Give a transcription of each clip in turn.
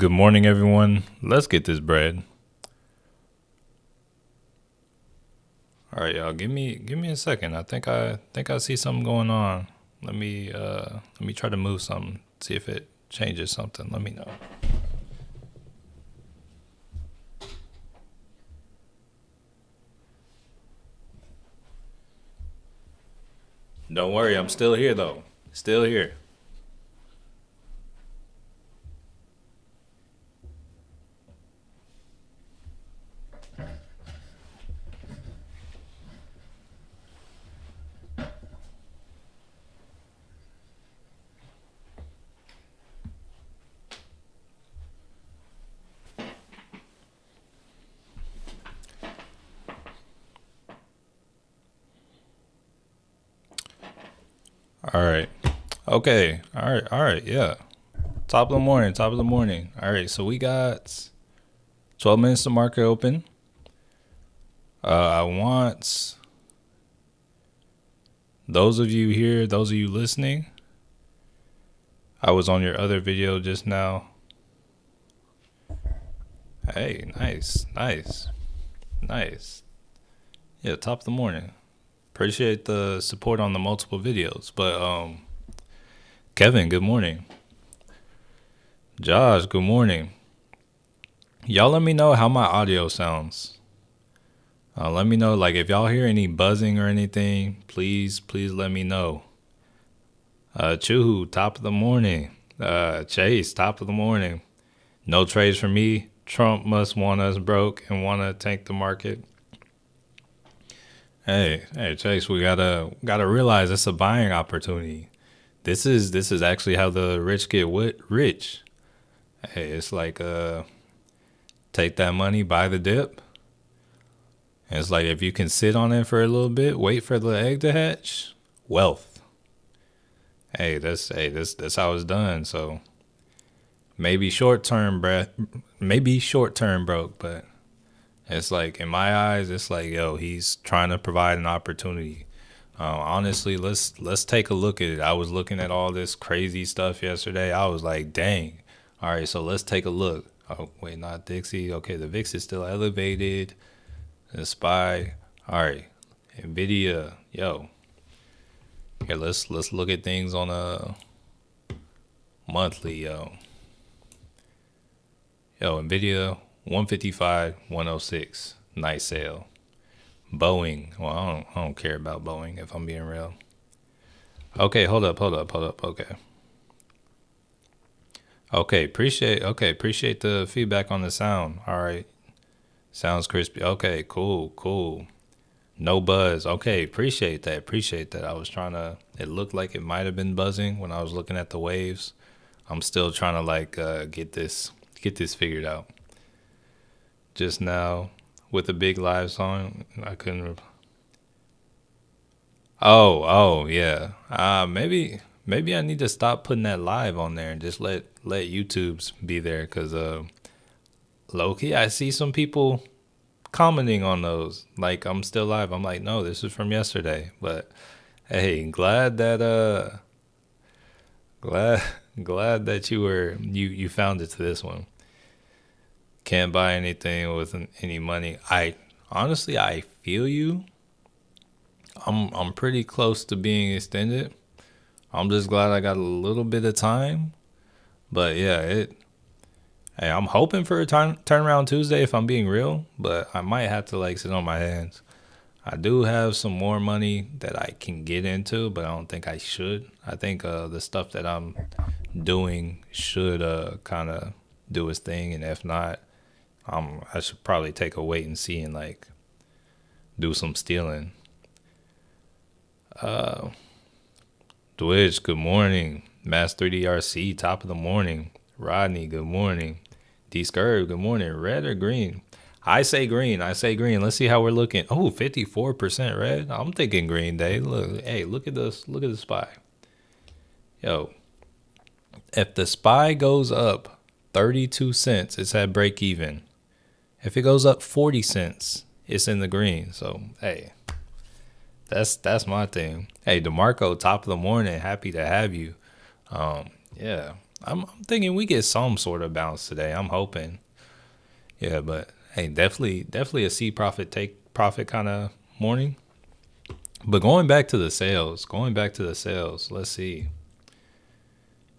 Good morning, everyone. Let's get this bread. All right, y'all. Give me a second. I think I see something going on. Let me try to move something. See if it changes something. Let me know. Don't worry, I'm still here though. Still here. All right. Okay. All right. All right. Yeah. Top of the morning. Top of the morning. All right. So we got 12 minutes to market open. I want those of you here, those of you listening. I was on your other video just now. Hey, nice, nice, nice. Yeah, top of the morning. Appreciate the support on the multiple videos. But Kevin, good morning. Josh, good morning. Y'all let me know how my audio sounds. Let me know, like, if y'all hear any buzzing or anything, please let me know. Chuhu, top of the morning. Chase, top of the morning. No trades for me. Trump must want us broke and want to tank the market. Hey, Chase, we gotta realize it's a buying opportunity. This is actually how the rich get rich. Hey, it's like take that money, buy the dip. And it's like if you can sit on it for a little bit, wait for the egg to hatch, wealth. That's how it's done. So maybe short term, maybe short term broke, but it's like in my eyes, it's like yo, he's trying to provide an opportunity. Honestly, let's take a look at it. I was looking at all this crazy stuff yesterday. I was like, dang. All right, so let's take a look. Oh wait, not Dixie. Okay, the VIX is still elevated. The SPY. All right, Nvidia. Yo, here let's look at things on a monthly. Yo, Nvidia 155, 106. Nice sale. Boeing. Well, I don't care about Boeing if I'm being real. Okay, hold up. Okay, appreciate the feedback on the sound. All right. Sounds crispy. Okay, cool. No buzz. Okay, appreciate that. I was trying to it looked like it might have been buzzing when I was looking at the waves. I'm still trying to like get this figured out. Just now with a big live song, I couldn't. Oh, yeah. Maybe I need to stop putting that live on there and just let YouTube's be there because low key I see some people commenting on those like I'm still live. I'm like, no, this is from yesterday. But hey, glad glad that you found it to this one. Can't buy anything with any money. I honestly I feel you. I'm pretty close to being extended. I'm just glad I got a little bit of time. But yeah, hey, I'm hoping for a turnaround Tuesday if I'm being real, but I might have to like sit on my hands. I do have some more money that I can get into, but I don't think I should. I think the stuff that I'm doing should kind of do its thing, and if not, I should probably take a wait and see and like do some stealing. Twitch, good morning. Mass 3DRC, top of the morning. Rodney, good morning. D Scurv, good morning. Red or green? I say green. Let's see how we're looking. Oh, 54% red. I'm thinking green day. Look, hey, look at this. Look at the SPY. Yo, if the SPY goes up 32 cents, it's at break even. If it goes up 40 cents, it's in the green. So, hey, that's my thing. Hey, DeMarco, top of the morning. Happy to have you. Yeah. I'm thinking we get some sort of bounce today. I'm hoping. Yeah, but hey, definitely a see profit take profit kind of morning. But going back to the sales, let's see.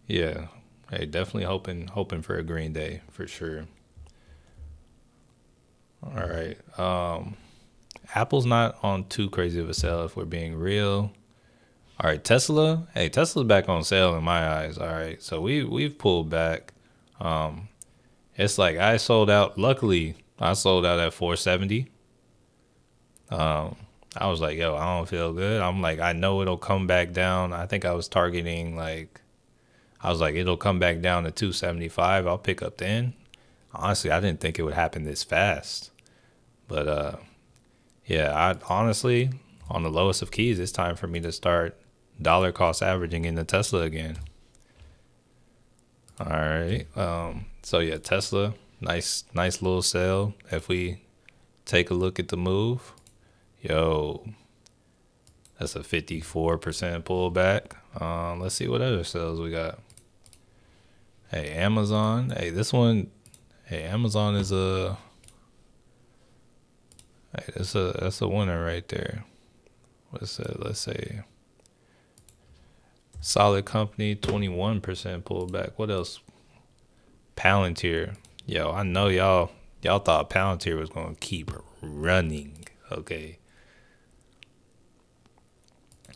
Yeah, hey, definitely hoping for a green day for sure. All right. Apple's not on too crazy of a sale if we're being real. All right, Tesla. Hey, Tesla's back on sale in my eyes. All right, so we've pulled back. Um, it's like I sold out. Luckily, I sold out at 470. Um, I was like, yo, I don't feel good. I'm like, I know it'll come back down. I think I was targeting like, I was like, it'll come back down to 275. I'll pick up then. Honestly, I didn't think it would happen this fast. But yeah, I honestly, on the lowest of keys, it's time for me to start dollar cost averaging in the Tesla again. All right. So yeah, Tesla, nice little sale. If we take a look at the move, yo, that's a 54% pullback. Let's see what other sales we got. Hey, Amazon. Hey, this one. Hey, Amazon is a. Hey, that's a winner right there. What's that? Let's say solid company, 21% pullback. What else? Palantir. Yo, I know y'all thought Palantir was gonna keep running. Okay,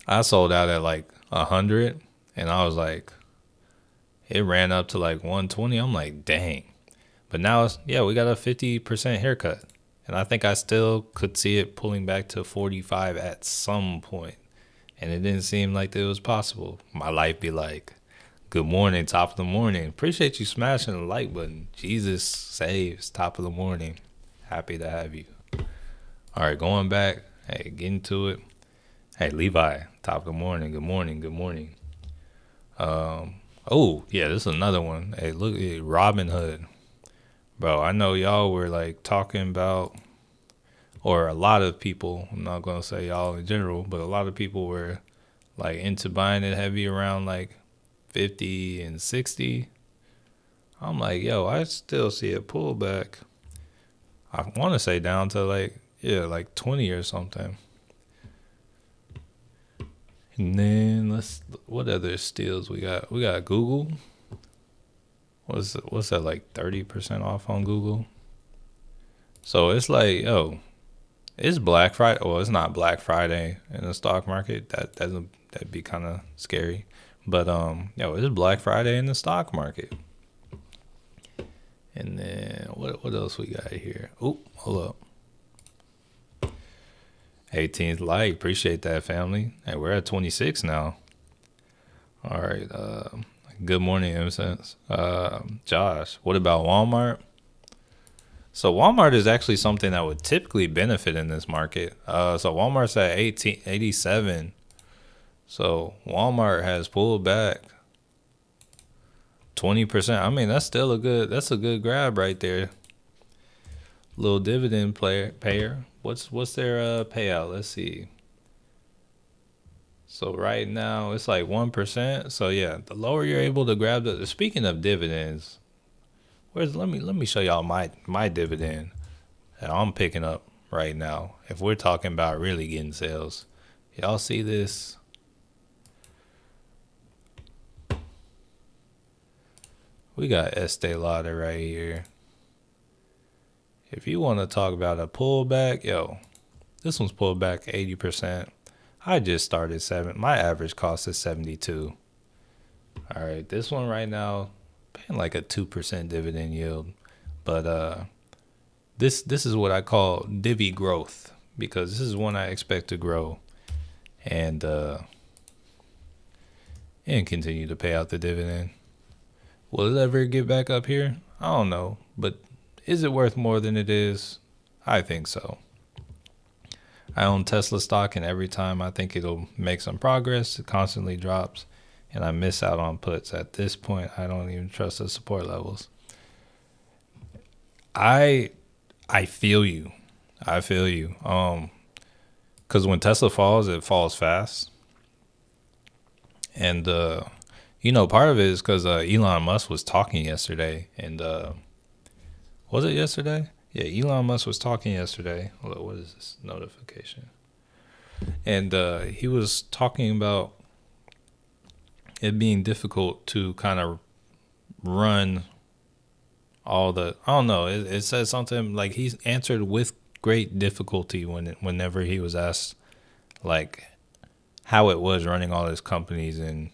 I sold out at like 100, and I was like, it ran up to like 120. I'm like, dang. But now it's yeah, we got a 50% haircut, and I think I still could see it pulling back to 45 at some point, and it didn't seem like it was possible. My life be like, good morning, top of the morning. Appreciate you smashing the like button. Jesus saves, top of the morning. Happy to have you. All right, going back. Hey, getting to it. Hey, Levi, top of the morning. Good morning. Good morning. Oh, yeah, this is another one. Hey, look at Robinhood. Bro, I know y'all were like talking about, or a lot of people, I'm not going to say y'all in general, but a lot of people were like into buying it heavy around like 50 and 60. I'm like, yo, I still see a pullback. I want to say down to like, yeah, like 20 or something. And then what other steals we got? We got Google. What's that like 30% off on Google? So it's like, yo, it's Black Friday. Well, it's not Black Friday in the stock market. That'd be kind of scary. But yo, it's Black Friday in the stock market. And then what else we got here? Oh, hold up. 18th like, appreciate that, family. Hey, we're at 26 now. All right. Good morning, Innocence. Josh, what about Walmart? So Walmart is actually something that would typically benefit in this market. So Walmart's at 87. So Walmart has pulled back 20%. I mean, that's a good grab right there. Little dividend payer. What's their payout? Let's see. So right now it's like 1%. So yeah, the lower you're able to grab speaking of dividends, let me show y'all my dividend that I'm picking up right now. If we're talking about really getting sales. Y'all see this? We got Estee Lauder right here. If you want to talk about a pullback, yo, this one's pulled back 80%. I just started my average cost is 72. All right, this one right now, paying like a 2% dividend yield. But this is what I call divvy growth, because this is one I expect to grow and continue to pay out the dividend. Will it ever get back up here? I don't know, but is it worth more than it is? I think so. I own Tesla stock, and every time I think it'll make some progress, it constantly drops, and I miss out on puts. At this point, I don't even trust the support levels. I feel you. I feel you. Because when Tesla falls, it falls fast. And Part of it is because Elon Musk was talking yesterday, and was it yesterday? Yeah, Elon Musk was talking yesterday. Hold on, what is this notification? And he was talking about it being difficult to kind of run all the. I don't know. It says something like he answered with great difficulty whenever he was asked like how it was running all his companies and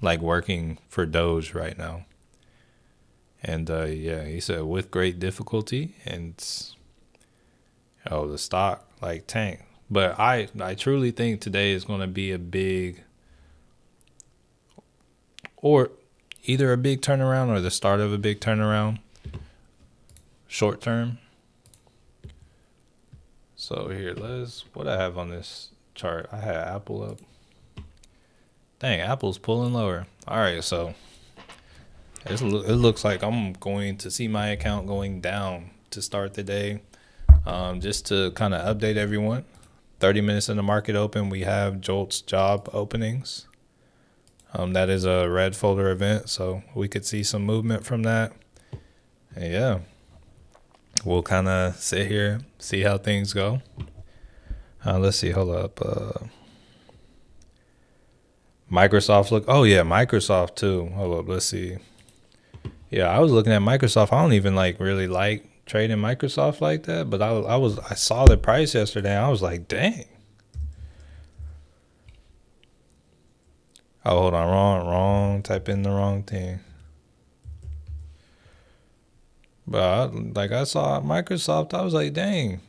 like working for Doge right now. And yeah, he said with great difficulty, and the stock like tanked. But I truly think today is going to be a big, or either a big turnaround or the start of a big turnaround, short term. So here, what I have on this chart. I had Apple up. Dang, Apple's pulling lower. All right, so it looks like I'm going to see my account going down to start the day. Just to kind of update everyone, 30 minutes in the market open, we have Jolt's job openings. That is a red folder event, so we could see some movement from that. And yeah, we'll kind of sit here, see how things go. Let's see, hold up. Microsoft Microsoft too. Hold up, let's see. Yeah, I was looking at Microsoft. I don't even really like trading Microsoft like that, but I saw the price yesterday. And I was like, dang. Oh, hold on, wrong. Type in the wrong thing. But I saw Microsoft. I was like, dang,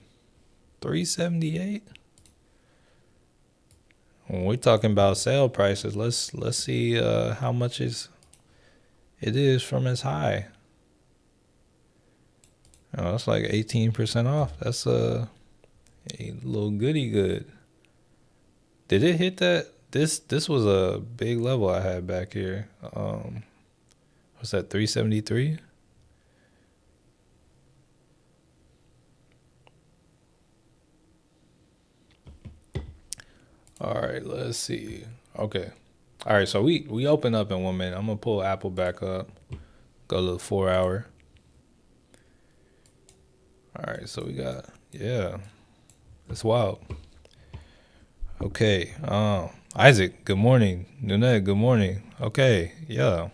378. When we're talking about sale prices, let's see how much it is from its high. Oh, that's like 18% off. That's a little goody good. Did it hit that? This was a big level I had back here. What's that? 373. All right, let's see. Okay. All right, so we open up in 1 minute. I'm gonna pull Apple back up. Go to the 4 hour. All right, so we got it's wild. Okay. Isaac, good morning. Nunez, good morning. Okay, yeah.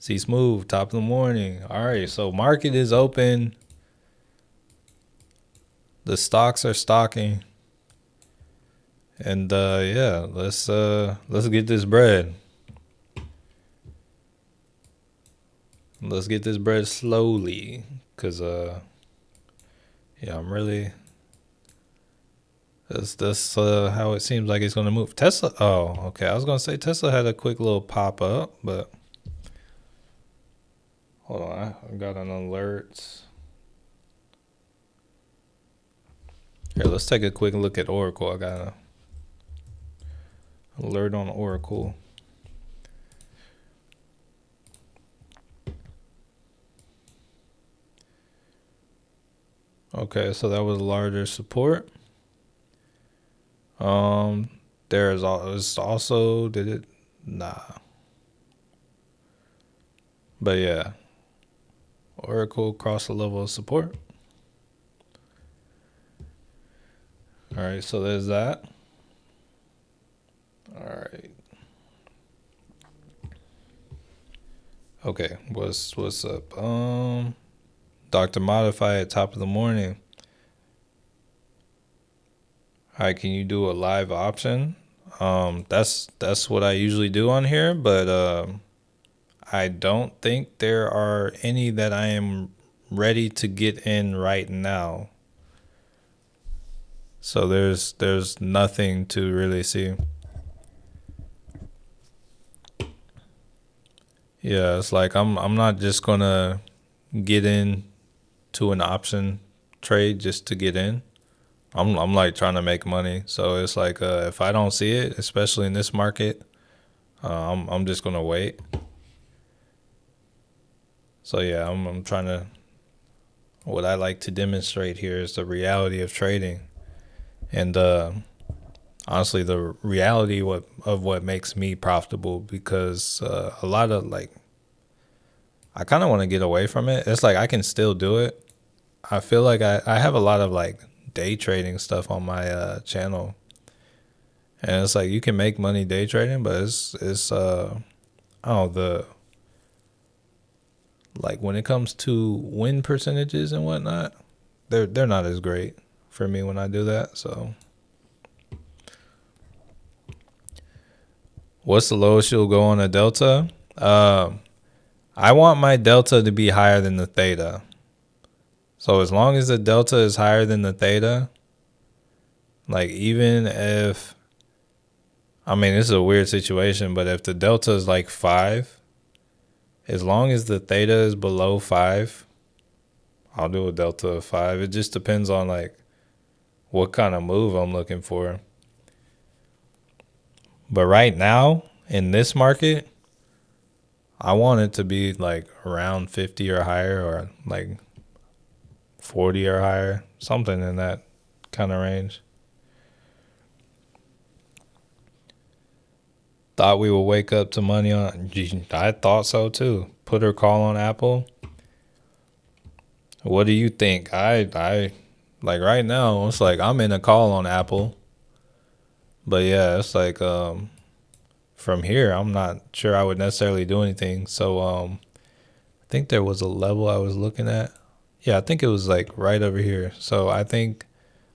See Smooth, top of the morning. All right, so market is open. The stocks are stocking. And yeah, let's get this bread. Let's get this bread slowly, cause yeah, I'm really. That's how it seems like it's gonna move. Tesla. Oh, okay. I was gonna say Tesla had a quick little pop up, but hold on. I got an alert. Here, let's take a quick look at Oracle. I got an alert on Oracle. Okay, so that was larger support. There's also did it? Nah. But yeah, Oracle crossed the level of support. All right, so there's that. All right. Okay, what's up? Dr. Modify at top of the morning. All right, can you do a live option? That's what I usually do on here, but I don't think there are any that I am ready to get in right now. So there's nothing to really see. Yeah, it's like I'm not just gonna get in to an option trade just to get in. I'm like trying to make money. So it's like if I don't see it, especially in this market, I'm just gonna wait. So yeah, I'm trying to. What I like to demonstrate here is the reality of trading, and honestly the reality of what makes me profitable, because a lot of like I kind of want to get away from it. It's like I can still do it. I feel like I have a lot of like day trading stuff on my channel, and it's like you can make money day trading, but it's oh the like when it comes to win percentages and whatnot, they're not as great for me when I do that. So what's the lowest you'll go on a delta? I want my delta to be higher than the theta. So as long as the delta is higher than the theta, like even if, I mean, this is a weird situation, but if the delta is like 5, as long as the theta is below 5, I'll do a delta of 5. It just depends on like what kind of move I'm looking for. But right now in this market, I want it to be like around 50 or higher, or like 40 or higher, something in that kind of range. Thought we would wake up to money on. I thought so too. Put her call on Apple. What do you think? I like right now. It's like I'm in a call on Apple, but yeah, it's like from here, I'm not sure I would necessarily do anything. So I think there was a level I was looking at. Yeah, I think it was like right over here. So I think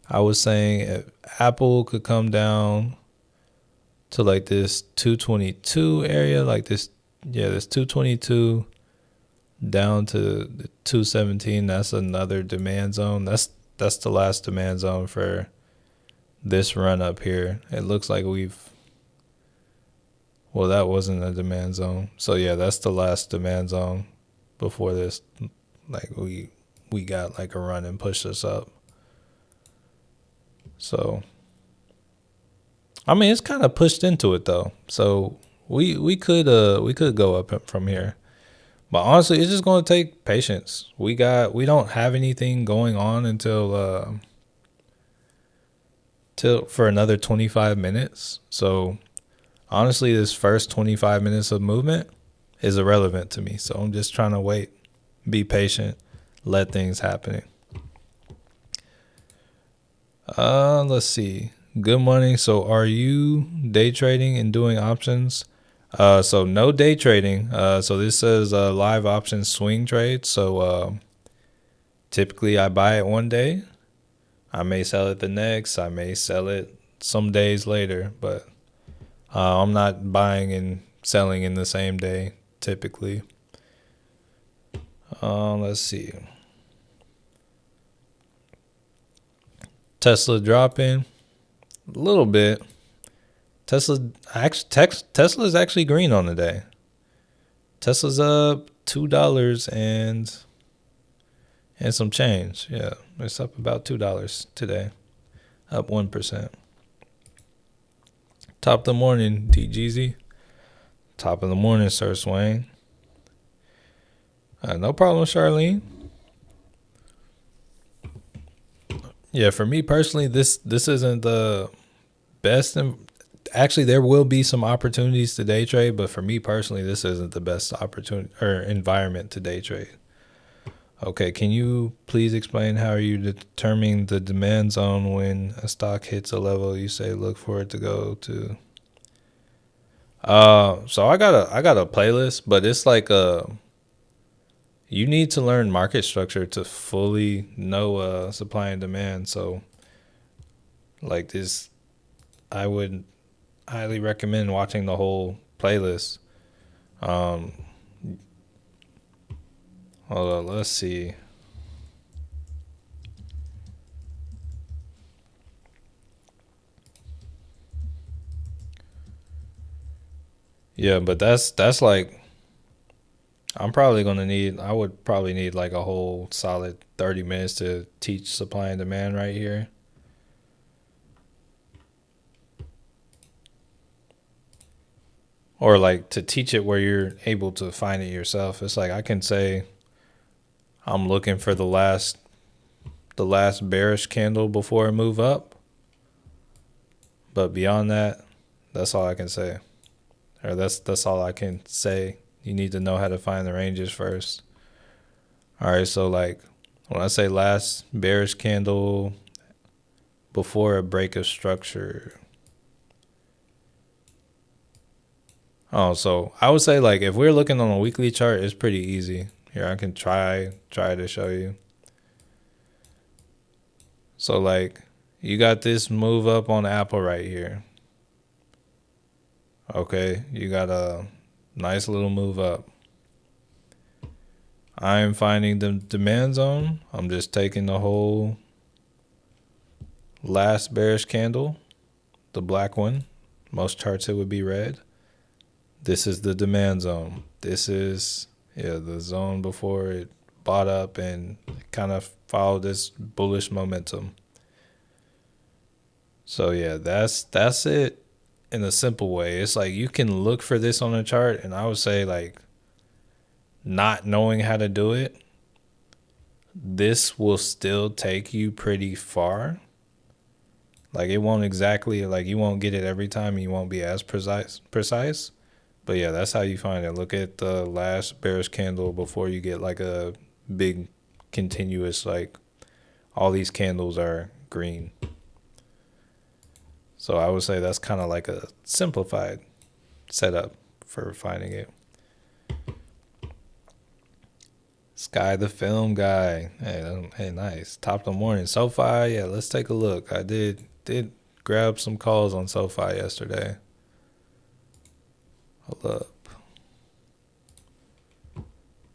I was saying if Apple could come down to like this 222 area, like this, yeah, this 222 down to the 217. That's another demand zone. That's the last demand zone for this run up here. It looks like well, that wasn't a demand zone. So yeah, that's the last demand zone before this. Like we got like a run and pushed us up. So I mean, it's kind of pushed into it though. So we could go up from here. But honestly, it's just going to take patience. We don't have anything going on until for another 25 minutes. So honestly, this first 25 minutes of movement is irrelevant to me. So I'm just trying to wait, be patient, let things happen. Let's see. Good morning. So are you day trading and doing options? So no day trading. So this says live options swing trade. So typically I buy it one day. I may sell it the next. I may sell it some days later, but I'm not buying and selling in the same day typically. Let's see. Tesla dropping a little bit. Tesla is actually green on the day. Tesla's up $2 and some change. Yeah, it's up about $2 today, up 1%. Top of the morning, DGZ. Top of the morning, Sir Swain. No problem, Charlene. Yeah, for me personally, this isn't the best. Actually, there will be some opportunities to day trade, but for me personally, this isn't the best opportunity or environment to day trade. Okay, can you please explain how are you determining the demand zone when a stock hits a level you say look for it to go to? So I got a playlist, but it's like you need to learn market structure to fully know supply and demand. So like this, I would highly recommend watching the whole playlist. Hold on, let's see. Yeah, but that's like I would probably need like a whole solid 30 minutes to teach supply and demand right here. Or like to teach it where you're able to find it yourself. It's like I can say I'm looking for the last bearish candle before a move up. But beyond that, that's all I can say. Or that's all I can say. You need to know how to find the ranges first. All right, so like when I say last bearish candle before a break of structure. Oh, so I would say like if we're looking on a weekly chart, it's pretty easy. Here, I can try to show you. So like you got this move up on Apple right here. Okay, you got a nice little move up. I'm finding the demand zone. I'm just taking the whole last bearish candle, the black one. Most charts it would be red. This is the demand zone. This is the zone before it bought up and kind of followed this bullish momentum. So yeah, that's it in a simple way. It's like you can look for this on a chart, and I would say like not knowing how to do it, this will still take you pretty far. Like it won't exactly, like you won't get it every time, and you won't be as precise. But yeah, that's how you find it. Look at the last bearish candle before you get like a big continuous, like all these candles are green. So I would say that's kind of like a simplified setup for finding it. Sky the film guy. Hey, nice. Top of the morning. SoFi, yeah, let's take a look. I did grab some calls on SoFi yesterday. Hold up.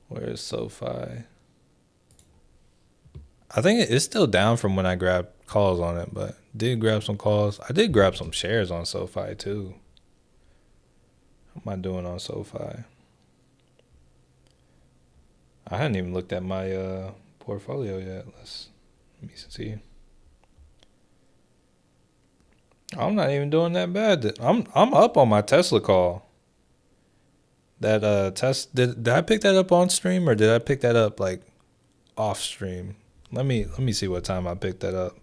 Where's SoFi? I think it's still down from when I grabbed calls on it, but did grab some calls. I did grab some shares on SoFi too. How am I doing on SoFi? I hadn't even looked at my portfolio yet. Let me see. I'm not even doing that bad. I'm up on my Tesla call. That did I pick that up on stream or did I pick that up like off stream? Let me see what time I picked that up.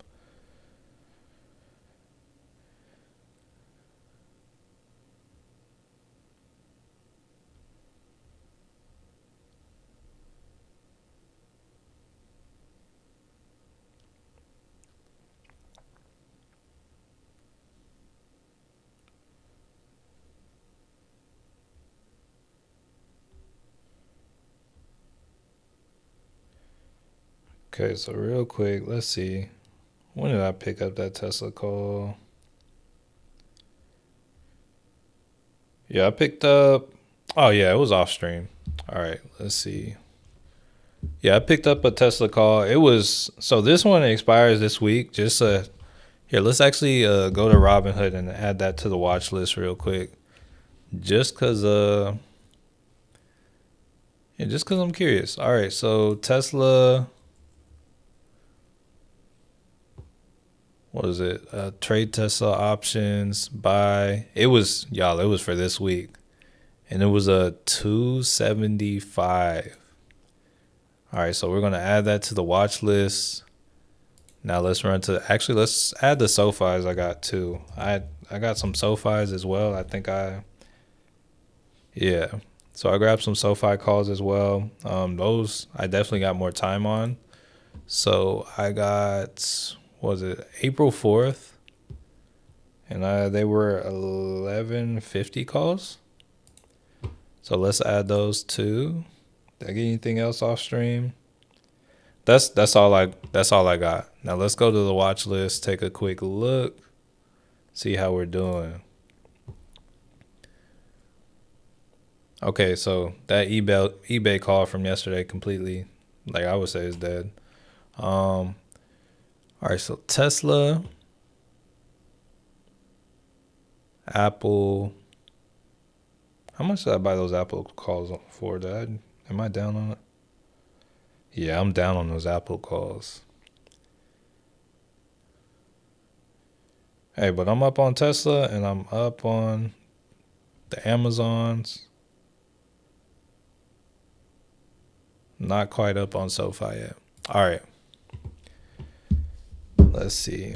Okay, so real quick, let's see. When did I pick up that Tesla call? Yeah, I picked up. Oh yeah, it was off stream. All right, let's see. Yeah, I picked up a Tesla call. It was so this one expires this week. Just here, let's actually go to Robinhood and add that to the watch list real quick. Just cause I'm curious. All right, so Tesla. What is it? Trade Tesla options buy. It was for this week, and it was a 275. All right, so we're gonna add that to the watch list. Now let's let's add the SoFis I got too. I got some SoFis as well. So I grabbed some SoFi calls as well. Those I definitely got more time on. So I got, was it April 4th? And they were 1150 calls. So let's add those too. Did I get anything else off stream? That's all I got. Now let's go to the watch list, take a quick look, see how we're doing. Okay, so that eBay call from yesterday completely, like I would say, is dead. All right, so Tesla, Apple. How much did I buy those Apple calls for? Am I down on it? Yeah, I'm down on those Apple calls. Hey, but I'm up on Tesla and I'm up on the Amazons. Not quite up on SoFi yet. All right. Let's see.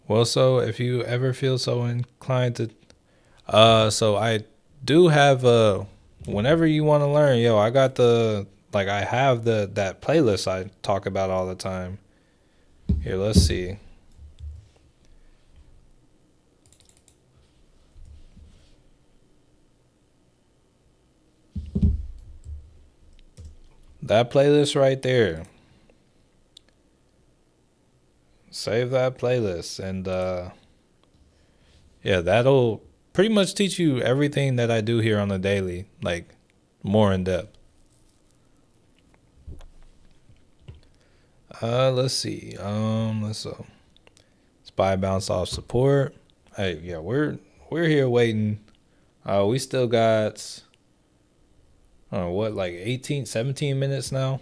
Well, so if you ever feel so inclined to, so I do have whenever you want to learn, yo, I got I have that playlist I talk about all the time. Here, let's see. That playlist right there. Save that playlist and yeah, that'll pretty much teach you everything that I do here on the daily, like more in depth. Let's see. Spy bounce off support. Hey, yeah, we're here waiting. We still got what, like 18, 17 minutes now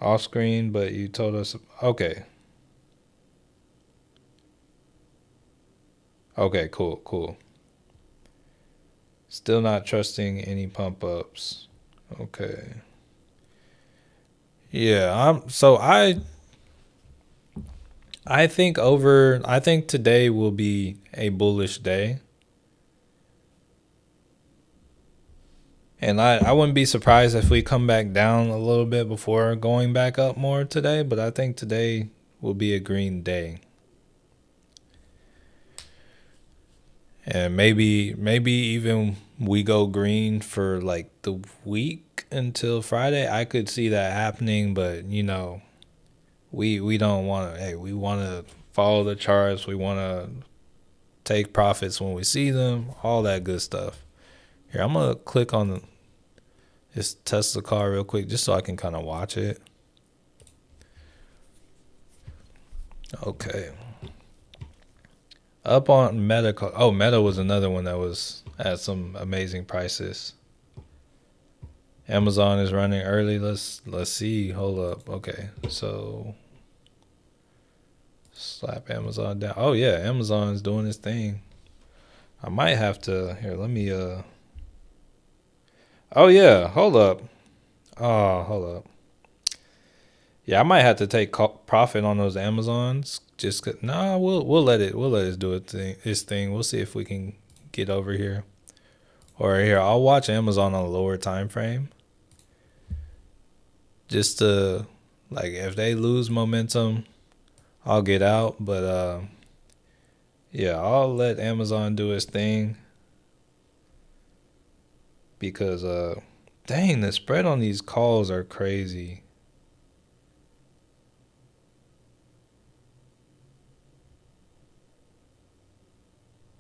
off screen, but you told us okay. Okay, cool. Still not trusting any pump ups. Okay. Yeah, I think today will be a bullish day. And I wouldn't be surprised if we come back down a little bit before going back up more today, but I think today will be a green day. And maybe even we go green for like the week until Friday. I could see that happening, but we don't want to, hey, we want to follow the charts. We want to take profits when we see them, all that good stuff. Here, I'm going to click on this Tesla car real quick just so I can kind of watch it. Okay. Up on Meta. Oh, Meta was another one that was at some amazing prices. Amazon is running early. Let's see. Hold up. Okay. So slap Amazon down. Oh yeah, Amazon's doing its thing. I might have to here, let me oh yeah, hold up. Oh, hold up. Yeah, I might have to take profit on those Amazons. Just nah, we'll let it do its thing. We'll see if we can get over here. Or here, I'll watch Amazon on a lower time frame. Just to like if they lose momentum, I'll get out. But yeah, I'll let Amazon do its thing because dang, the spread on these calls are crazy.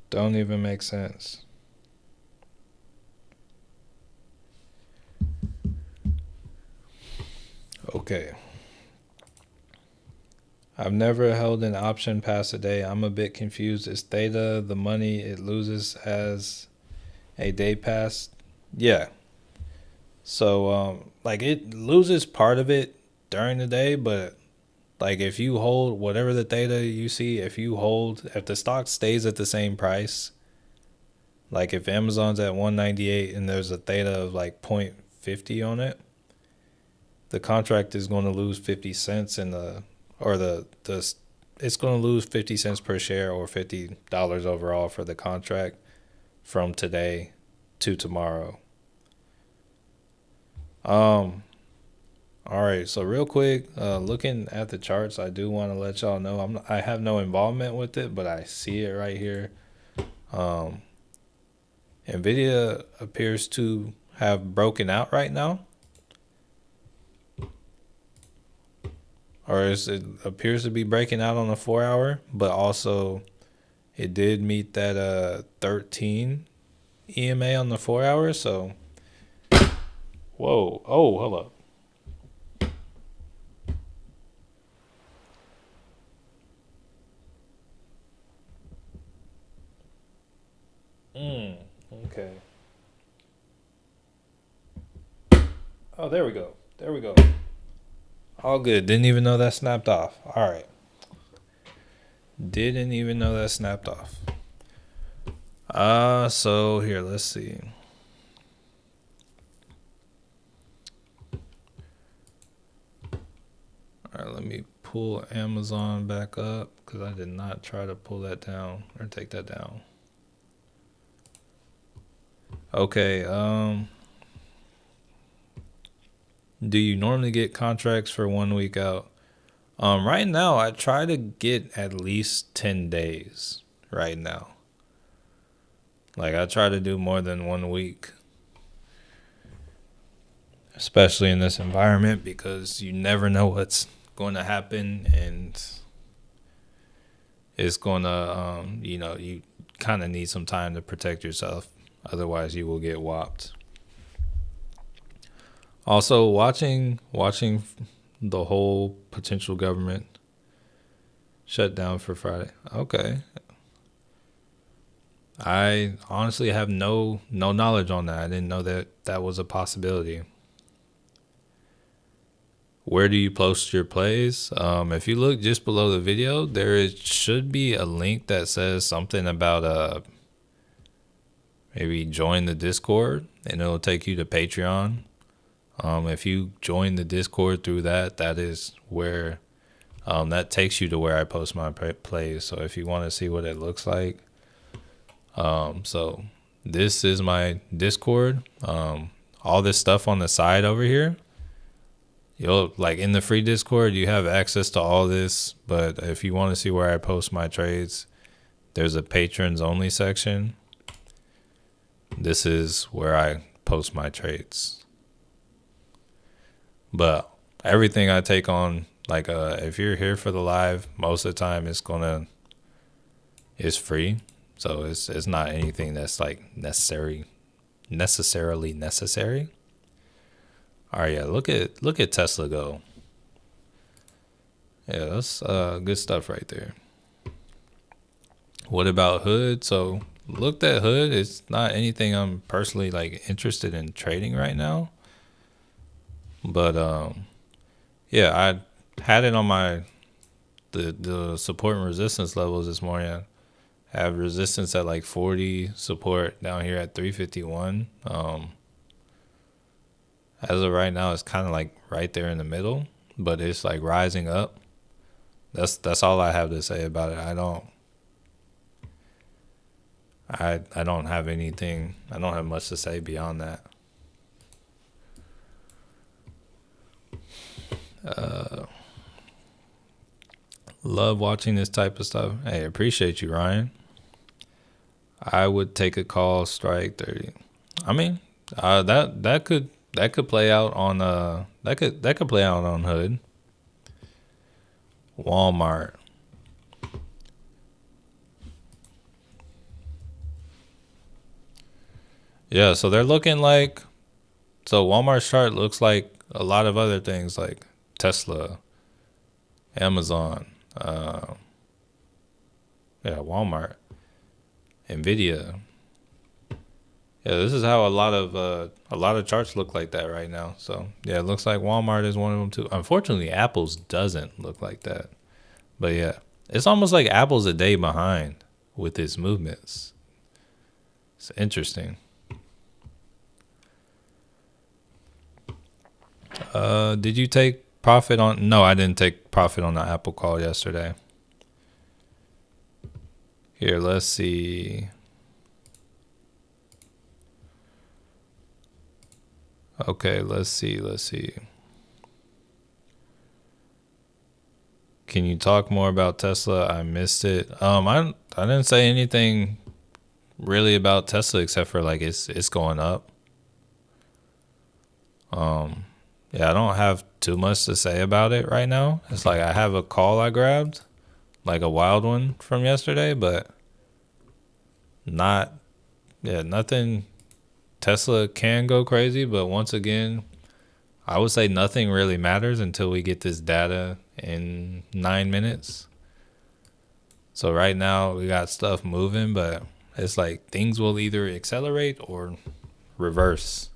Don't even make sense. Okay. I've never held an option past a day. I'm a bit confused. Is theta the money it loses as a day pass? Yeah. So like it loses part of it during the day, but like if you hold whatever the theta you see, if the stock stays at the same price, like if Amazon's at 198 and there's a theta of like 0.50 on it, the contract is going to lose 50 cents in the it's going to lose 50 cents per share or $50 overall for the contract from today to tomorrow. Um all right, so real quick, looking at the charts, I do want to let y'all know I have no involvement with it, but I see it right here. Um Nvidia appears to have broken out right now. It appears to be breaking out on the 4 hour, but also it did meet that 13 EMA on the 4 hour. So, whoa, oh, hold up. Okay. Oh, there we go. There we go. All good. Didn't even know that snapped off. All right. Didn't even know that snapped off. So here, let's see. All right, let me pull Amazon back up because I did not try to pull that down or take that down. Okay, do you normally get contracts for 1 week out? Right now I try to get at least 10 days right now. Like I try to do more than 1 week. Especially in this environment because you never know what's going to happen, and it's going to you kind of need some time to protect yourself, otherwise you will get whopped. Also, watching the whole potential government shutdown for Friday. Okay. I honestly have no knowledge on that. I didn't know that was a possibility. Where do you post your plays? If you look just below the video, should be a link that says something about maybe join the Discord, and it'll take you to Patreon. If you join the Discord through that is where that takes you to where I post my plays. So if you want to see what it looks like, so this is my Discord. All this stuff on the side over here, you'll like in the free Discord, you have access to all this. But if you want to see where I post my trades, there's a patrons only section. This is where I post my trades. But everything I take on, like if you're here for the live, most of the time it's it's free. So it's not anything that's like necessarily necessary. All right, yeah, look at Tesla go. Yeah, that's good stuff right there. What about Hood? So looked at Hood. It's not anything I'm personally like interested in trading right now. But yeah, I had it on my the support and resistance levels this morning. I have resistance at like 40, support down here at 351. As of right now, it's kind of like right there in the middle, but it's like rising up. That's all I have to say about it. I don't have anything. I don't have much to say beyond that. Love watching this type of stuff. Hey, appreciate you, Ryan. I would take a call, strike 30. I mean, that could play out on that could play out on Hood. Walmart. Yeah, so they're looking like, so Walmart's chart looks like a lot of other things like Tesla, Amazon, Walmart, Nvidia. Yeah, this is how a lot of charts look like that right now. So yeah, it looks like Walmart is one of them too. Unfortunately, Apple's doesn't look like that. But yeah, it's almost like Apple's a day behind with its movements. It's interesting. Did you take profit on? No, I didn't take profit on the Apple call yesterday. Here, let's see. Okay, let's see. Can you talk more about Tesla? I missed it. I didn't say anything really about Tesla except for like it's going up. Yeah, I don't have too much to say about it right now. It's like I have a call I grabbed, like a wild one from yesterday, but nothing. Tesla can go crazy, but once again, I would say nothing really matters until we get this data in 9 minutes. So right now we got stuff moving, but it's like things will either accelerate or reverse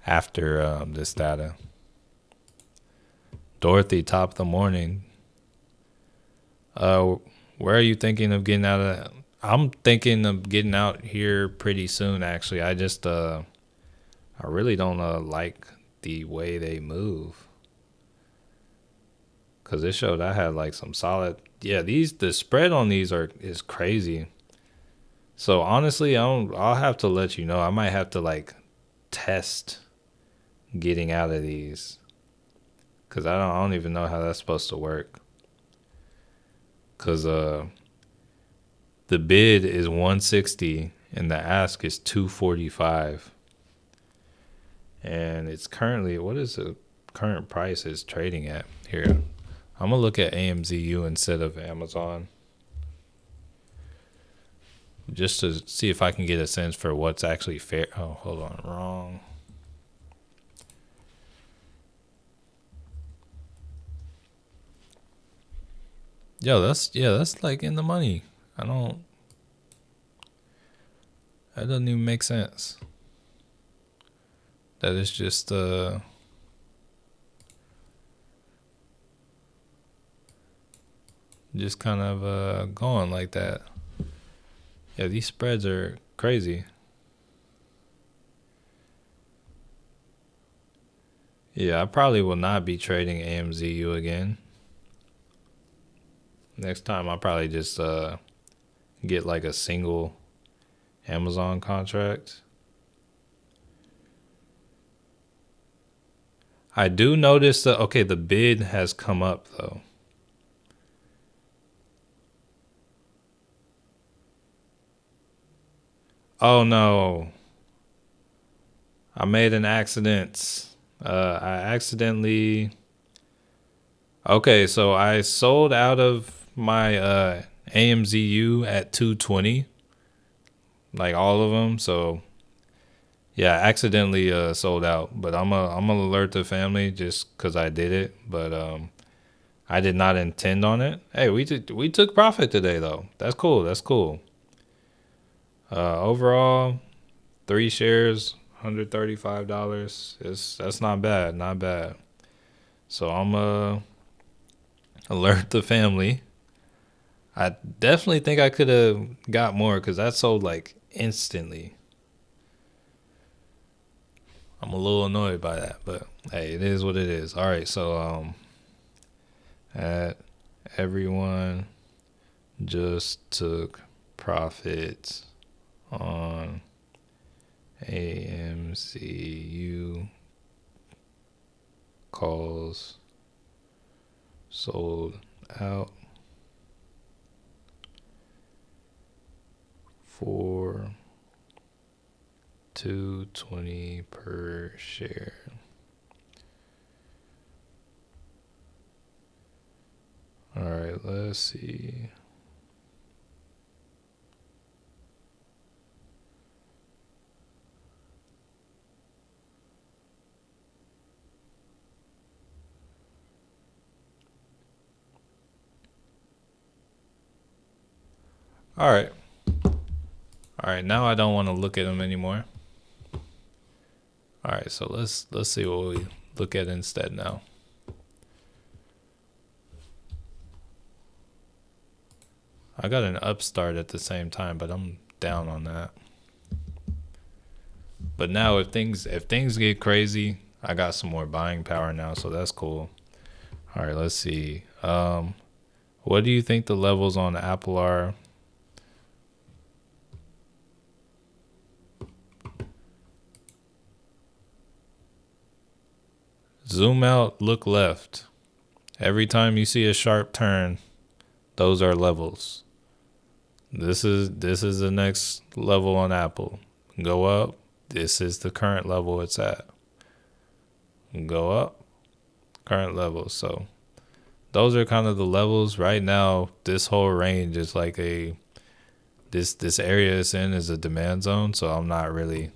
after this data. Dorothy, top of the morning. Where are you thinking of getting out of? I'm thinking of getting out here pretty soon. Actually, I just I really don't like the way they move. Cause it showed I had like some solid. Yeah, the spread on these is crazy. So honestly, I'll have to let you know. I might have to like test getting out of these. Cause I don't even know how that's supposed to work. Cause the bid is 160 and the ask is 245. And it's currently, what is the current price is trading at here? I'm gonna look at AMZU instead of Amazon, just to see if I can get a sense for what's actually fair. Oh, hold on, wrong. Yo, that's like in the money. That doesn't even make sense. That is just kind of going like that. Yeah, these spreads are crazy. Yeah, I probably will not be trading AMZU again. Next time I'll probably just get like a single Amazon contract. I do notice that, okay, the bid has come up though. Oh no. I made an accident. I accidentally. Okay, so I sold out of my AMZU at 220, like all of them. So yeah, I accidentally sold out, but I'm gonna alert the family just because I did it. But I did not intend on it. Hey, we took profit today though. That's cool. That's cool. Overall, 3 shares, $135. That's not bad. Not bad. So I'm alert the family. I definitely think I could have got more because that sold like instantly. I'm a little annoyed by that, but hey, it is what it is. All right, so at everyone just took profits on AMCU calls sold out for $220 per share. All right, let's see. All right. All right, now I don't want to look at them anymore. All right, so let's see what we look at instead now. I got an upstart at the same time, but I'm down on that. But now if things get crazy, I got some more buying power now, so that's cool. All right, let's see. What do you think the levels on Apple are? Zoom out, look left. Every time you see a sharp turn, those are levels. This is the next level on Apple. Go up. This is the current level it's at. Go up. Current level. So those are kind of the levels. Right now, this whole range is like this area it's in is a demand zone, so I'm not really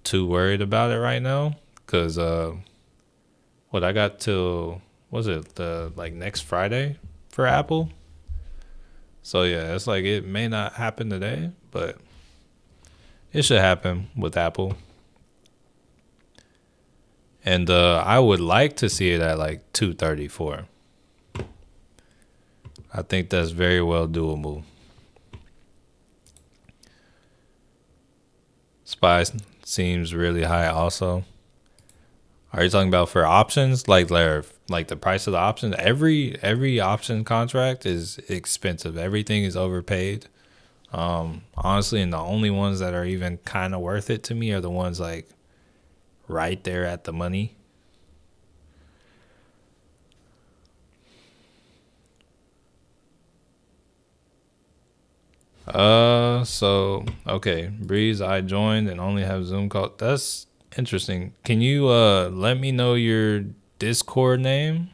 too worried about it right now. Cause what I got till, was it the like next Friday for Apple? So yeah, it's like it may not happen today, but it should happen with Apple. And I would like to see it at like 234. I think that's very well doable. SPY seems really high also. Are you talking about for options? Like like the price of the option. Every option contract is expensive. Everything is overpaid. Honestly, and the only ones that are even kind of worth it to me are the ones like right there at the money. So okay, Breeze, I joined and only have Zoom call. That's interesting. Can you let me know your Discord name?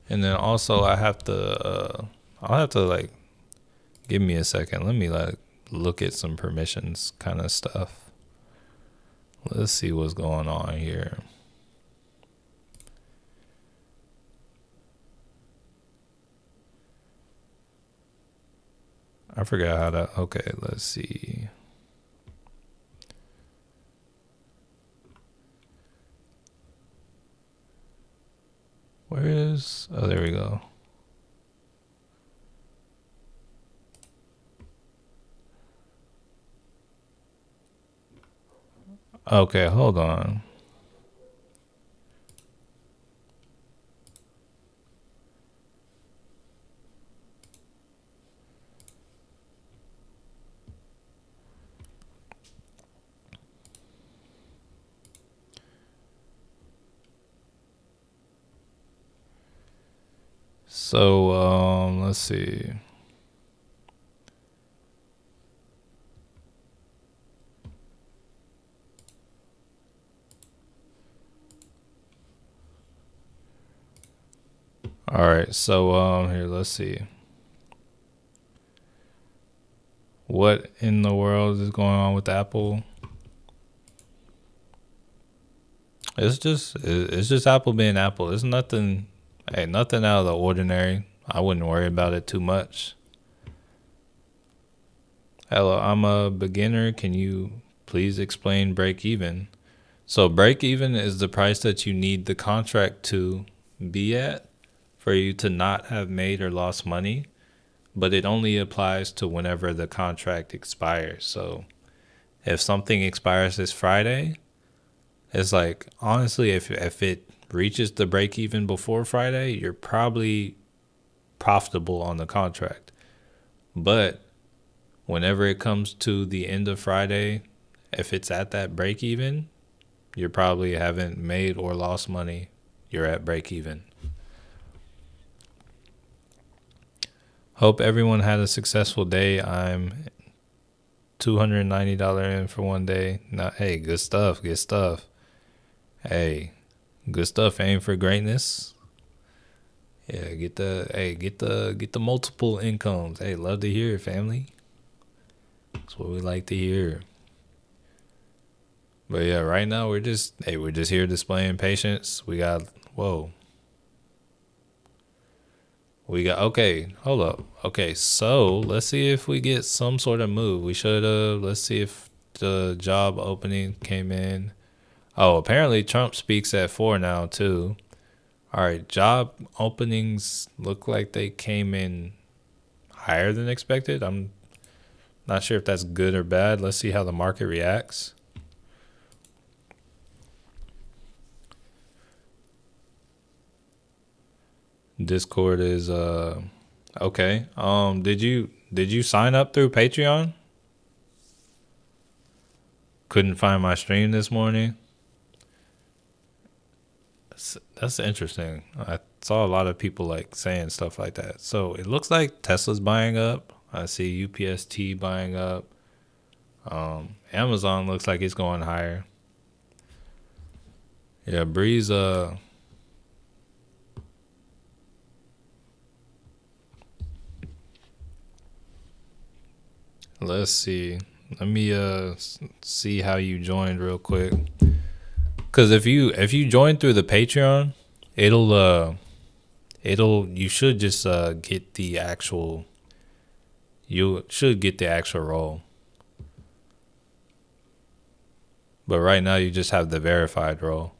And then also I'll have to like give me a second. Let me like look at some permissions kind of stuff. Let's see what's going on here. I forgot how to. Okay, let's see. Where is? Oh, there we go. Okay, hold on. So, let's see. All right, so here, let's see. What in the world is going on with Apple? It's just Apple being Apple. It's nothing, hey, nothing out of the ordinary. I wouldn't worry about it too much. Hello, I'm a beginner. Can you please explain break even? So break even is the price that you need the contract to be at for you to not have made or lost money, but it only applies to whenever the contract expires. So if something expires this Friday, it's like honestly, if it reaches the break even before Friday, you're probably profitable on the contract. But whenever it comes to the end of Friday, if it's at that break even, you probably haven't made or lost money. You're at break even. Hope everyone had a successful day. I'm $290 in for one day. Now, hey, good stuff. Good stuff. Hey, good stuff. Aim for greatness. Yeah, get the multiple incomes. Hey, love to hear it, family. That's what we like to hear. But yeah, right now we're just here displaying patience. We got okay, hold up. Okay, so let's see if we get some sort of move. We should have. Let's see if the job opening came in. Oh, apparently Trump speaks at 4 now too. All right, job openings look like they came in higher than expected. I'm not sure if that's good or bad. Let's see how the market reacts. Discord is okay. Did you sign up through Patreon? Couldn't find my stream this morning. That's interesting. I saw a lot of people like saying stuff like that. So it looks like Tesla's buying up. I see UPST buying up. Amazon looks like it's going higher. Yeah, Breeze let's see. Let me see how you joined real quick. Cause if you join through the Patreon, you should just get the actual role. But right now you just have the verified role.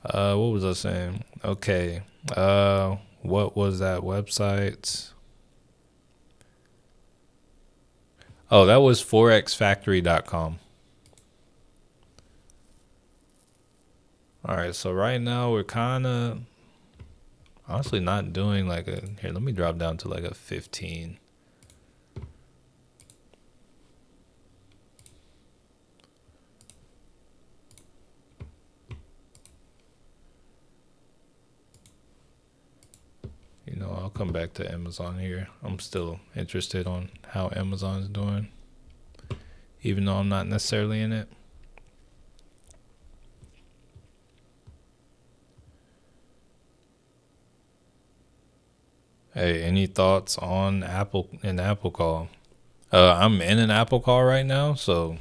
What was I saying? Okay. What was that website? Oh, that was forexfactory.com. All right, so right now we're kind of honestly not doing like a, here, let me drop down to like a 15. You know, I'll come back to Amazon here. I'm still interested on how Amazon's doing, even though I'm not necessarily in it. Hey, any thoughts on an Apple call? I'm in an Apple call right now, so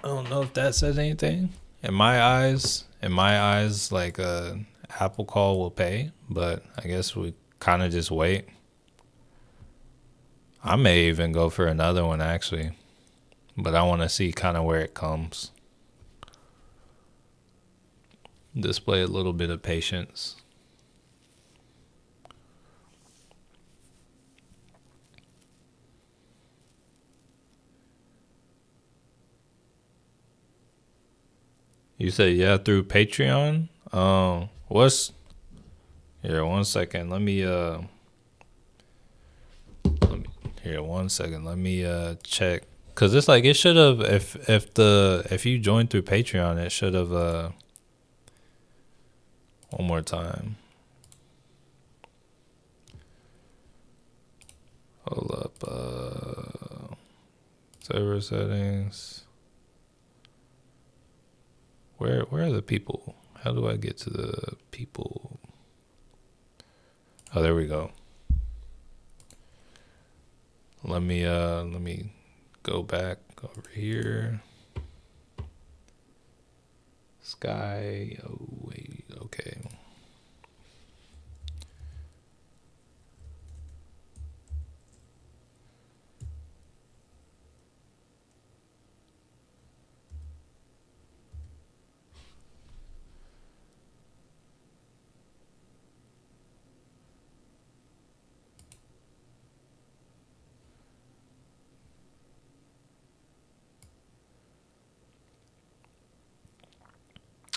I don't know if that says anything. In my eyes, like Apple call will pay, but I guess we kind of just wait. I may even go for another one actually, but I want to see kind of where it comes. Display a little bit of patience. You said yeah through Patreon. What's here? 1 second. Here 1 second. Let me check. Cause it's like it should have if you joined through Patreon it should have one more time. Hold up. Server settings. Where are the people? How do I get to the people? Oh, there we go. Let me go back over here. Sky. Oh wait. Okay.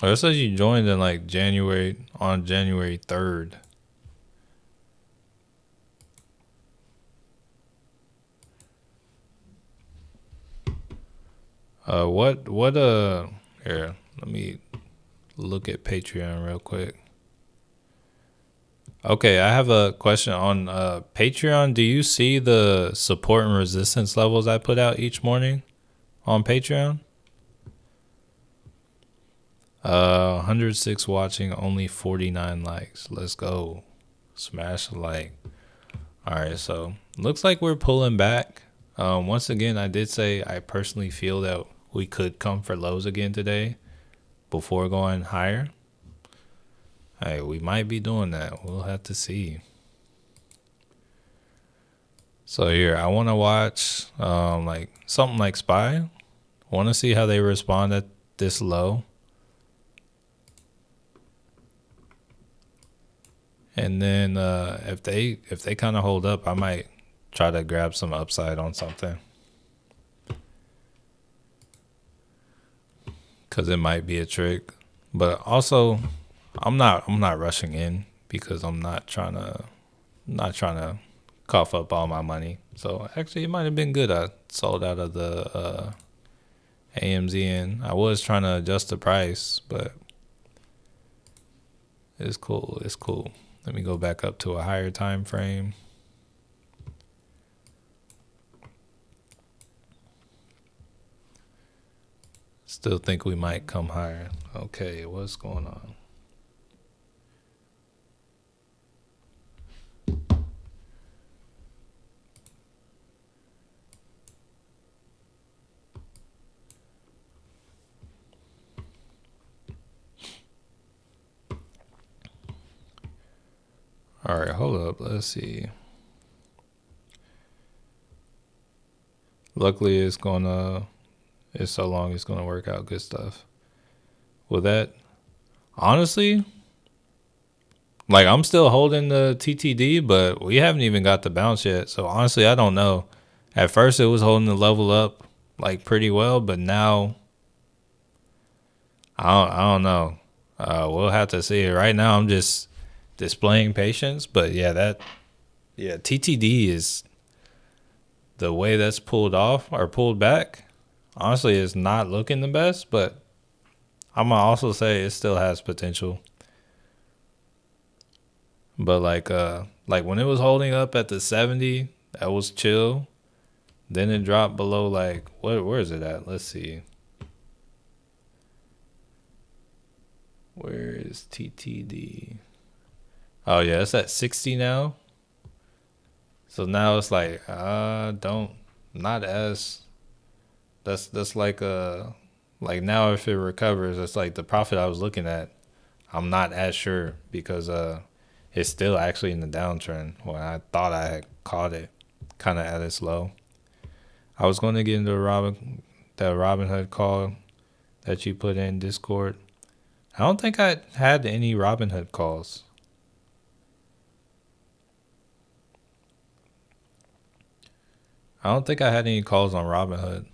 Oh, it says you joined in like January 3rd. What here, let me look at Patreon real quick. Okay, I have a question on Patreon. Do you see the support and resistance levels I put out each morning on Patreon? 106 watching, only 49 likes. Let's go. Smash a like. All right, so looks like we're pulling back. Once again, I did say I personally feel that we could come for lows again today before going higher. Hey, we might be doing that. We'll have to see. So here, I want to watch like something like SPY. Want to see how they respond at this low. And then if they kind of hold up, I might try to grab some upside on something. Cause it might be a trick. But also I'm not rushing in because I'm not trying to cough up all my money. So actually it might have been good I sold out of the AMZ and I was trying to adjust the price, but it's cool. It's cool. Let me go back up to a higher time frame. Still think we might come higher. Okay, what's going on? All right, hold up. Let's see. Luckily, it's so long, it's gonna work out good stuff. Well, that honestly, Like I'm still holding the TTD, but we haven't even got the bounce yet. So honestly, I don't know. At first, it was holding the level up like pretty well, but now I don't know. We'll have to see. Right now, I'm just displaying patience, but yeah, TTD is the way that's pulled off or pulled back. Honestly, it's not looking the best, but I'm gonna also say it still has potential. But like when it was holding up at the 70, that was chill. Then it dropped below like where is it at? Let's see. Where is TTD? Oh yeah, it's at 60 now. So now it's like don't not as that's like now if it recovers, it's like the profit I was looking at, I'm not as sure because it's still actually in the downtrend when I thought I had caught it kind of at its low. I was going to get into that Robinhood call that you put in Discord. I don't think I had any Robinhood calls. I don't think I had any calls on Robinhood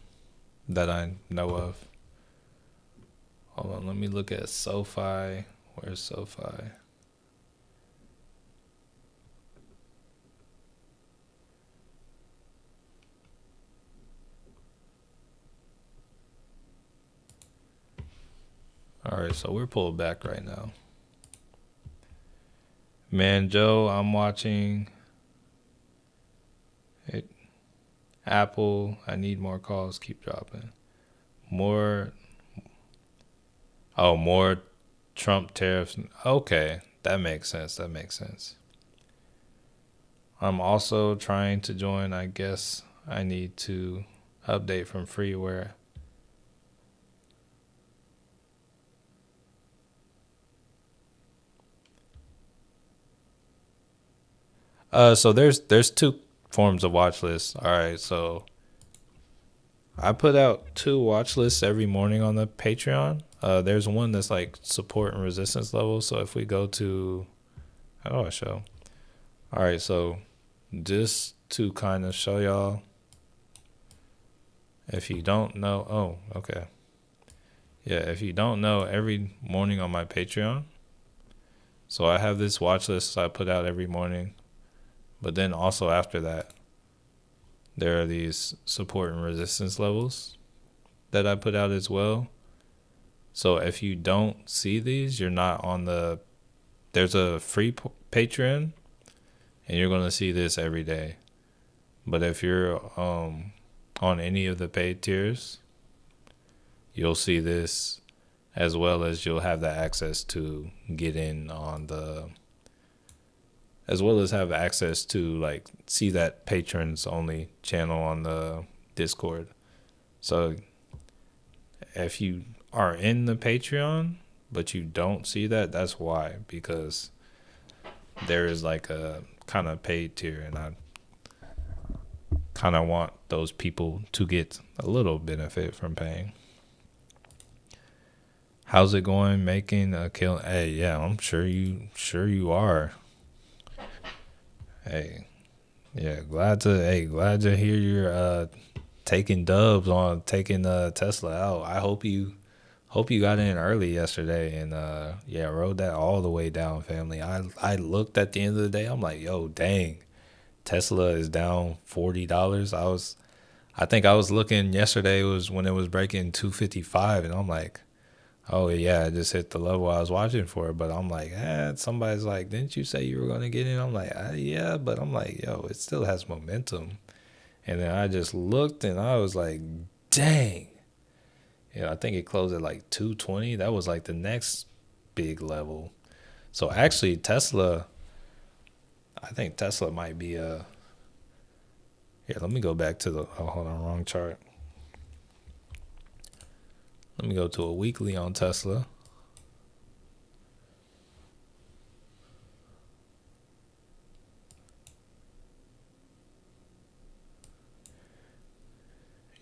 that I know of. Hold on, let me look at SoFi. Where's SoFi? All right, so we're pulled back right now. Man, Joe, I'm watching it. Apple, I need more calls. Keep dropping. More. Oh, more Trump tariffs. Okay, that makes sense. That makes sense. I'm also trying to join. I guess I need to update from freeware. So there's two forms of watch lists. All right, so I put out two watch lists every morning on the Patreon. There's one that's like support and resistance level. So if we go to, how do I show? All right, so just to kind of show y'all, if you don't know, oh, okay. Yeah, if you don't know, every morning on my Patreon, so I have this watch list I put out every morning, but then also after that, there are these support and resistance levels that I put out as well. So if you don't see these, you're not on there's a free Patreon, and you're going to see this every day. But if you're on any of the paid tiers, you'll see this as well as you'll have the access to get in on as well as have access to like see that patrons only channel on the Discord. So if you are in the Patreon but you don't see that, that's why, because there is like a kind of paid tier, and I kind of want those people to get a little benefit from paying. How's it going making a kill? Hey, yeah, I'm sure you are. Hey, yeah, glad to hear you're taking dubs on taking Tesla out. I hope you got in early yesterday and yeah, rode that all the way down, family. I looked at the end of the day, I'm like, yo, dang, Tesla is down $40. I think I was looking yesterday, was when it was breaking 255, and I'm like, oh yeah, I just hit the level I was watching for. But I'm like, somebody's like, didn't you say you were gonna get in? I'm like, yeah, but I'm like, yo, it still has momentum. And then I just looked and I was like, dang. Yeah, I think it closed at like 220. That was like the next big level. So actually I think Tesla might be here, let me go back to hold on, wrong chart. Let me go to a weekly on Tesla.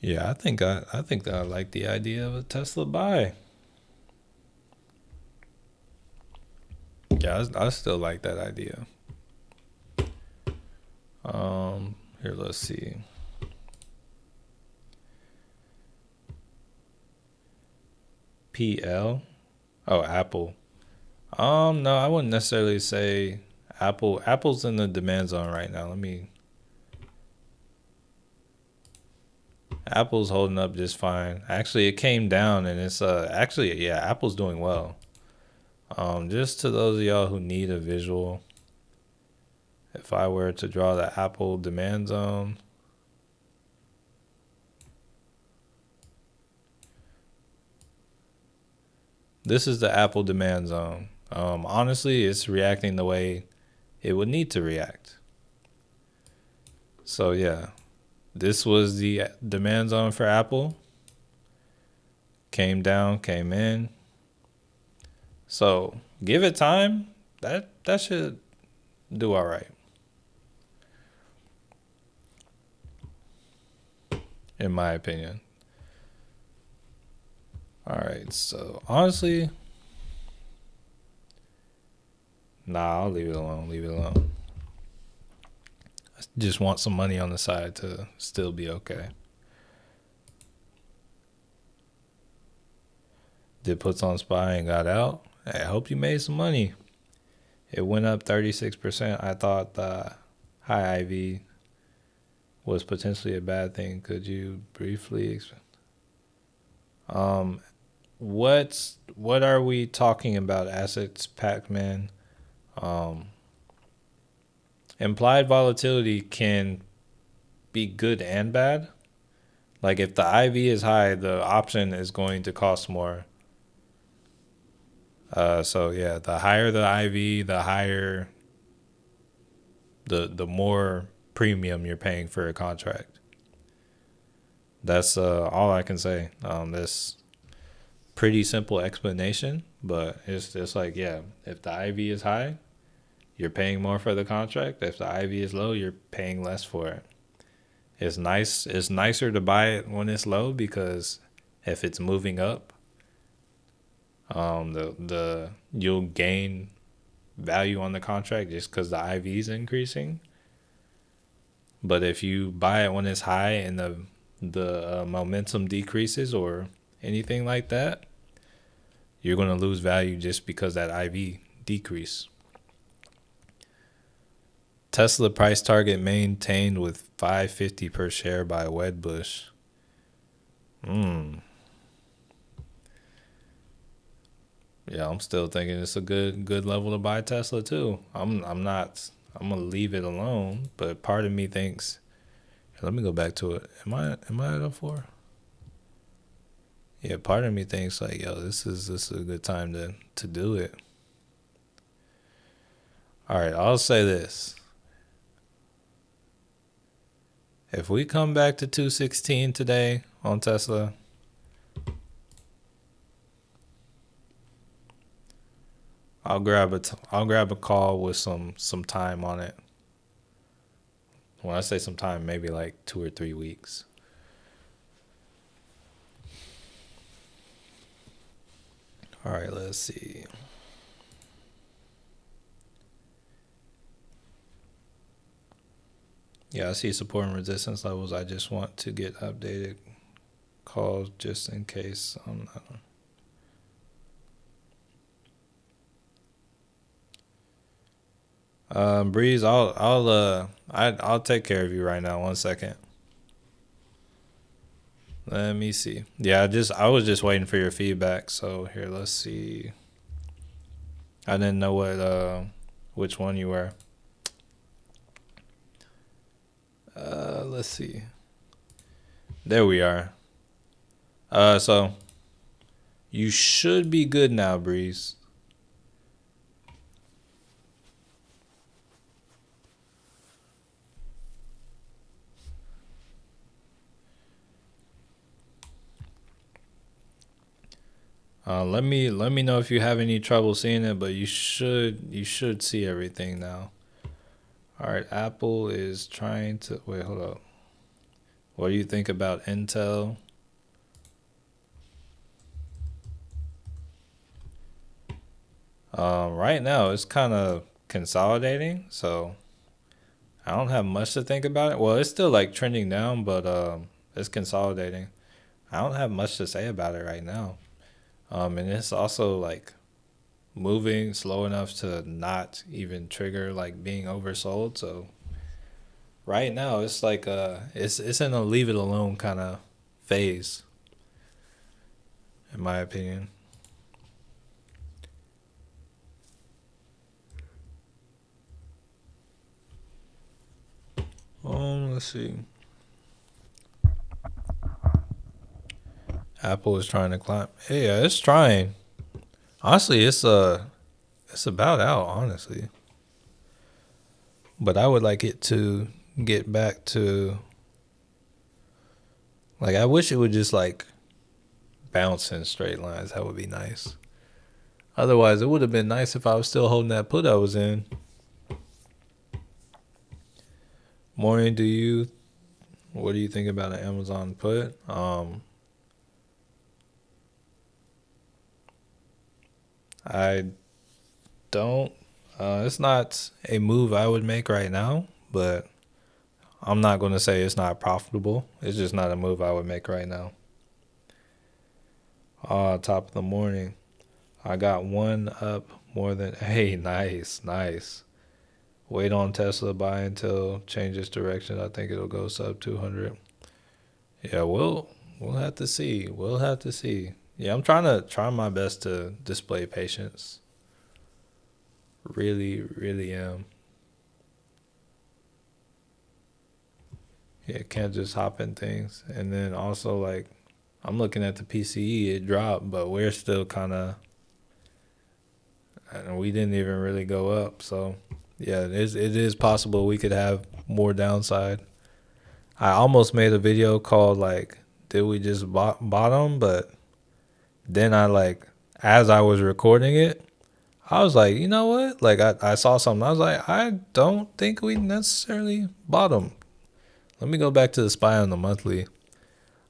Yeah, I think that I like the idea of a Tesla buy. Yeah, Yeah, I still like that idea. Here, let's see. PL. Oh, Apple. No, I wouldn't necessarily say Apple. Apple's in the demand zone right now. Apple's holding up just fine. Actually, it came down and it's actually yeah, Apple's doing well. Just to those of y'all who need a visual, if I were to draw the Apple demand zone, this is the Apple demand zone. Honestly, it's reacting the way it would need to react. So yeah, this was the demand zone for Apple. Came down, came in. So give it time. That should do all right, in my opinion. All right. So honestly, nah, I'll leave it alone. Leave it alone. I just want some money on the side to still be okay. Did puts on SPY and got out. Hey, I hope you made some money. It went up 36%. I thought the high IV was potentially a bad thing. Could you briefly what are we talking about? Assets, Pac-Man. Um, Implied volatility can be good and bad. Like if the IV is high, the option is going to cost more. So yeah, the higher the IV, the higher the more premium you're paying for a contract. That's all I can say. This pretty simple explanation, but it's just like yeah, if the IV is high, you're paying more for the contract. If the IV is low, you're paying less for it. It's nice. It's nicer to buy it when it's low because if it's moving up, the you'll gain value on the contract just because the IV is increasing. But if you buy it when it's high and the momentum decreases or anything like that, you're gonna lose value just because that IV decrease. Tesla price target maintained with 550 per share by Wedbush. Yeah, I'm still thinking it's a good level to buy Tesla too. I'm not I'm gonna leave it alone, but part of me thinks let me go back to it. Am I at a 4? Yeah, part of me thinks like, yo, this is a good time to do it. All right, I'll say this. If we come back to 216 today on Tesla, I'll grab a call with some time on it. When I say some time, maybe like 2 or 3 weeks. All right, let's see. Yeah, I see support and resistance levels. I just want to get updated calls just in case I'm not. Breeze, I'll take care of you right now. 1 second. Let me see. Yeah, I was just waiting for your feedback. So here, let's see. I didn't know which one you were. Let's see. There we are. So you should be good now, Breeze. Let me know if you have any trouble seeing it, but you should see everything now. All right, Apple is trying to wait. Hold up. What do you think about Intel? Right now it's kind of consolidating, so I don't have much to think about it. Well, it's still like trending down, but it's consolidating. I don't have much to say about it right now. And it's also like moving slow enough to not even trigger like being oversold. So right now it's like it's in a leave it alone kind of phase, in my opinion. Let's see. Apple is trying to climb. Hey, yeah, it's trying. Honestly, it's about out, honestly. But I would like it to get back to like I wish it would just like bounce in straight lines. That would be nice. Otherwise, it would have been nice if I was still holding that put I was in. Maureen, what do you think about an Amazon put? I don't. It's not a move I would make right now, but I'm not going to say it's not profitable. It's just not a move I would make right now. Top of the morning. I got one up more than. Hey, nice, nice. Wait on Tesla buy until changes direction. I think it'll go sub 200. Yeah, we'll have to see. We'll have to see. Yeah, I'm try my best to display patience. Really, really am. Yeah, can't just hop in things. And then also like I'm looking at the PCE, it dropped, but we're still kind of and we didn't even really go up. So yeah, it is possible we could have more downside. I almost made a video called like, did we just bottom? But then I like, as I was recording it, I was like, you know what? Like I saw something. I was like, I don't think we necessarily bottom. Let me go back to the SPY on the monthly.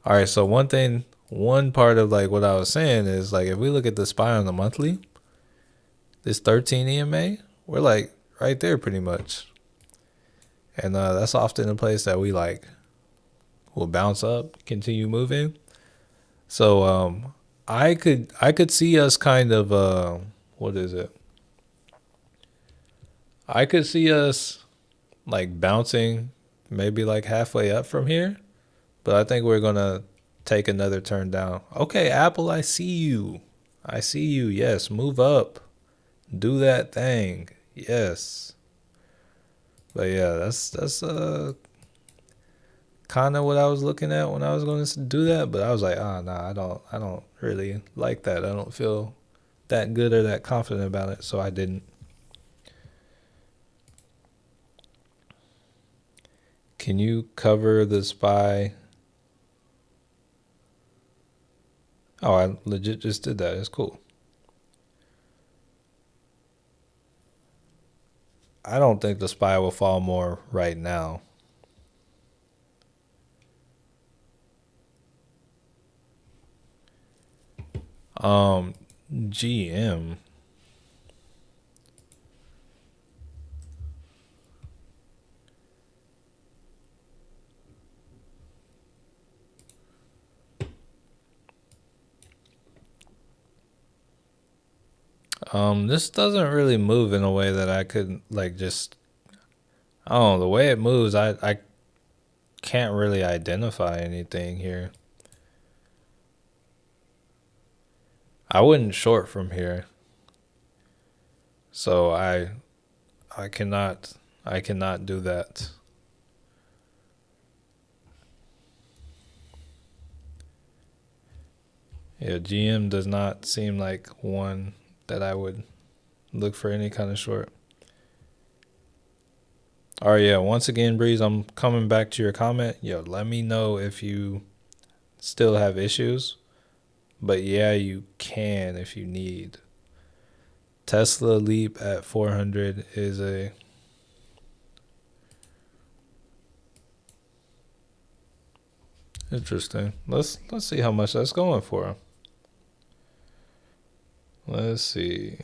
All right. So one part of like what I was saying is like, if we look at the SPY on the monthly, this 13 EMA, we're like right there pretty much. And that's often a place that we like will bounce up, continue moving. So I could see us kind of what is it? I could see us like bouncing maybe like halfway up from here, but I think we're gonna take another turn down. Okay, Apple, I see you. I see you. Yes, move up. Do that thing. Yes. But yeah, that's kind of what I was looking at when I was going to do that, but I was like, "Ah, nah, I don't really like that. I don't feel that good or that confident about it, so I didn't." Can you cover the SPY? Oh, I legit just did that. It's cool. I don't think the SPY will fall more right now. Um, GM. This doesn't really move in a way that I could like just. I don't know the way it moves. I can't really identify anything here. I wouldn't short from here, so I cannot do that. Yeah, GM does not seem like one that I would look for any kind of short. All right, yeah. Once again, Breeze, I'm coming back to your comment. Yo, let me know if you still have issues. But yeah, you can if you need. Tesla Leap at 400 is a interesting. Let's see how much that's going for. Let's see.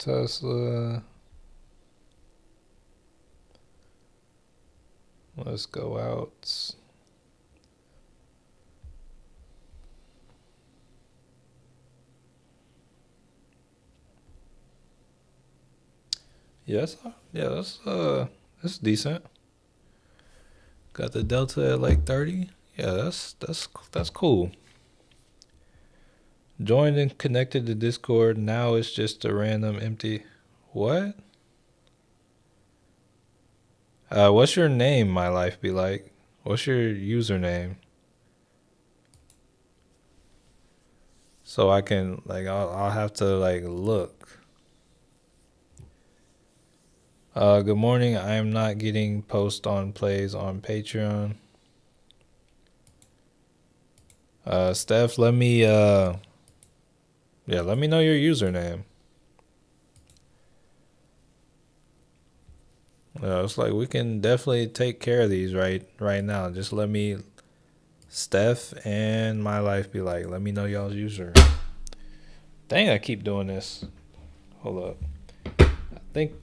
Tesla. Let's go out. Yes, yeah, that's decent. Got the delta at like 30. Yeah, that's cool. Joined and connected to Discord. Now it's just a random empty. What? What's your name? My life be like. What's your username? So I can like I'll have to like look. Good morning. I am not getting post on plays on Patreon. Steph, let me let me know your username. It's like we can definitely take care of these right now. Just let me Steph and my life be like, let me know y'all's user. Dang, I keep doing this. Hold up.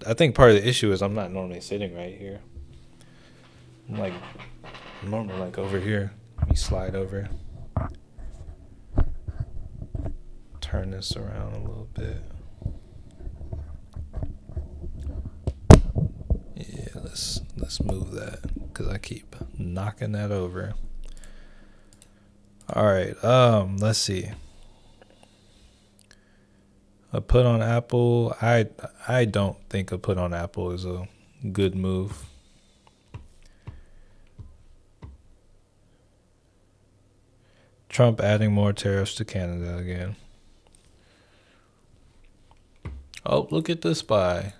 I think part of the issue is I'm not normally sitting right here. I'm normally like over here. Let me slide over. Turn this around a little bit. Yeah, let's move that because I keep knocking that over. All right. Let's see. A put on Apple. I don't think a put on Apple is a good move. Trump adding more tariffs to Canada again. Oh, look at this SPY.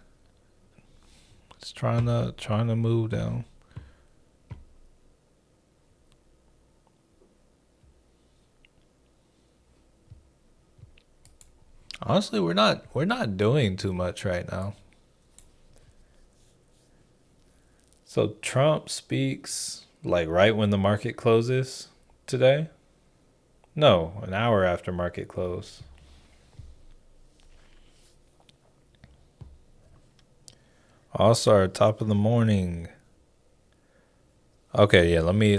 It's trying to move down. Honestly, we're not doing too much right now. So Trump speaks like right when the market closes today? No, an hour after market close. Also, top of the morning. Okay, yeah, let me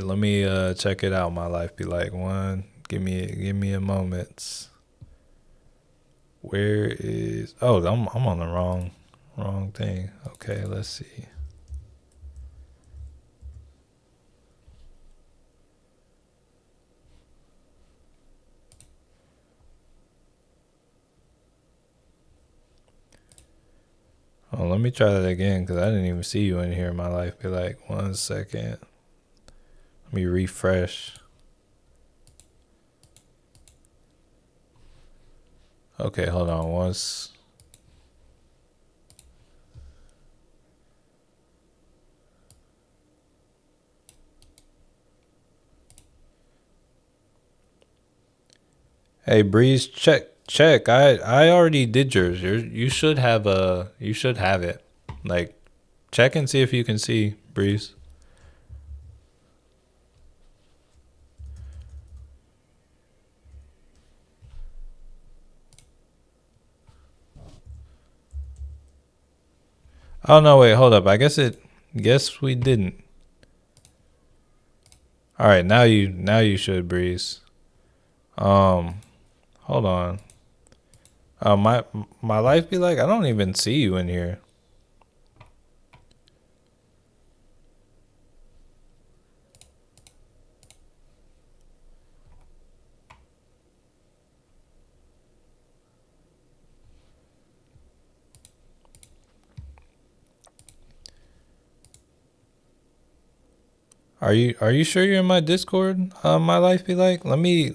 check it out. My life be like one. Give me a moment. Where is I'm on the wrong thing. Okay, let's see. Oh, let me try that again because I didn't even see you in here. My life be like 1 second. Let me refresh. Okay, hold on once. Hey Breeze, check. I already did yours. You should have it. Like, check and see if you can see Breeze. Oh no, wait, hold up. Guess we didn't. All right, now you should Breeze. Hold on. My life be like I don't even see you in here. Are you sure you're in my Discord? My life be like let me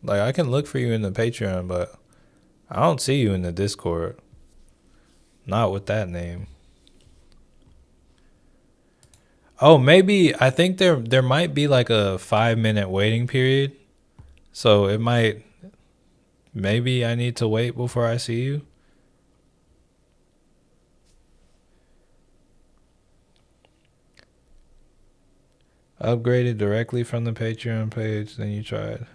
like I can look for you in the Patreon, but I don't see you in the Discord. Not with that name. Oh, maybe I think there might be like a 5-minute waiting period. So it might maybe I need to wait before I see you. Upgraded directly from the Patreon page, then you tried.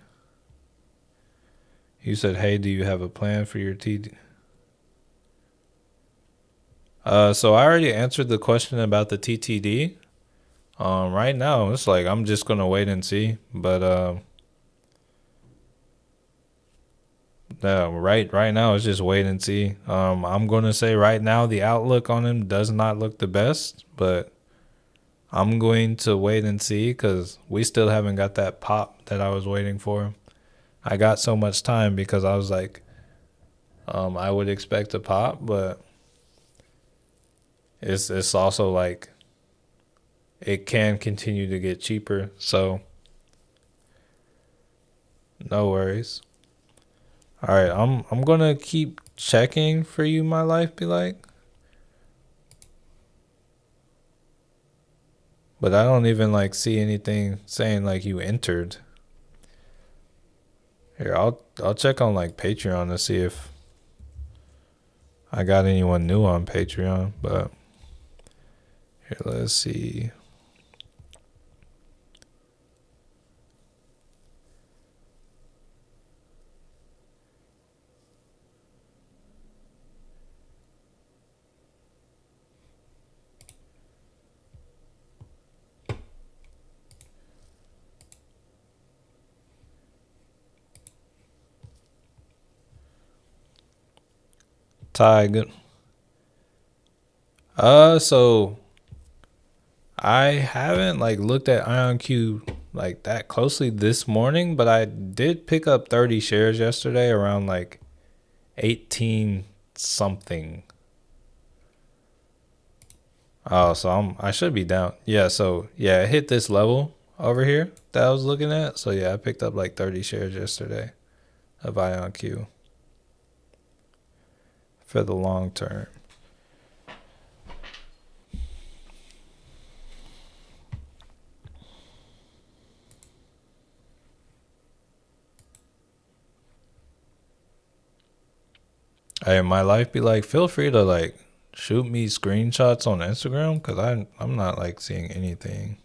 You said, "Hey, do you have a plan for your TD?" So I already answered the question about the TTD. Right now it's like I'm just gonna wait and see. But no, right now it's just wait and see. I'm gonna say right now the outlook on him does not look the best, but I'm going to wait and see because we still haven't got that pop that I was waiting for. I got so much time because I was like, I would expect a pop, but it's also like it can continue to get cheaper. So no worries. All right, I'm gonna keep checking for you. My life be like, but I don't even like see anything saying like you entered. Here, I'll check on like Patreon to see if I got anyone new on Patreon. But here, let's see. Ty, good. So I haven't like looked at IonQ like that closely this morning, but I did pick up 30 shares yesterday around like 18 something. Oh, so I should be down. Yeah, so yeah, it hit this level over here that I was looking at. So yeah, I picked up like 30 shares yesterday of IonQ for the long term. Hey, my life be like, feel free to like shoot me screenshots on Instagram because I'm not like seeing anything.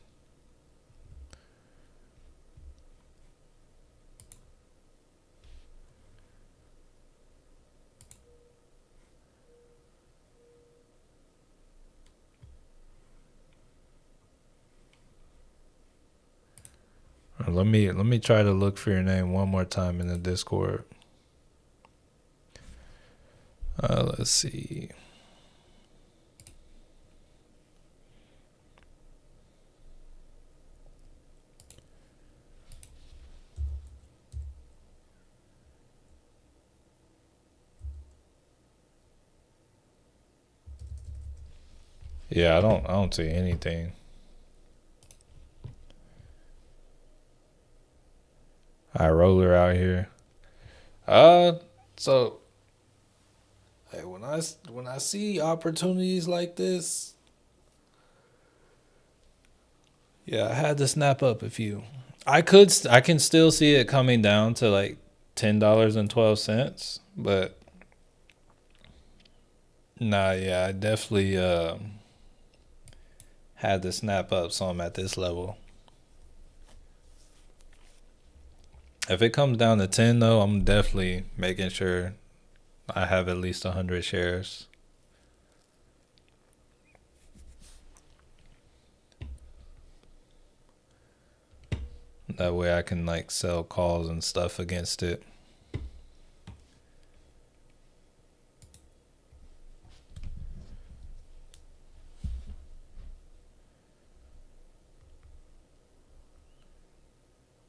Let me try to look for your name one more time in the Discord. Let's see. Yeah, I don't see anything. I roller out here. Uh, so hey, when I see opportunities like this, yeah, I had to snap up a few. I can still see it coming down to like $10.12, but nah, yeah, I definitely had to snap up, so I'm at this level. If it comes down to 10 though, I'm definitely making sure I have at least 100 shares. That way I can like sell calls and stuff against it.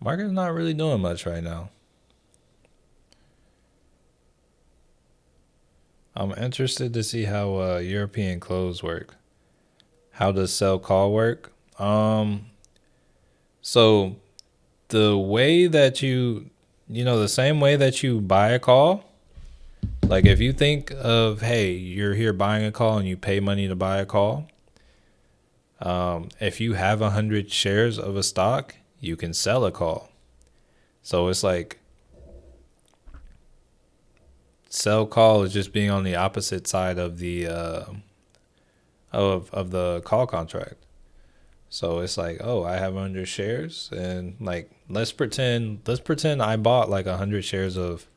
Market's not really doing much right now. I'm interested to see how European close work. How does sell call work? So the way that the same way that you buy a call, like if you think of, hey, you're here buying a call and you pay money to buy a call, if you have 100 shares of a stock, you can sell a call. So it's like sell call is just being on the opposite side of the of the call contract. So it's like, oh, I have 100 shares, and like let's pretend I bought like 100 shares of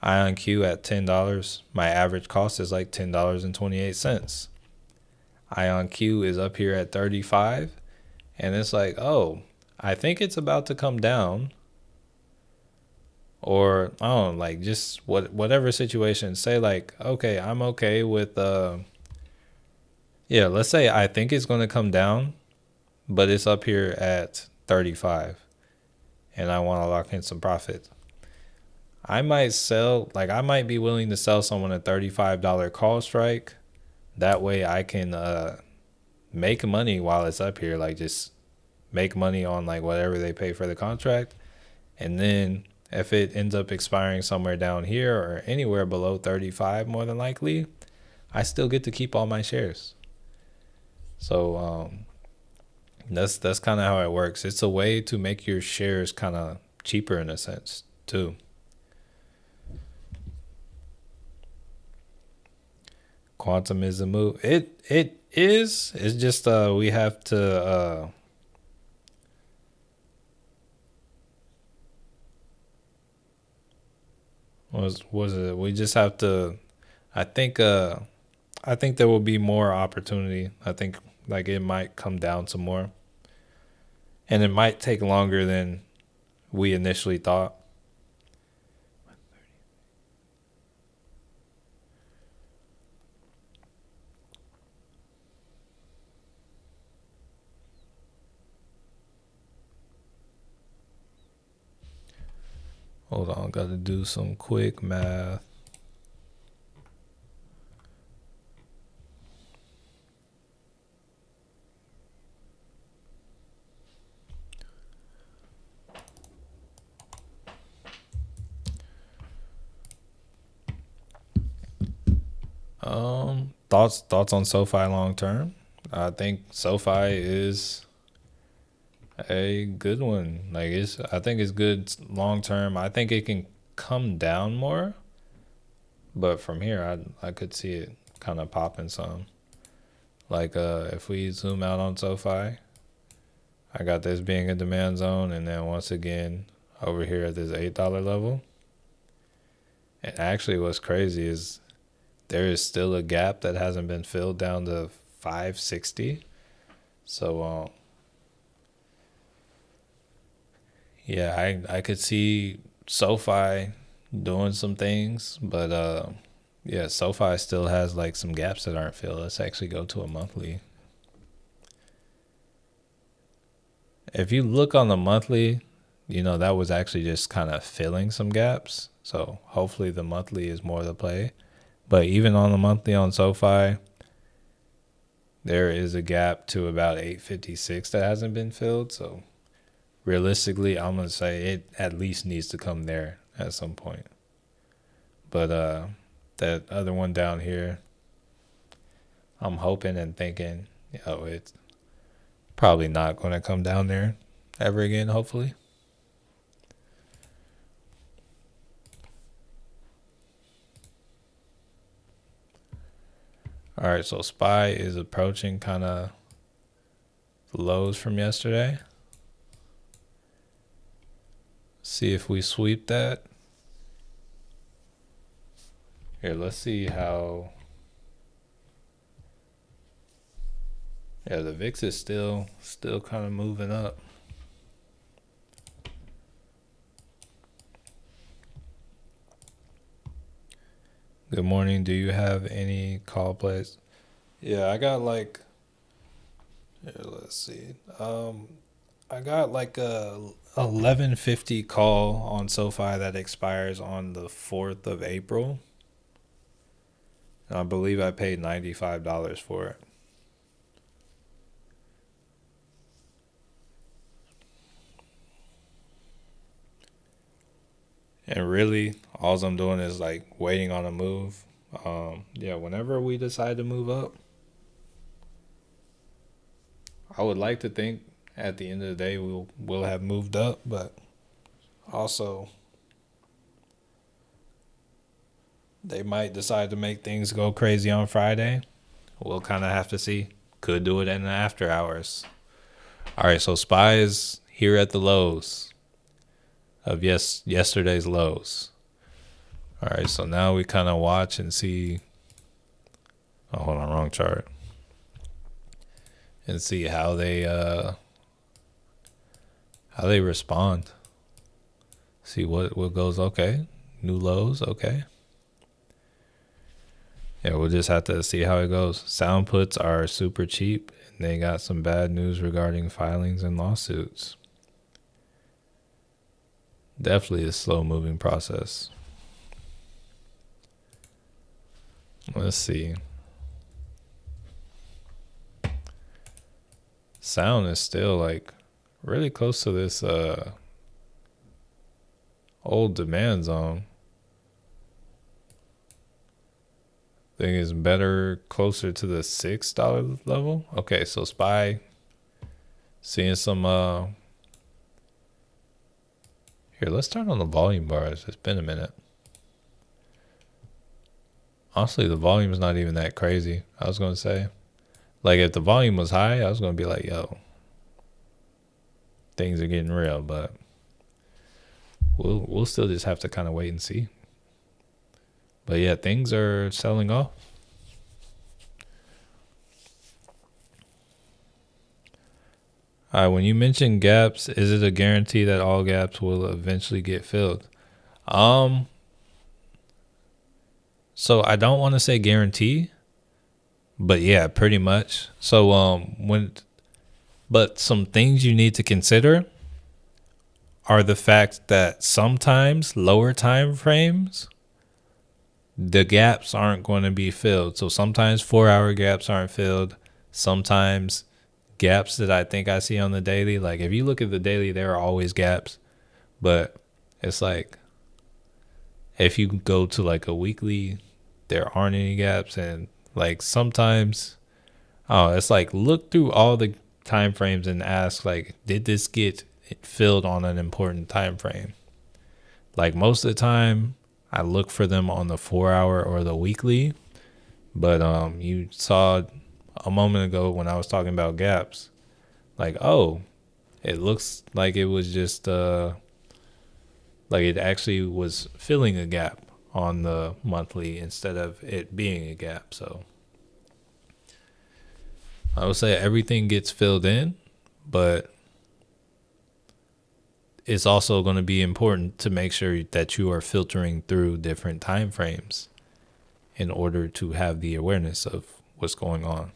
IonQ at $10. My average cost is like $10.28. IonQ is up here at 35, and it's like, oh, I think it's about to come down, or I don't know, like just whatever situation. Say like, okay, I'm okay with yeah, let's say I think it's going to come down, but it's up here at 35, and I want to lock in some profit. I might sell, like I might be willing to sell someone a $35 call strike. That way I can make money while it's up here, like just make money on like whatever they pay for the contract. And then if it ends up expiring somewhere down here or anywhere below 35, more than likely, I still get to keep all my shares. So that's kind of how it works. It's a way to make your shares kind of cheaper in a sense too. Quantum is a move. It is. It's just we have to was it? We just have to. I think there will be more opportunity. I think like it might come down some more, and it might take longer than we initially thought. Hold on, got to do some quick math. Thoughts on SoFi long term. I think SoFi is a good one. Like I think it's good long term. I think it can come down more, but from here I could see it kind of popping some. Like if we zoom out on SoFi, I got this being a demand zone, and then once again over here at this $8 level. And actually what's crazy is there is still a gap that hasn't been filled down to 560. So yeah, I could see SoFi doing some things, but yeah, SoFi still has like some gaps that aren't filled. Let's actually go to a monthly. If you look on the monthly, that was actually just kind of filling some gaps. So hopefully the monthly is more the play. But even on the monthly on SoFi, there is a gap to about 856 that hasn't been filled. So realistically, I'm going to say it at least needs to come there at some point. But that other one down here, I'm hoping and thinking, it's probably not going to come down there ever again, hopefully. All right, so SPY is approaching kind of lows from yesterday. See if we sweep that. Here, let's see how. Yeah, the VIX is still kind of moving up. Good morning. Do you have any call plays? Yeah, I got like. Here, let's see. I got like a 1150 call on SoFi that expires on the 4th of April. And I believe I paid $95 for it. And really, all I'm doing is like waiting on a move. Yeah, whenever we decide to move up, I would like to think at the end of the day we'll have moved up, but also they might decide to make things go crazy on Friday. We'll kind of have to see. Could do it in the after hours. All right, so SPY is here at the lows of yesterday's lows. All right, so now we kind of watch and see. Oh, hold on, wrong chart. And see how they respond. See what goes okay. New lows, okay. Yeah, we'll just have to see how it goes. Sound puts are super cheap, and they got some bad news regarding filings and lawsuits. Definitely a slow moving process. Let's see. Sound is still like really close to this old demand zone. I think it's better closer to the $6 level. Okay, so SPY seeing some here, let's turn on the volume bars. It's been a minute. Honestly, the volume's not even that crazy. I was gonna say. Like if the volume was high, I was gonna be like, yo, things are getting real, but we'll still just have to kind of wait and see. But yeah, things are selling off. All right, when you mention gaps, is it a guarantee that all gaps will eventually get filled? So I don't want to say guarantee, but yeah, pretty much. So but some things you need to consider are the fact that sometimes lower time frames the gaps aren't going to be filled. So sometimes 4 hour gaps aren't filled. Sometimes gaps that I think I see on the daily, like if you look at the daily, there are always gaps. But it's like if you go to like a weekly, there aren't any gaps. And like sometimes, oh, it's like look through all the time frames and ask like, did this get filled on an important time frame? Like most of the time, I look for them on the 4 hour or the weekly. But you saw a moment ago when I was talking about gaps, like, oh, it looks like it was just like it actually was filling a gap on the monthly instead of it being a gap. So I would say everything gets filled in, but it's also going to be important to make sure that you are filtering through different time frames in order to have the awareness of what's going on.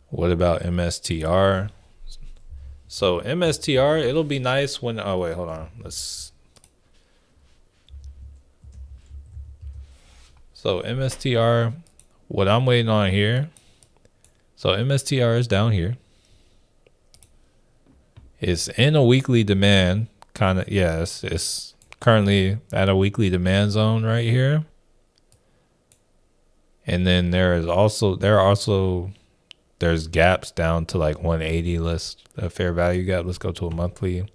What about MSTR? So MSTR, it'll be nice when, oh wait, hold on. So MSTR, what I'm waiting on here. So MSTR is down here. It's in a weekly demand, kind of, yes, it's currently at a weekly demand zone right here. And then there's gaps down to like 180. Let's a fair value gap. Let's go to a monthly.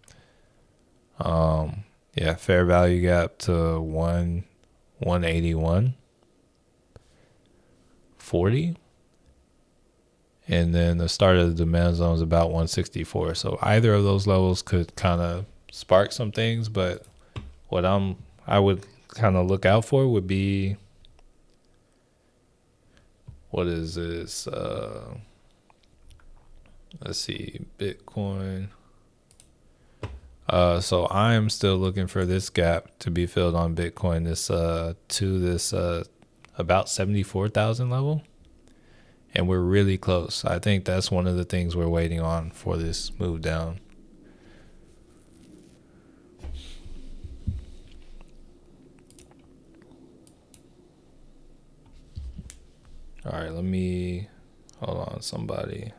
Yeah, fair value gap to 181.40. And then the start of the demand zone is about 164. So either of those levels could kind of spark some things, but what I would kind of look out for would be, what is this? Let's see, Bitcoin. So I am still looking for this gap to be filled on Bitcoin. This about 74,000 level, and we're really close. I think that's one of the things we're waiting on for this move down. All right, let me hold on, somebody.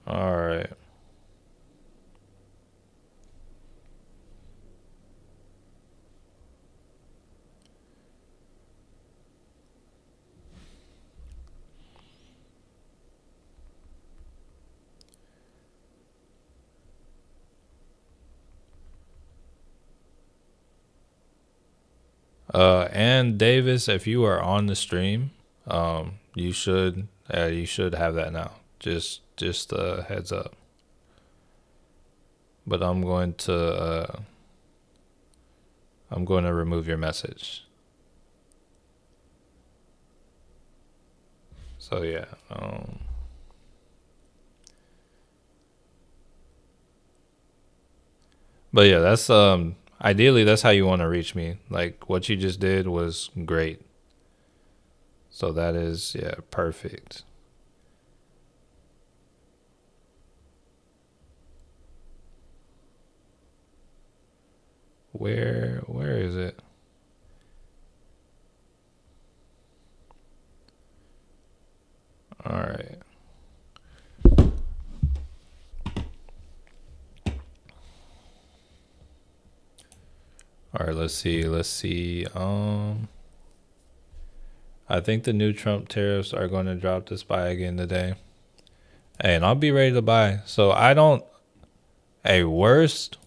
All right. And Davis, if you are on the stream, you should have that now. Just heads up. But I'm going to remove your message. So yeah. But yeah, that's ideally that's how you want to reach me. Like what you just did was great. So that is perfect. Where is it? All right. All right, let's see. I think the new Trump tariffs are going to drop the SPY again today. Hey, and I'll be ready to buy. So I don't. A worst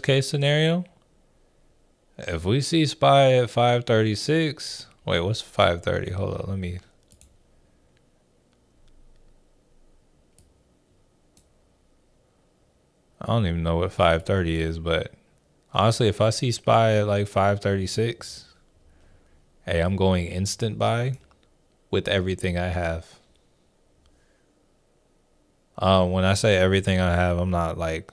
case scenario. If we see SPY at 536, wait, what's 530? Hold on, let me. I don't even know what 530 is, but honestly, if I see SPY at like 536, hey, I'm going instant buy with everything I have. When I say everything I have, I'm not like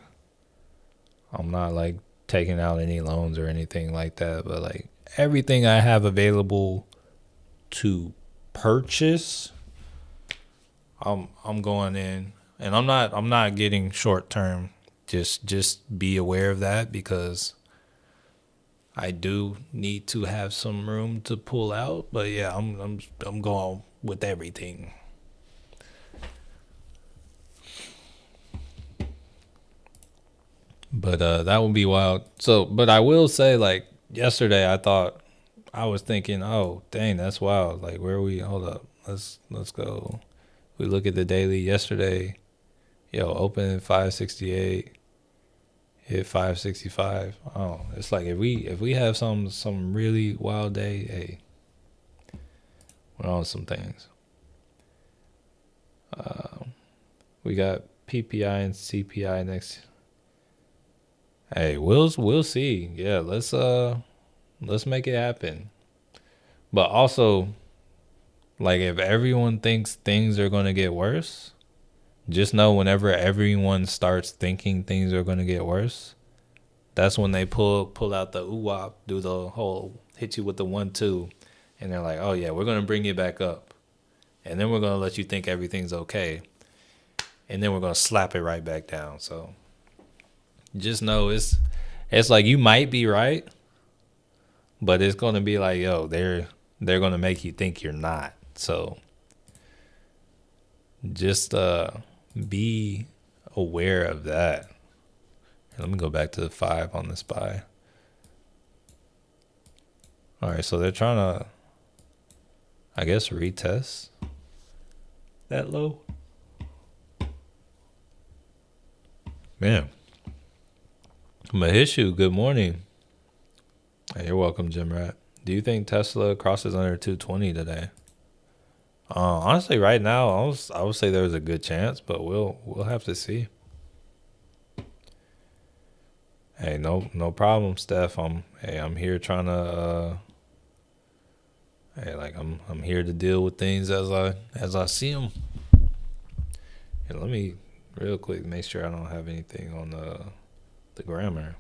taking out any loans or anything like that, but like everything I have available to purchase, I'm going in, and I'm not getting short term. Just be aware of that, because I do need to have some room to pull out. But yeah, I'm going with everything. But that would be wild. So, but I will say, like yesterday, I was thinking, oh dang, that's wild. Like where are we? Hold up, let's go. We look at the daily yesterday. Open 568, hit 565. Oh, it's like if we have some really wild day, hey, we're on some things. We got PPI and CPI next. Hey, we'll see. Yeah, let's make it happen. But also, like if everyone thinks things are gonna get worse, just know whenever everyone starts thinking things are gonna get worse, that's when they pull out the ooh-wop, do the whole hit you with the 1-2, and they're like, oh yeah, we're gonna bring you back up, and then we're gonna let you think everything's okay, and then we're gonna slap it right back down. So just know it's like you might be right, but it's gonna be like, yo, they're gonna make you think you're not. So just be aware of that. Let me go back to the 5 on the SPY. All right, so they're trying to, I guess, retest that low. Man, Mahishu, good morning. Hey, you're welcome, Jim Rat. Do you think Tesla crosses under 220 today? Honestly, right now, I would say there's a good chance, but we'll have to see. Hey, no problem, Steph. I'm here trying to I'm here to deal with things as I see them. And let me real quick make sure I don't have anything on the grammar.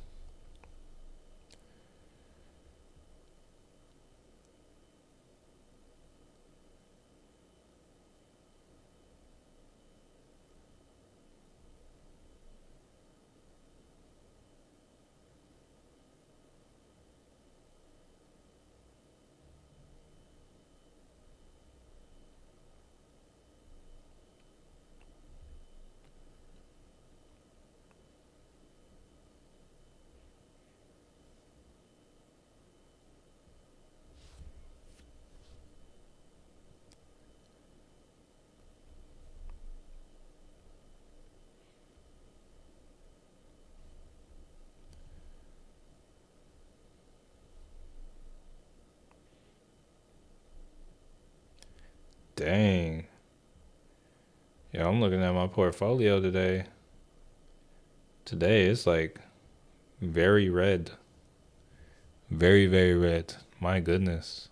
Yeah, I'm looking at my portfolio today. Today it's like very red. Very, very red. My goodness.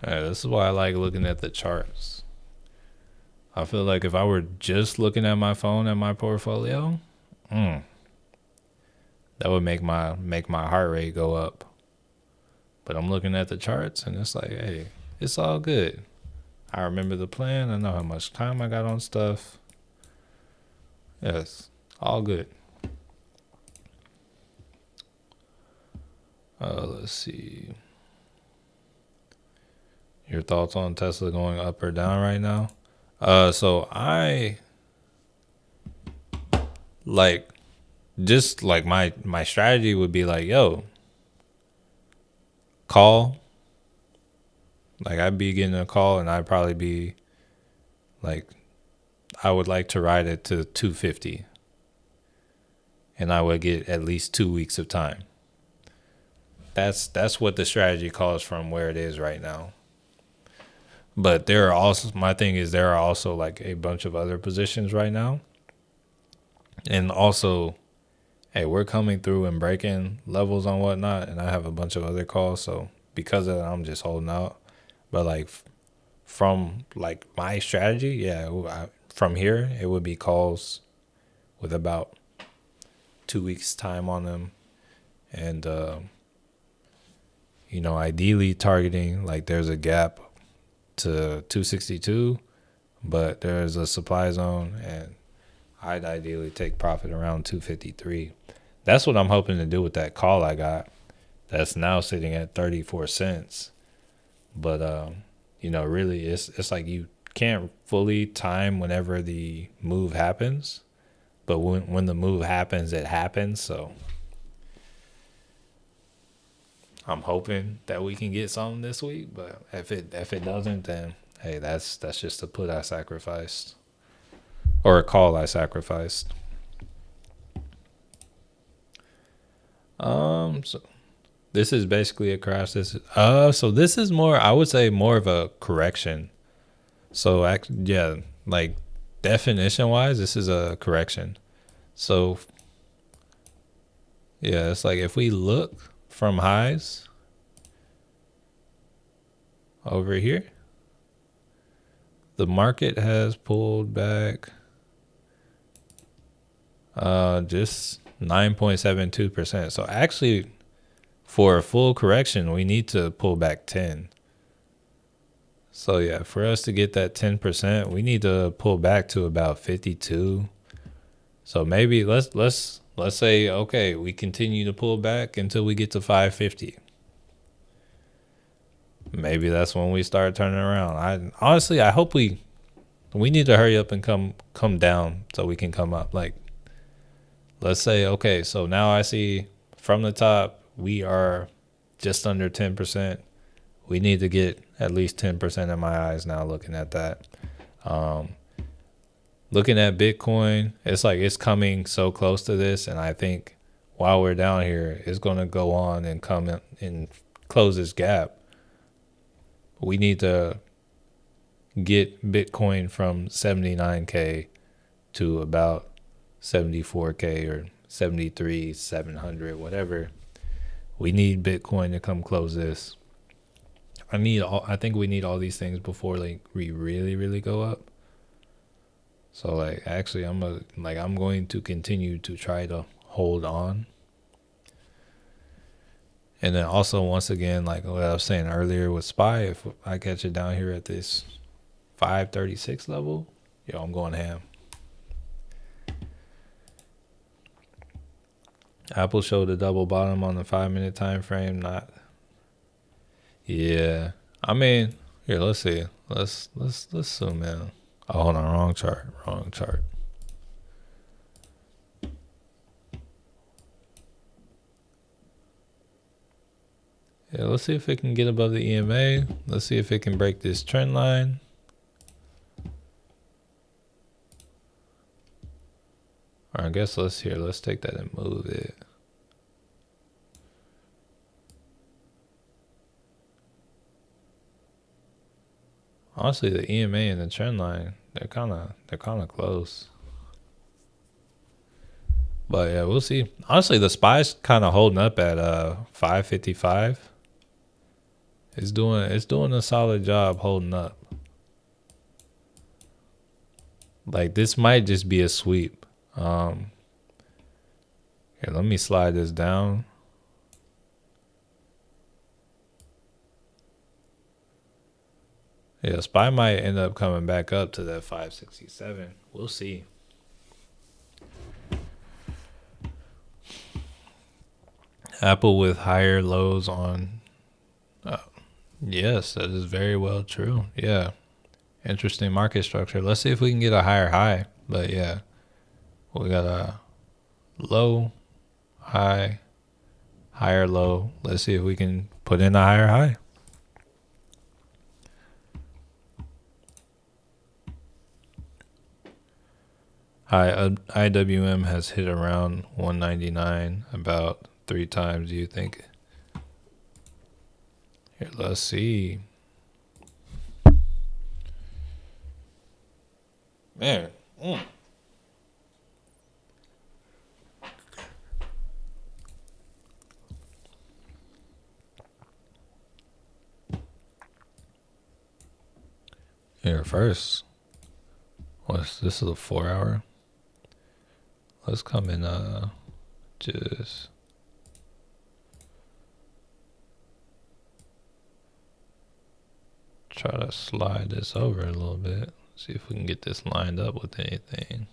Yeah, this is why I like looking at the charts. I feel like if I were just looking at my phone and my portfolio, mm, that would make my heart rate go up. But I'm looking at the charts and it's like, hey, it's all good. I remember the plan. I know how much time I got on stuff. Yes, all good. Let's see. Your thoughts on Tesla going up or down right now? So I like just like my strategy would be like, yo, call. Like I'd be getting a call and I'd probably be like, I would like to ride it to 250 and I would get at least 2 weeks of time. That's what the strategy calls from where it is right now. But there are also, my thing is there are also like a bunch of other positions right now. And also, hey, we're coming through and breaking levels on whatnot. And I have a bunch of other calls. So because of that, I'm just holding out. But like from like my strategy, yeah, from here, it would be calls with about 2 weeks time on them. And, ideally targeting like there's a gap to 262, but there's a supply zone and I'd ideally take profit around 253. That's what I'm hoping to do with that call I got. That's now sitting at 34 cents. But really it's like you can't fully time whenever the move happens. But when the move happens, it happens. So I'm hoping that we can get something this week. But if it doesn't, then hey, that's just a put I sacrificed. Or a call I sacrificed. So this is basically a crash. So this is more, I would say, more of a correction. So yeah, like definition wise, this is a correction. So yeah, it's like if we look from highs over here, the market has pulled back just 9.72%. So actually, for a full correction, we need to pull back 10. So yeah, for us to get that 10%, we need to pull back to about 52. So maybe let's say, okay, we continue to pull back until we get to 550. Maybe that's when we start turning around. I hope we need to hurry up and come down so we can come up. Like, let's say, okay, so now I see from the top we are just under 10%. We need to get at least 10% in my eyes now looking at that. Looking at Bitcoin, it's like it's coming so close to this, and I think while we're down here, it's going to go on and come in and close this gap. We need to get Bitcoin from 79K to about 74K or 73,700, whatever. We need Bitcoin to come close this. I think we need all these things before like we really, really go up. So like actually I'm going to continue to try to hold on. And then also once again, like what I was saying earlier with SPY, if I catch it down here at this 536 level, I'm going ham. Apple showed a double bottom on the 5-minute time frame. Not. Yeah. I mean, here, let's see. Let's zoom in. Oh, hold on, wrong chart. Yeah, let's see if it can get above the EMA. Let's see if it can break this trend line. Or I guess let's take that and move it. Honestly, the EMA and the trend line, they're kind of close. But yeah, we'll see. Honestly, the spy's kind of holding up at 555. It's doing a solid job holding up. Like this might just be a sweep. Here, let me slide this down. Yeah, SPY might end up coming back up to that 567. We'll see. Apple with higher lows on. Yes, that is very well true. Yeah. Interesting market structure. Let's see if we can get a higher high. But yeah, we got a low, high, higher low. Let's see if we can put in a higher high. IWM has hit around 199 about 3 times. Do you think? Here, let's see. Man. Here first. This is a 4-hour. Let's come in just try to slide this over a little bit. See if we can get this lined up with anything.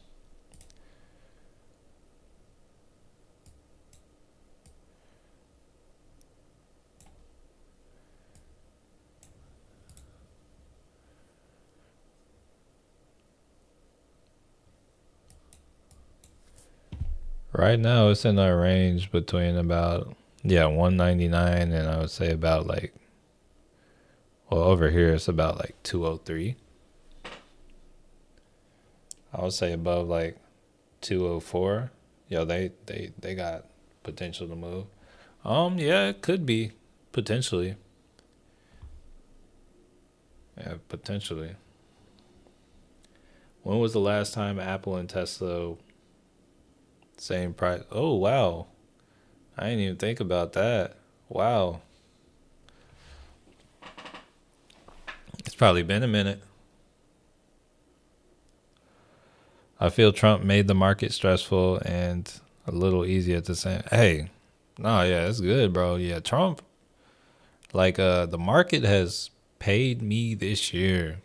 Right now it's in our range between about 199 and I would say about like, well, over here it's about like 203. I would say above like 204. Yo, they got potential to move. Yeah, it could be potentially. Yeah, potentially. When was the last time Apple and Tesla same price? Oh wow, I didn't even think about that. Wow, it's probably been a minute. I feel Trump made the market stressful and a little easy at the same. Hey, no, yeah, it's good, bro. Yeah, Trump. Like, the market has paid me this year.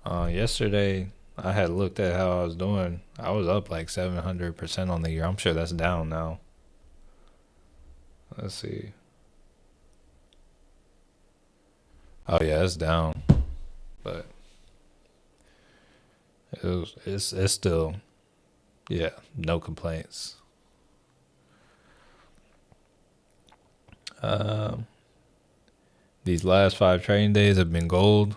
Yesterday I had looked at how I was doing. I was up like 700% on the year. I'm sure that's down now. Let's see. Oh yeah, it's down, but it's still, yeah, no complaints. Um, these last 5 trading days have been gold.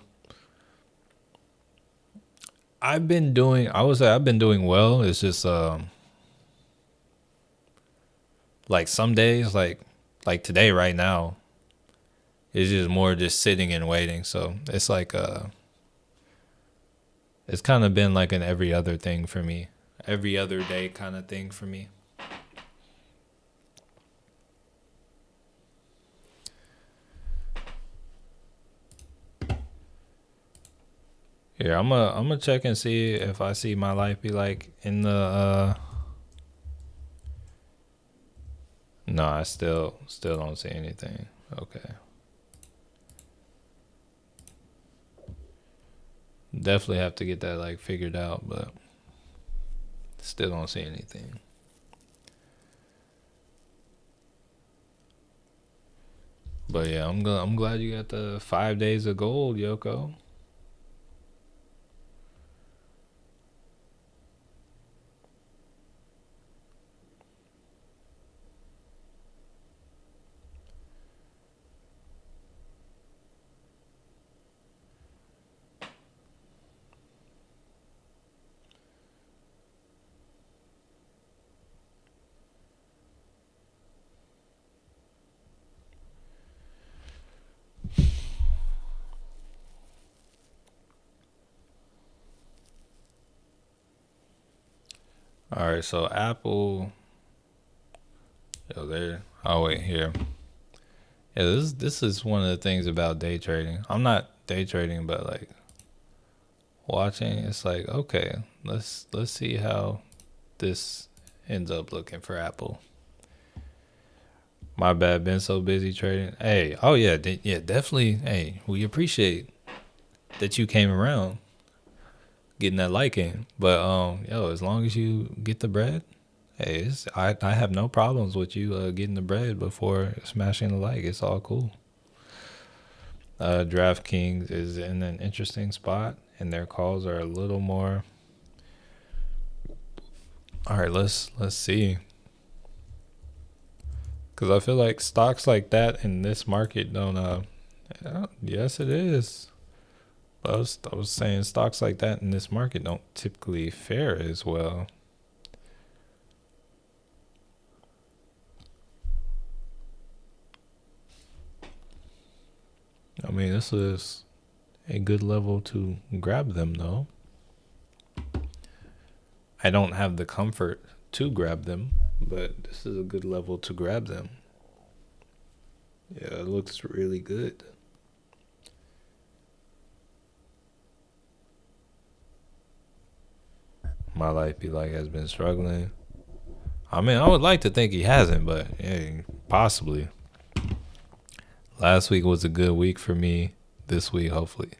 I would say I've been doing well. It's just like some days, like today right now, it's just more just sitting and waiting. So it's like it's kind of been like an every other thing for me, every other day kind of thing for me. Here, I'm gonna check and see if I see my life be like in the no, I still don't see anything. Okay. Definitely have to get that like figured out, but still don't see anything. But yeah, I'm glad you got the 5 days of gold, Yoko. All right, so Apple. Yo, there. Oh wait, here. Yeah, this is one of the things about day trading. I'm not day trading, but like watching, it's like okay, let's see how this ends up looking for Apple. My bad, been so busy trading. Hey, oh yeah, yeah, definitely. Hey, we appreciate that you came around, getting that like in. But yo, as long as you get the bread, hey, I have no problems with you getting the bread before smashing the like. It's all cool. DraftKings is in an interesting spot, and their calls are a little more. All right, let's see. Because I feel like stocks like that in this market don't. Yes, it is. But I was saying stocks like that in this market don't typically fare as well. I mean, this is a good level to grab them, though. I don't have the comfort to grab them, but this is a good level to grab them. Yeah, it looks really good. My life be like has been struggling. I mean, I would like to think he hasn't, but yeah, possibly. Last week was a good week for me. This week, hopefully.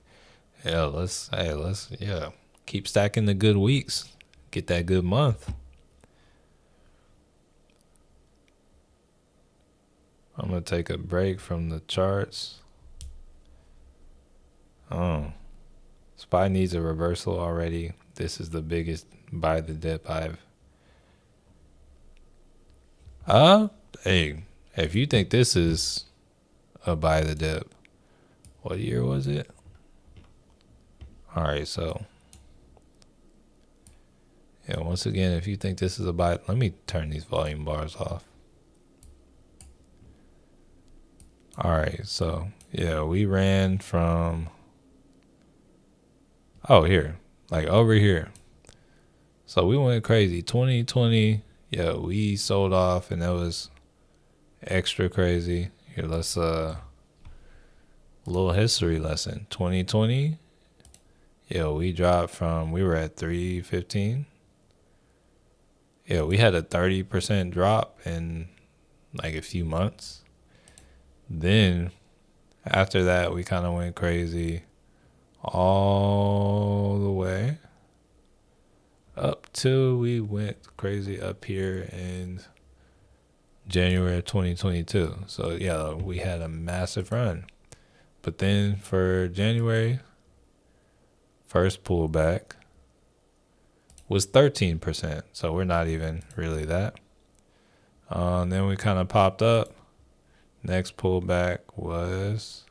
Yeah, let's keep stacking the good weeks. Get that good month. I'm gonna take a break from the charts. Oh, SPY needs a reversal already. This is the biggest buy the dip I've. Uh, hey, if you think this is a buy the dip, what year was it? All right, so yeah, once again, if you think this is a buy, let me turn these volume bars off. All right, so yeah, we ran from here, like over here. So we went crazy. 2020, yeah, we sold off, and that was extra crazy. Here, let's little history lesson. 2020, yeah, we dropped from we were at 315. Yeah, we had a 30% drop in like a few months. Then after that, we kind of went crazy all the way up till we went crazy up here in January of 2022. So yeah, we had a massive run. But then for January, first pullback was 13%. So we're not even really that. Then we kind of popped up. Next pullback was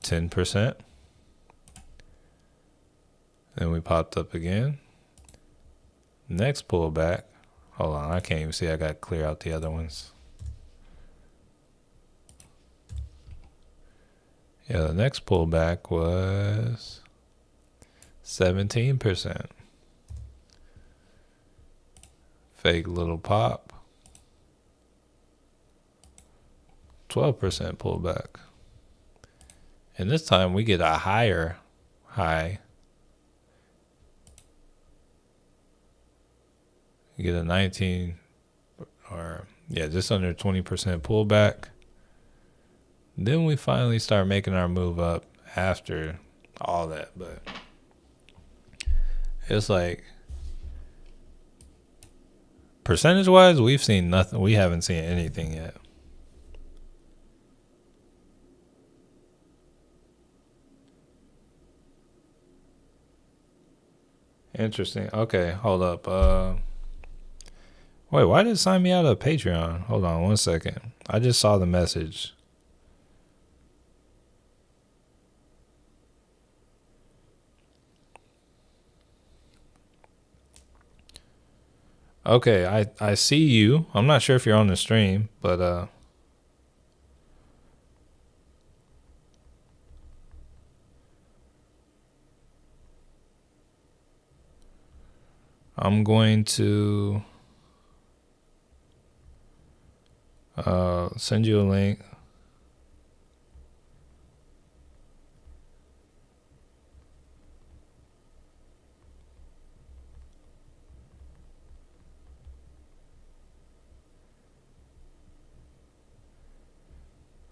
10%. Then we popped up again. Next pullback. Hold on, I can't even see. I got to clear out the other ones. Yeah, the next pullback was 17%. Fake little pop. 12% pullback. And this time we get a higher high. You get a 19 or just under 20% pullback. Then we finally start making our move up after all that. But it's like percentage wise, we've seen nothing. We haven't seen anything yet. Interesting. Okay, hold up. Wait, why did it sign me out of Patreon? Hold on 1 second. I just saw the message. Okay, I see you. I'm not sure if you're on the stream, but I'm going to send you a link.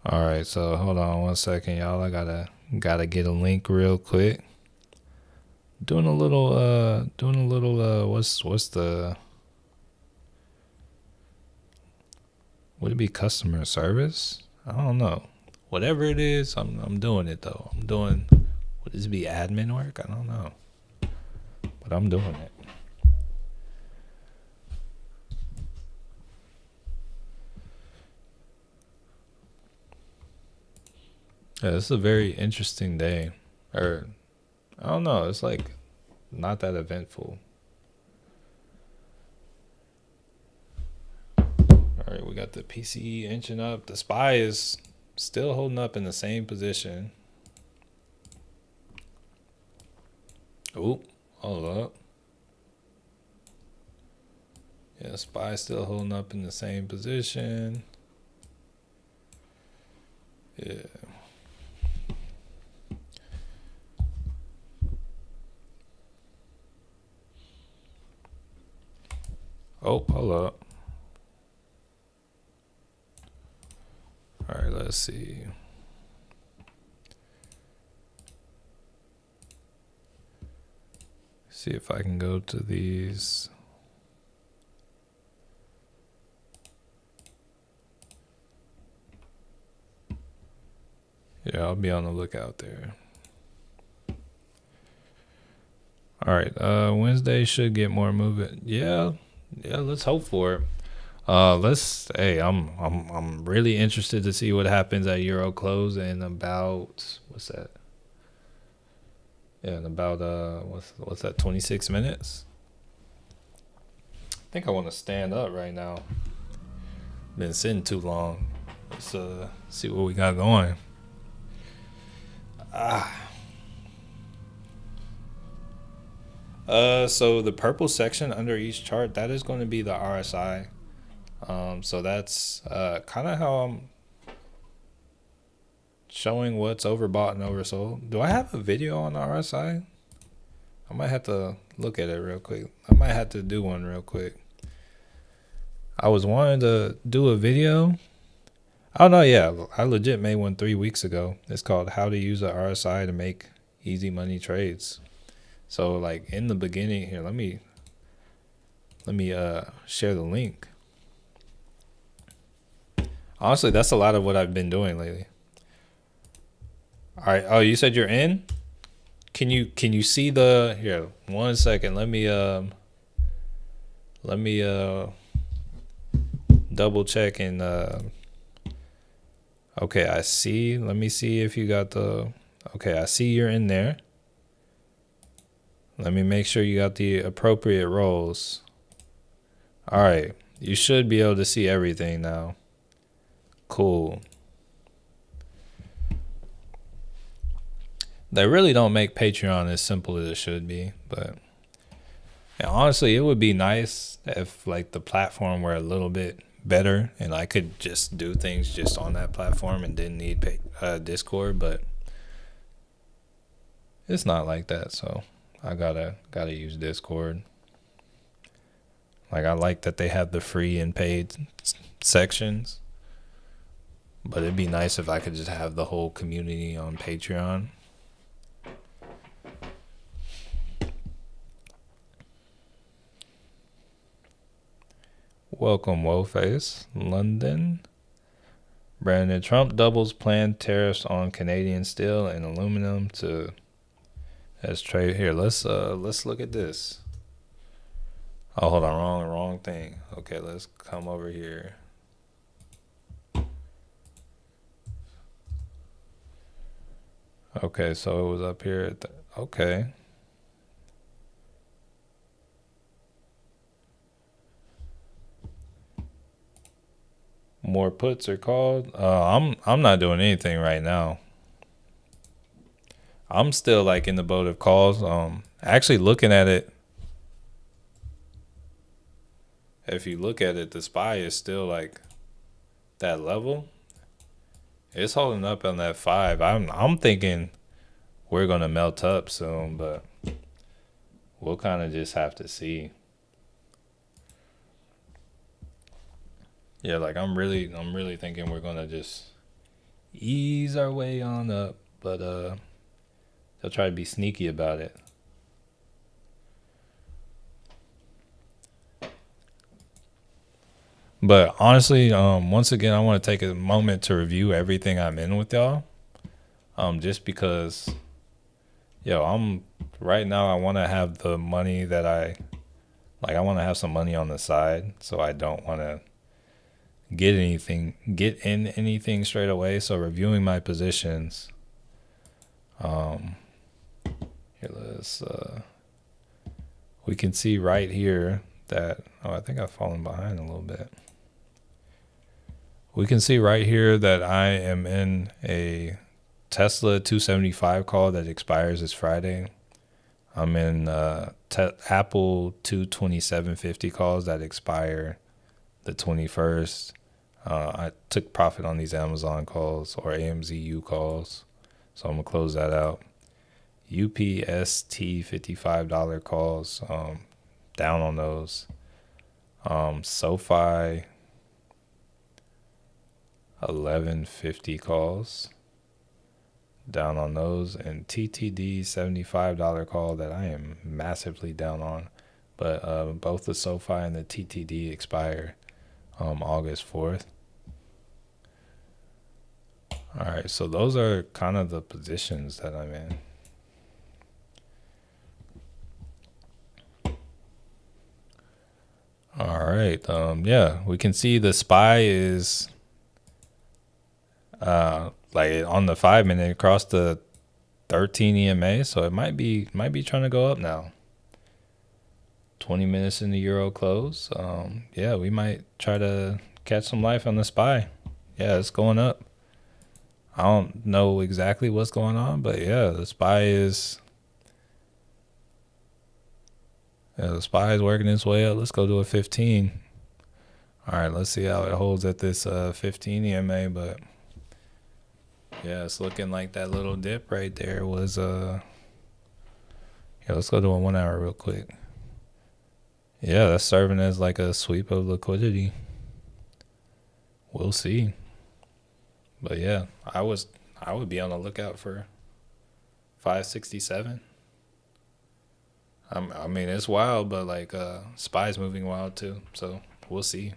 All right, so hold on 1 second, y'all. I gotta get a link real quick. Doing a little what's the, would it be customer service? I don't know. Whatever it is, I'm doing it though. Would this be admin work? I don't know. But I'm doing it. Yeah, it's a very interesting day. Or I don't know, it's like not that eventful. All right, we got the PCE inching up. The SPY is still holding up in the same position. Oh, hold up. Yeah, SPY still holding up in the same position. Yeah. Oh, hold up. All right, let's see. See if I can go to these. Yeah, I'll be on the lookout there. All right, Wednesday should get more movement. Yeah, let's hope for it. I'm really interested to see what happens at Euro close in about, what's that? Yeah, in about what's that, 26 minutes? I think I want to stand up right now. Been sitting too long. Let's see what we got going. So the purple section under each chart, that is going to be the RSI. So that's kind of how I'm showing what's overbought and oversold. Do I have a video on the RSI? I might have to look at it real quick. I might have to do one real quick. I was wanting to do a video. Oh no, yeah, I legit made one 3 weeks ago. It's called How to Use the RSI to Make Easy Money Trades. So like in the beginning here, let me share the link. Honestly, that's a lot of what I've been doing lately. All right. Oh, you said you're in? Can you see the, here, 1 second. Let me double check and okay, I see. Let me see if you got the, okay, I see you're in there. Let me make sure you got the appropriate roles. All right. You should be able to see everything now. Cool. They really don't make Patreon as simple as it should be, but yeah, honestly, it would be nice if like the platform were a little bit better and I could just do things just on that platform and didn't need Discord, but it's not like that, so I gotta use Discord. Like, I like that they have the free and paid sections, but it'd be nice if I could just have the whole community on Patreon. Welcome, Woface. London. Brandon Trump doubles planned tariffs on Canadian steel and aluminum to as trade. Here, let's look at this. Oh, hold on, wrong thing. Okay, let's come over here. Okay, so it was up here at the, okay. More puts are called. I'm not doing anything right now. I'm still like in the boat of calls. Actually looking at it. if you look at it, the SPY is still like that level. It's holding up on that 5. I'm thinking we're gonna melt up soon, but we'll kind of just have to see. Yeah, like I'm really thinking we're gonna just ease our way on up, but they'll try to be sneaky about it. But honestly, once again, I want to take a moment to review everything I'm in with y'all. Just because, I'm right now. I want to have the money that I like. I want to have some money on the side, so I don't want to get in anything straight away. So reviewing my positions. Um, Here, we can see right here that I think I've fallen behind a little bit. We can see right here that I am in a Tesla 275 call that expires this Friday. I'm in Apple 227.50 calls that expire the 21st. I took profit on these Amazon calls or AMZU calls, so I'm gonna close that out. UPST $55 calls, down on those. SoFi 1150 calls, down on those, and TTD $75 call that I am massively down on. But both the SoFi and the TTD expire August 4th. All right, so those are kind of the positions that I'm in. All right, yeah, we can see the SPY is like on the 5 minute across the 13 EMA, so it might be trying to go up now. 20 minutes in the Euro close. Yeah, we might try to catch some life on the SPY. Yeah, it's going up. I don't know exactly what's going on, but yeah, the SPY is working its way up. Let's go to a 15. All right, let's see how it holds at this 15 EMA, but yeah, it's looking like that little dip right there was yeah, let's go to a 1 hour real quick. Yeah, that's serving as like a sweep of liquidity. We'll see. But yeah, I would be on the lookout for 567. I mean, it's wild, but like SPY's moving wild too. So we'll see.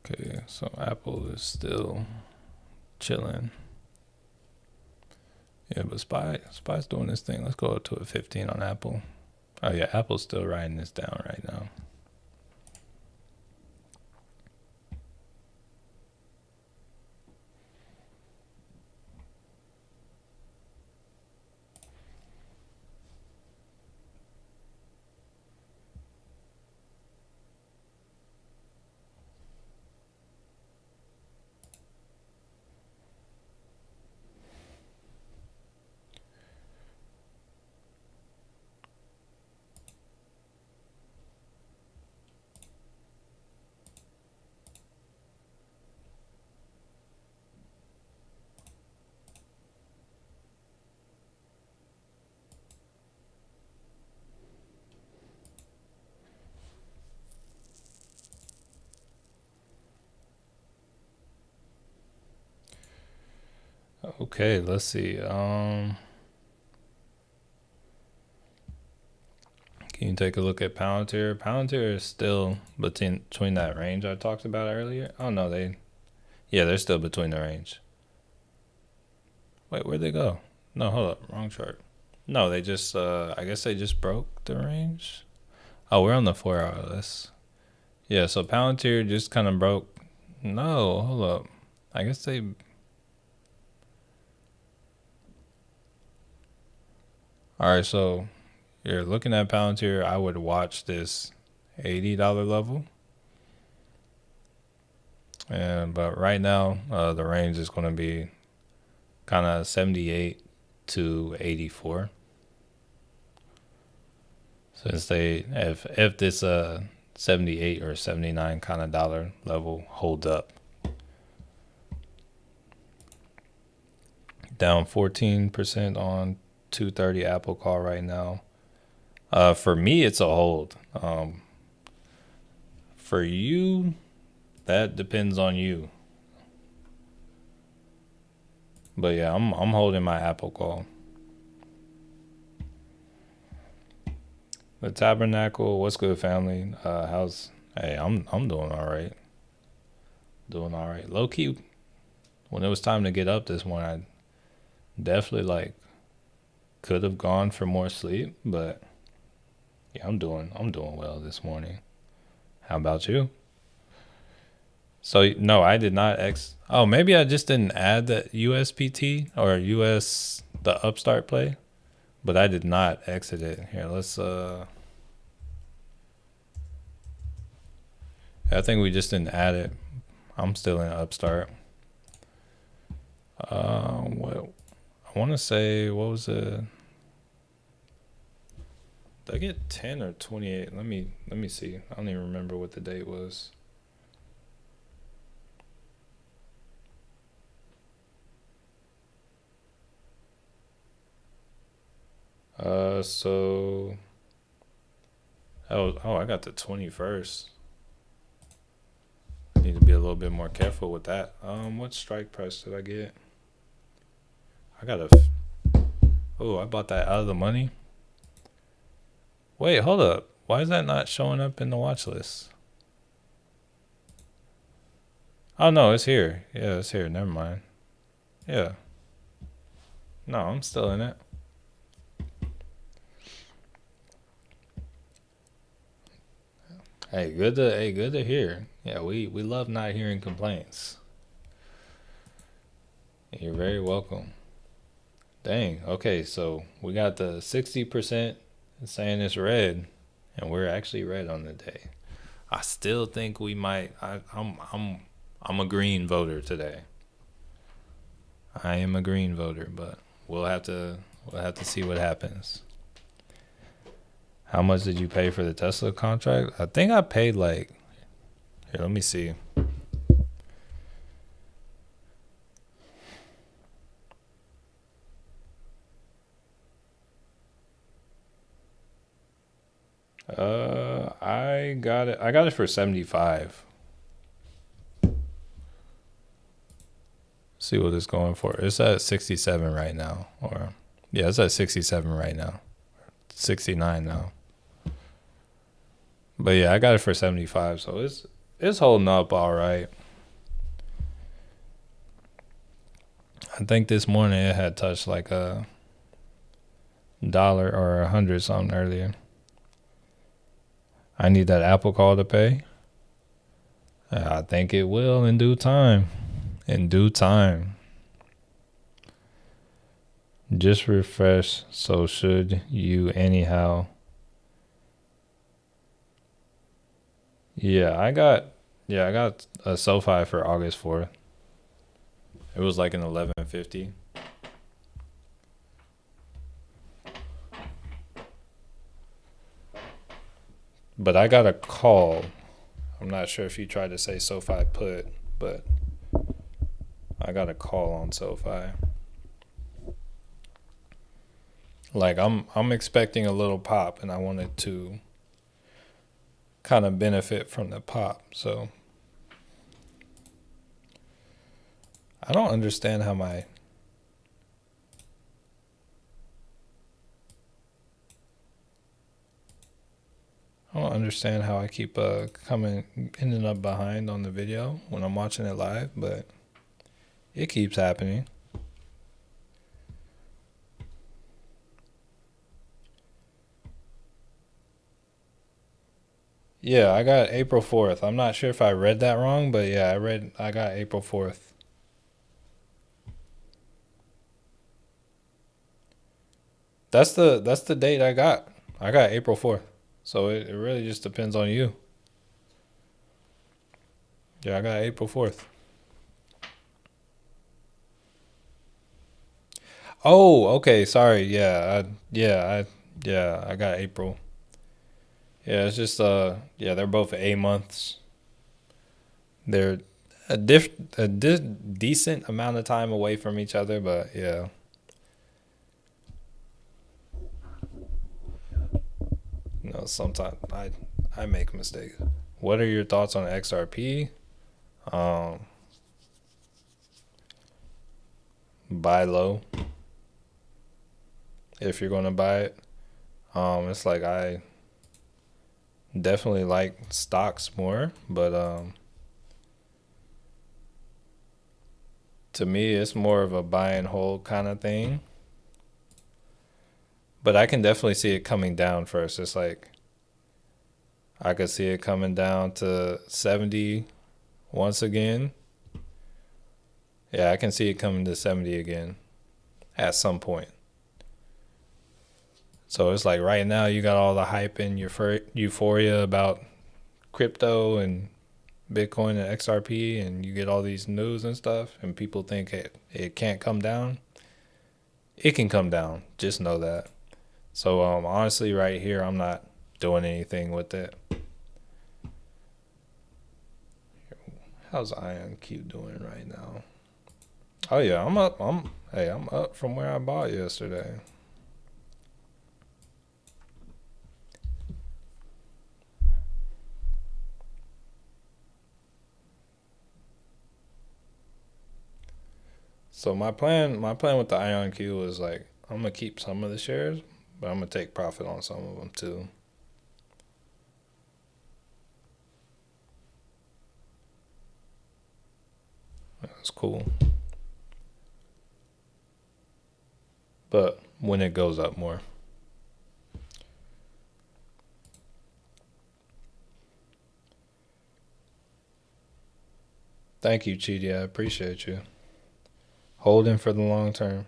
Okay, so Apple is still chilling. Yeah, but SPY's doing this thing. Let's go up to a 15 on Apple. Oh yeah, Apple's still riding this down right now. Okay, let's see. Can you take a look at Palantir? Palantir is still between that range I talked about earlier. Oh no, they're still between the range. Wait, where'd they go? No, hold up, wrong chart. No, they just I guess they just broke the range. Oh, we're on the 4 hour list. Yeah, so Palantir just kind of broke. No, hold up. I guess they. All right, so you're looking at Palantir. I would watch this $80 level. But right now, the range is going to be kind of 78 to 84. Since if this 78 or 79 kind of dollar level holds up. Down 14% on 230 Apple call right now. For me, it's a hold. For you, that depends on you. But yeah, I'm holding my Apple call. The Tabernacle, what's good, family? Hey, I'm doing all right. Doing all right. Low key, when it was time to get up this morning, I definitely could have gone for more sleep, but yeah, I'm doing well this morning. How about you? So no, I did not Oh, maybe I just didn't add the USPT or the upstart play, but I did not exit it. Here, let's I think we just didn't add it. I'm still in upstart. What I want to say, what was it? Did I get 10 or 28? Let me see. I don't even remember what the date was. So I got the 21st. I need to be a little bit more careful with that. What strike price did I get? I bought that out of the money. Wait, hold up. Why is that not showing up in the watch list? Oh no, it's here. Yeah, it's here. Never mind. Yeah. No, I'm still in it. Hey, good to hear. Yeah, we love not hearing complaints. You're very welcome. Dang. Okay, so we got the 60% saying it's red, and we're actually red on the day. I still think we might. I'm a green voter today. I am a green voter, but we'll have to see what happens. How much did you pay for the Tesla contract? I think I paid here, let me see. I got it for 75. See what it's going for. It's at 67 right now. Yeah, it's at 67 right now. 69 now. But yeah, I got it for 75, so it's holding up all right. I think this morning it had touched like $1 or 100 something earlier. I need that Apple call to pay. I think it will in due time. In due time. Just refresh, so should you anyhow. Yeah, I got a SoFi for August 4th. It was like an 1150. But I got a call. I'm not sure if you tried to say SoFi put, but I got a call on SoFi. I'm expecting a little pop, and I wanted to kind of benefit from the pop. So I don't understand how I keep ending up behind on the video when I'm watching it live, but it keeps happening. Yeah, I got April 4th. I'm not sure if I read that wrong, but yeah, I got April 4th. That's the date I got. I got April 4th. So it really just depends on you. Yeah, I got April 4th. Oh, okay, sorry. I got April. Yeah, it's just yeah, they're both A months. They're a decent amount of time away from each other, but yeah. Sometimes I make mistakes. What are your thoughts on XRP? Um, buy low if you're gonna buy it. It's like I definitely like stocks more, but to me it's more of a buy and hold kind of thing. But I can definitely see it coming down first. It's like I could see it coming down to 70 once again. Yeah, I can see it coming to 70 again at some point. So it's like right now you got all the hype and euphoria about crypto and Bitcoin and XRP, and you get all these news and stuff, and people think it can't come down. It can come down. Just know that. So honestly, right here, I'm not doing anything with it. How's IonQ doing right now? Oh yeah, I'm up. I'm up from where I bought yesterday. So my plan with the IonQ was like I'm gonna keep some of the shares, but I'm gonna take profit on some of them too. That's cool. But when it goes up more. Thank you, Chidi. I appreciate you. Holding for the long term.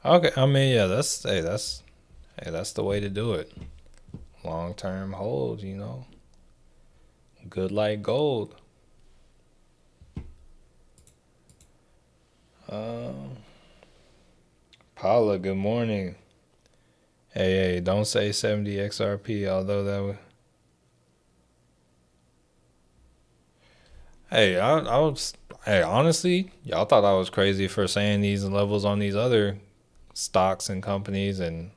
Okay, I mean, yeah, that's the way to do it. Long term hold. Good like gold. Um, Paula, good morning. Hey, don't say 70 XRP, although that would. I was. Hey, honestly, y'all thought I was crazy for saying these levels on these other stocks and companies, and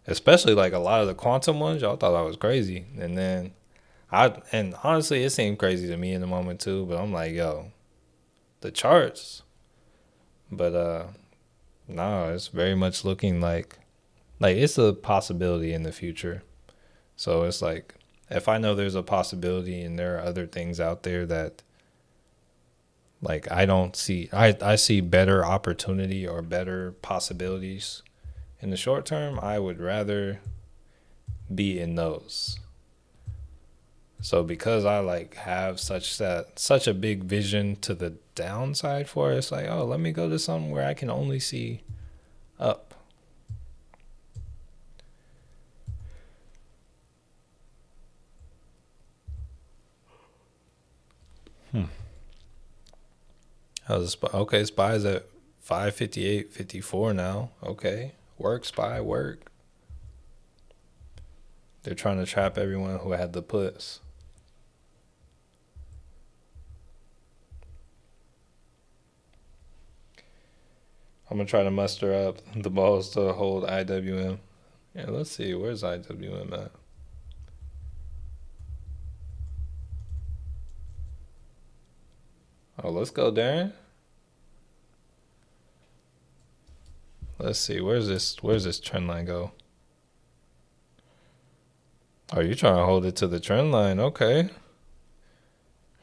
especially like a lot of the quantum ones. Y'all thought I was crazy, and honestly, it seemed crazy to me in the moment too. But I'm like, yo, the charts. But no, it's very much looking like it's a possibility in the future. So it's like if I know there's a possibility and there are other things out there that like I don't see I see better opportunity or better possibilities in the short term, I would rather be in those. So because I like have such a big vision to the downside for it, it's like, oh, let me go to something where I can only see up. Hmm. How's the SPY? Okay, SPY's at 558.54 now. Okay. Work, SPY, work. They're trying to trap everyone who had the puts. I'm gonna try to muster up the balls to hold IWM. Yeah, let's see. Where's IWM at? Oh, let's go, Darren. Let's see. Where's this trend line go? Oh, you trying to hold it to the trend line? Okay.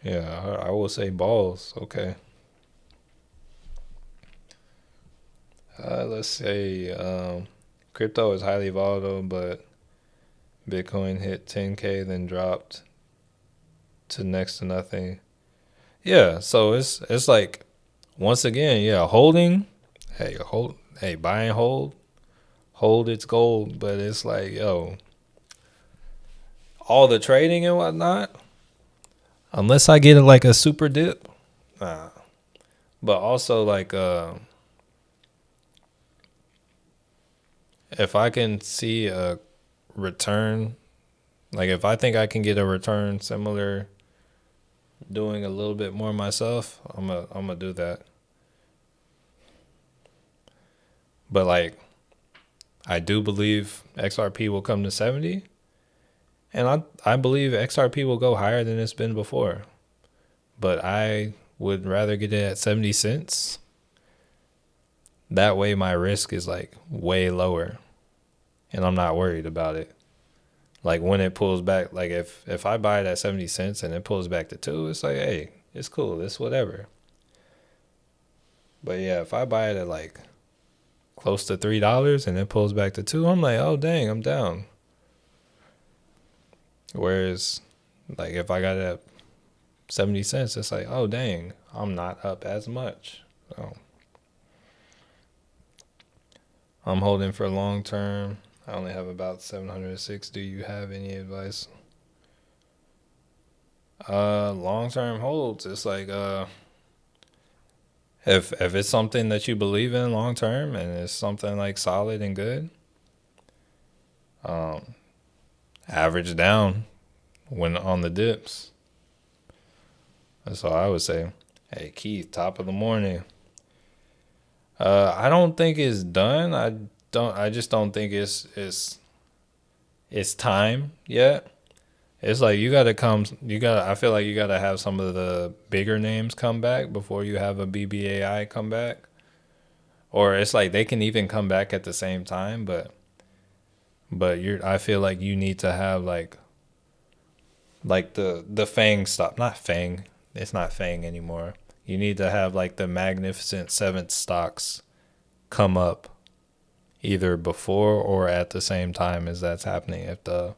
Yeah, I will say balls. Okay. Let's say crypto is highly volatile, but Bitcoin hit 10K, then dropped to next to nothing. Yeah, so it's like once again, yeah, holding, hey, buy and hold its gold, but it's like, yo, all the trading and whatnot, unless I get it like a super dip, nah. But also like if I can see a return, like if I think I can get a return similar doing a little bit more myself, I'm gonna do that. But like I do believe XRP will come to 70, and I believe XRP will go higher than it's been before. But I would rather get it at 70 cents. That way my risk is like way lower and I'm not worried about it. Like when it pulls back, like if I buy it at 70 cents and it pulls back to 2, it's like, hey, it's cool, it's whatever. But yeah, if I buy it at like close to $3 and it pulls back to 2, I'm like, oh dang, I'm down. Whereas like if I got it at 70 cents, it's like, oh dang, I'm not up as much. So I'm holding for long term. I only have about 706. Do you have any advice? Long term holds. It's like if it's something that you believe in long term and it's something like solid and good, um, average down when on the dips. That's all I would say. Hey Keith, top of the morning. I don't think it's done. I just don't think it's time yet. It's like I feel like you gotta have some of the bigger names come back before you have a BBAI come back. Or it's like they can even come back at the same time, but I feel like you need to have like the Fang stop, not Fang. It's not Fang anymore. You need to have like the Magnificent Seventh stocks come up either before or at the same time as that's happening. If the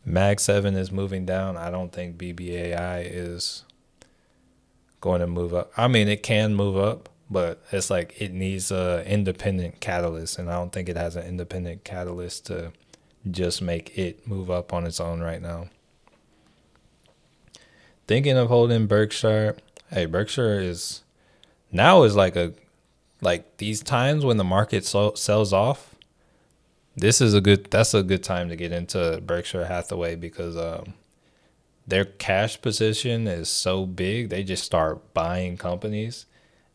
Mag 7 is moving down, I don't think BBAI is going to move up. I mean, it can move up, but it's like it needs a independent catalyst, and I don't think it has an independent catalyst to just make it move up on its own right now. Thinking of holding Berkshire. Hey, Berkshire is like these times when the market sells off. That's a good time to get into Berkshire Hathaway because their cash position is so big, they just start buying companies,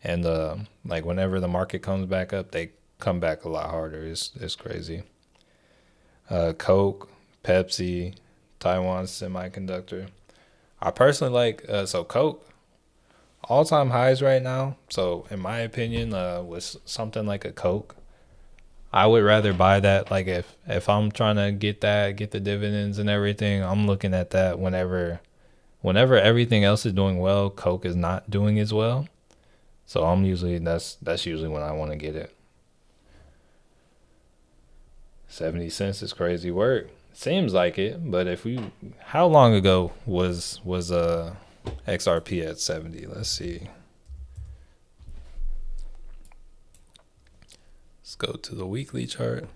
and like whenever the market comes back up, they come back a lot harder. It's crazy. Coke, Pepsi, Taiwan Semiconductor. I personally like so Coke all time highs right now. So in my opinion, with something like a Coke, I would rather buy that. Like if I'm trying to get the dividends and everything, I'm looking at that whenever everything else is doing well, Coke is not doing as well. So that's usually when I want to get it. 70 cents is crazy work. Seems like it, but how long ago was XRP at 70? Let's see. Let's go to the weekly chart.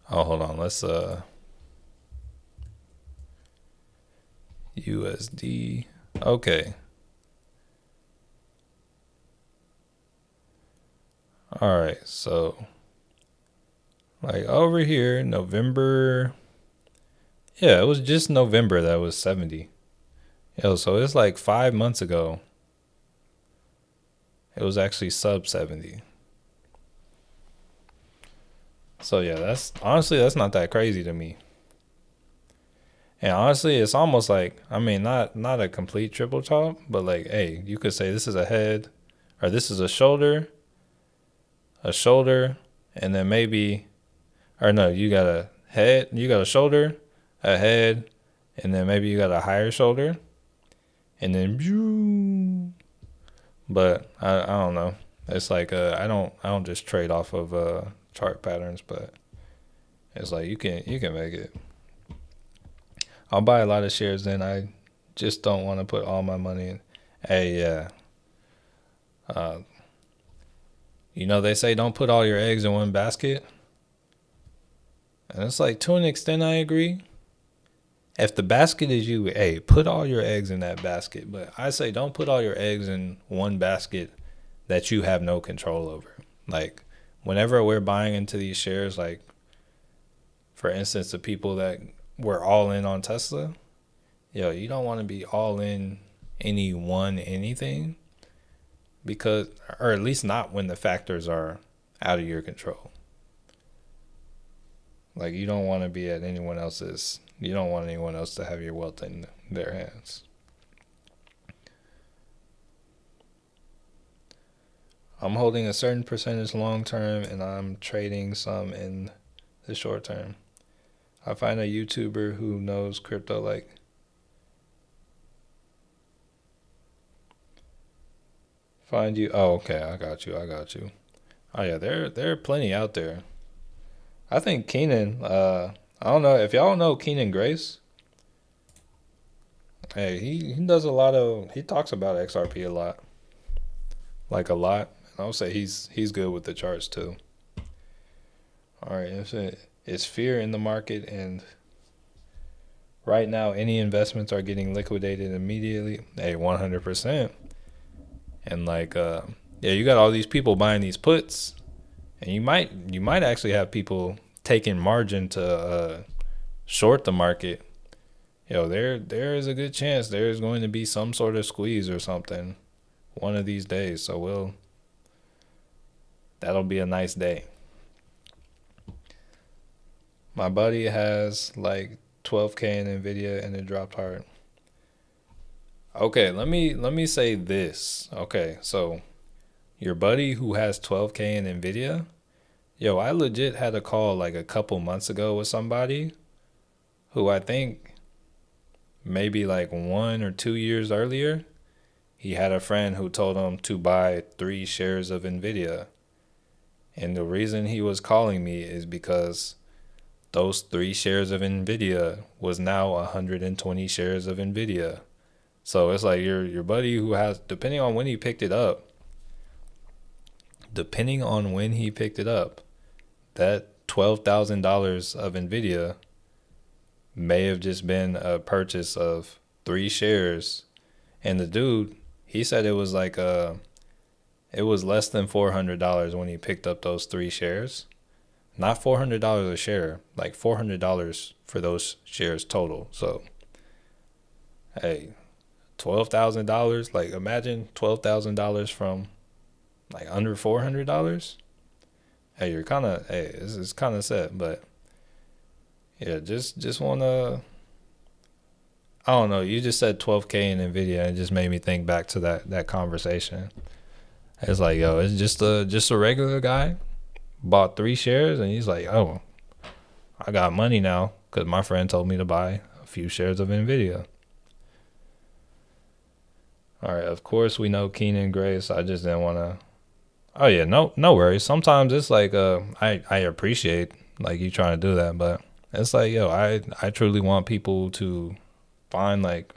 Oh, hold on. Let's USD. Okay. All right. So like over here, November. Yeah, it was just November that was 70. Yo, so it's like 5 months ago. It was actually sub 70. So yeah, that's not that crazy to me. And honestly, it's almost like, I mean, not a complete triple top, but like, hey, you could say this is a head, or this is a shoulder, and then maybe, or no, you got a head, you got a shoulder, a head, and then maybe you got a higher shoulder, and then, but I don't know. It's like I don't just trade off of chart patterns, but it's like you can make it. I'll buy a lot of shares. Then I just don't want to put all my money in. Hey, yeah. Uh, they say don't put all your eggs in one basket, and it's like to an extent I agree. If the basket is you, hey, put all your eggs in that basket. But I say don't put all your eggs in one basket that you have no control over. Like, whenever we're buying into these shares, like, for instance, the people that were all in on Tesla, you don't want to be all in anything because, or at least not when the factors are out of your control. Like, you don't want to be at anyone else's, you don't want anyone else to have your wealth in their hands. I'm holding a certain percentage long term and I'm trading some in the short term. I find a YouTuber who knows crypto like find you. Oh, okay, I got you. Oh yeah, there are plenty out there. I think Keenan. I don't know if y'all know Keenan Grace. Hey, he does a lot of. He talks about XRP a lot, like a lot. And I would say he's good with the charts too. All right, it's fear in the market, and right now any investments are getting liquidated immediately. Hey, 100%. And like, yeah, you got all these people buying these puts, and you might actually have people taking margin to short the market. There is a good chance there is going to be some sort of squeeze or something one of these days. So that'll be a nice day. My buddy has like 12K in Nvidia and it dropped hard. Okay, let me say this. Okay, so your buddy who has 12K in Nvidia, I legit had a call like a couple months ago with somebody who I think maybe like 1 or 2 years earlier, he had a friend who told him to buy 3 shares of Nvidia. And the reason he was calling me is because those 3 shares of Nvidia was now 120 shares of Nvidia. So it's like your buddy who has, depending on when he picked it up, that $12,000 of Nvidia may have just been a purchase of 3 shares. And the dude, he said it was like it was less than $400 when he picked up those 3 shares. Not $400 a share, like $400 for those shares total. So, hey, $12,000, like imagine $12,000 from like under $400. Hey, it's kind of sad, but yeah, just wanna, I don't know, you just said 12K in Nvidia and it just made me think back to that conversation. It's like, it's just a regular guy bought 3 shares and he's like, oh, I got money now because my friend told me to buy a few shares of Nvidia. All right, of course we know Keenan Grace. I just didn't want to. Oh yeah, no worries. Sometimes it's like I appreciate like you trying to do that, but it's like I truly want people to find like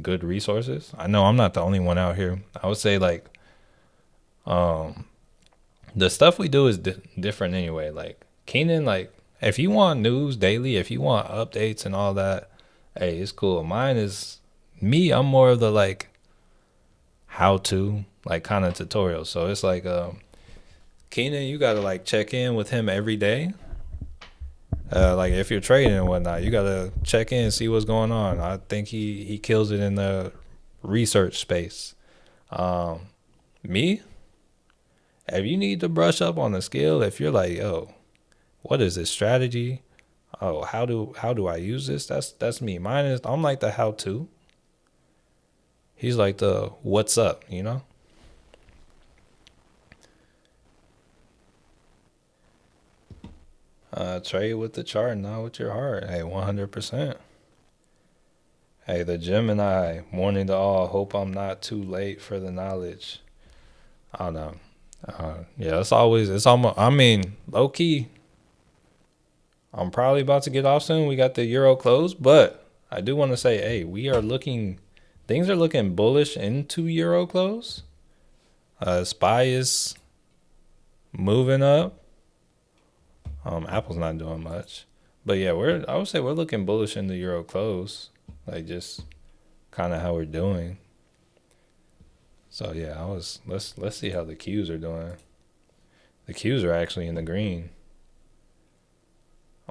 good resources. I know I'm not the only one out here. I would say like the stuff we do is different anyway. Like Keenan, like if you want news daily, if you want updates and all that, hey, it's cool. Mine is me. I'm more of the like how to like kind of tutorials. So it's like Keenan, you gotta like check in with him every day. Like if you're trading and whatnot, you gotta check in and see what's going on. I think he kills it in the research space. Me, if you need to brush up on the skill, if you're like, what is this strategy? Oh, how do I use this? That's me. Mine is I'm like the how to. He's like the what's up, Trade with the chart, not with your heart. Hey, 100%. Hey, the Gemini, morning to all. Hope I'm not too late for the knowledge. I don't know. Yeah, it's almost, I mean, low key, I'm probably about to get off soon. We got the Euro close, but I do want to say, hey, things are looking bullish into Euro close. SPY is moving up. Apple's not doing much, but yeah, I would say we're looking bullish in the Euro close, like just kind of how we're doing. So yeah, let's see how the Qs are doing. The Qs are actually in the green.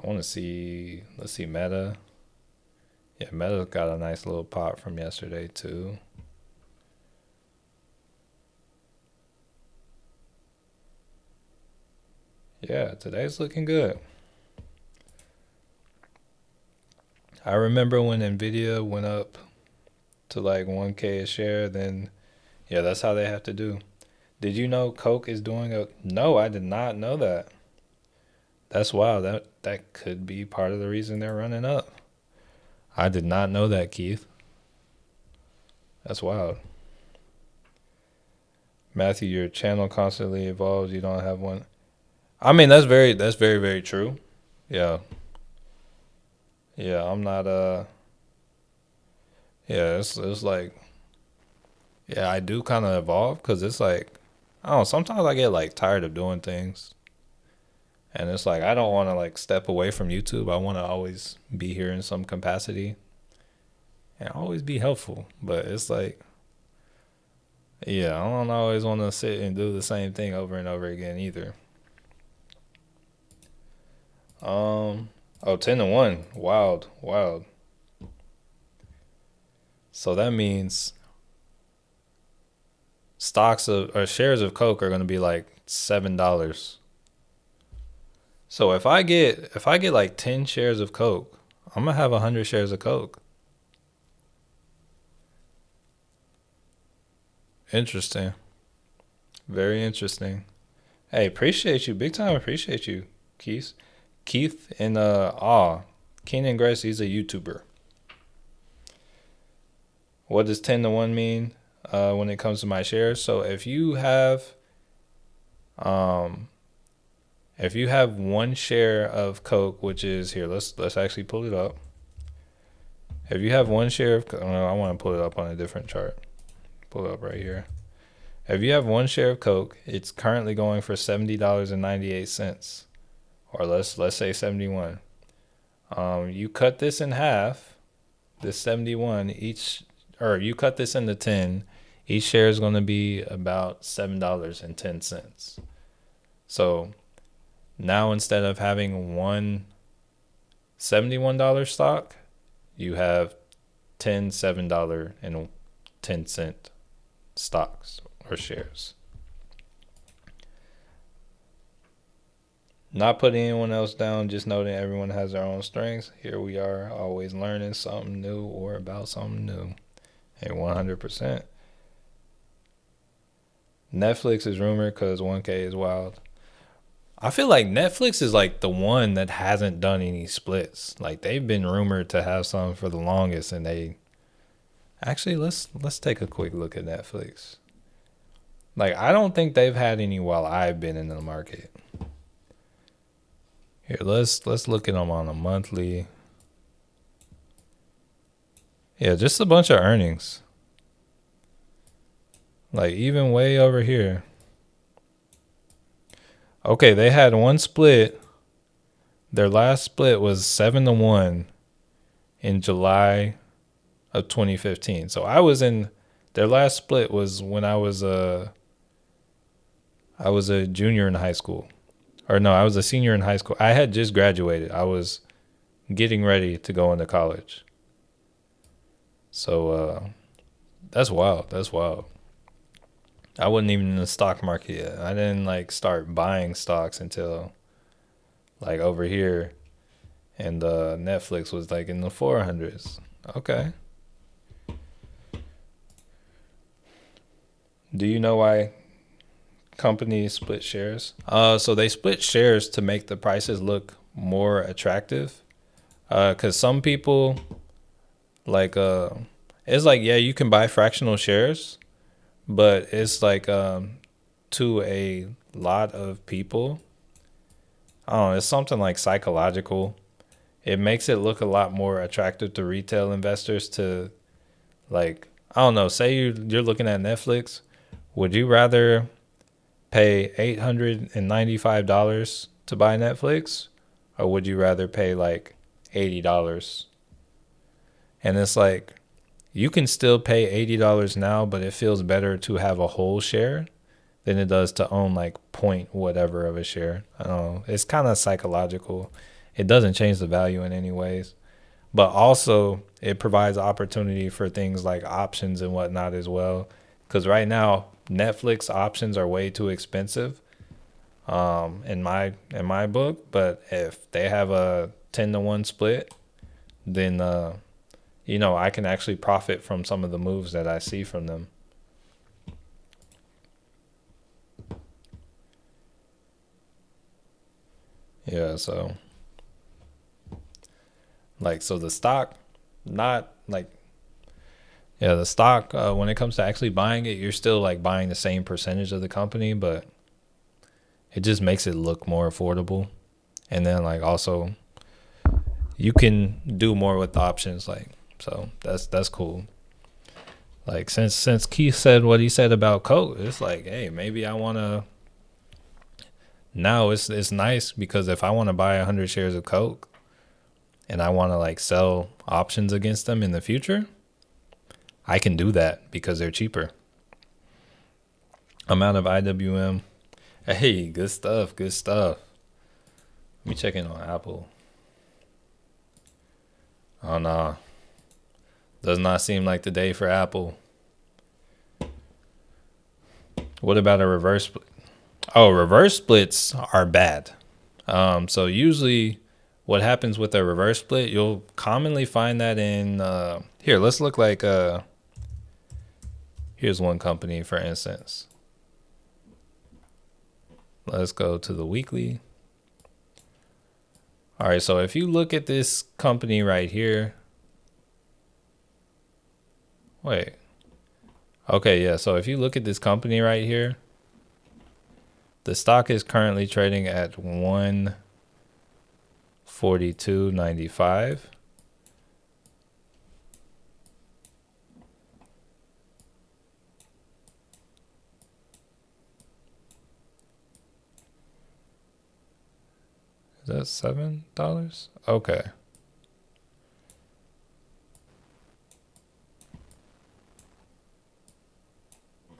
I want to see. Let's see Meta. Yeah, Meta got a nice little pop from yesterday too. Yeah, today's looking good. I remember when Nvidia went up to like 1K a share, then yeah, that's how they have to do. Did you know Coke is doing a No, I did not know that. That's wild. That could be part of the reason they're running up. I did not know that, Keith. That's wild. Matthew, your channel constantly evolves. You don't have one. I mean, that's very, very true. Yeah. Yeah, I'm not yeah, it's like yeah, I do kind of evolve cuz it's like I don't know, sometimes I get like tired of doing things. And it's like I don't want to like step away from YouTube. I want to always be here in some capacity and always be helpful. But it's like yeah, I don't always want to sit and do the same thing over and over again either. Oh, 10 to 1. Wild, wild. So that means stocks of or shares of Coke are going to be like $7. So if I get like 10 shares of Coke, I'm going to have 100 shares of Coke. Interesting. Very interesting. Hey, appreciate you. Big time appreciate you, Keith. Keith and Keenan Grace, he's a YouTuber. What does 10 to 1 mean when it comes to my shares? So um if you have one share of Coke, which is here, let's actually pull it up. If you have one share of I want to pull it up on a different chart. Pull it up right here. If you have one share of Coke, it's currently going for $70.98, or let's say 71. You cut this in half, this 71 each, or you cut this into 10. Each share is going to be about $7.10. So now instead of having one $71 stock, you have 10 $7.10 stocks or shares. Not putting anyone else down, just noting everyone has their own strengths. Here we are, always learning something new or about something new. Hey, 100%. Netflix is rumored because 1K is wild. I feel like Netflix is like the one that hasn't done any splits. Like they've been rumored to have some for the longest, and they actually let's take a quick look at Netflix. Like I don't think they've had any while I've been in the market. Here, let's look at them on a monthly. Yeah, just a bunch of earnings. Like even way over here. Okay, they had one split. Their last split was 7 to 1 in July of 2015. So I was in their last split was when I was a junior in high school. Or no, I was a senior in high school. I had just graduated. I was getting ready to go into college. So that's wild. That's wild. I wasn't even in the stock market yet. I didn't like start buying stocks until like over here, and Netflix was like in the 400s. Okay. Do you know why companies split shares? So they split shares to make the prices look more attractive. Cause some people like it's like yeah, you can buy fractional shares, but it's like to a lot of people, I don't know, it's something like psychological. it makes it look a lot more attractive to retail investors to, like, I don't know, say you're looking at Netflix. Would you rather pay $895 to buy Netflix, or would you rather pay like $80? And it's like, you can still pay $80 now, but it feels better to have a whole share than it does to own like point whatever of a share. I don't know. It's kind of psychological. It doesn't change the value in any ways, but also it provides opportunity for things like options and whatnot as well. Because right now, Netflix options are way too expensive, in my book. But if they have a 10-to-1 split, then I can actually profit from some of the moves that I see from them. Yeah, so like, so the stock, not like, yeah, the stock, when it comes to actually buying it, you're still like buying the same percentage of the company, but it just makes it look more affordable. And then like also you can do more with the options, like, so that's cool. Like, since Keith said what he said about Coke, it's like, hey, maybe I want to, now it's nice because if I want to buy 100 shares of Coke and I want to like sell options against them in the future, I can do that because they're cheaper. Amount of IWM. Hey, good stuff, good stuff. Let me check in on Apple. Oh no, does not seem like the day for Apple. What about a reverse split? Oh, reverse splits are bad. So usually what happens with a reverse split, you'll commonly find that in, here, let's look like, here's one company, for instance. Let's go to the weekly. All right, so if you look at this company right here, wait. Okay, yeah, so if you look at this company right here, the stock is currently trading at 142.95. Is that $7? Okay.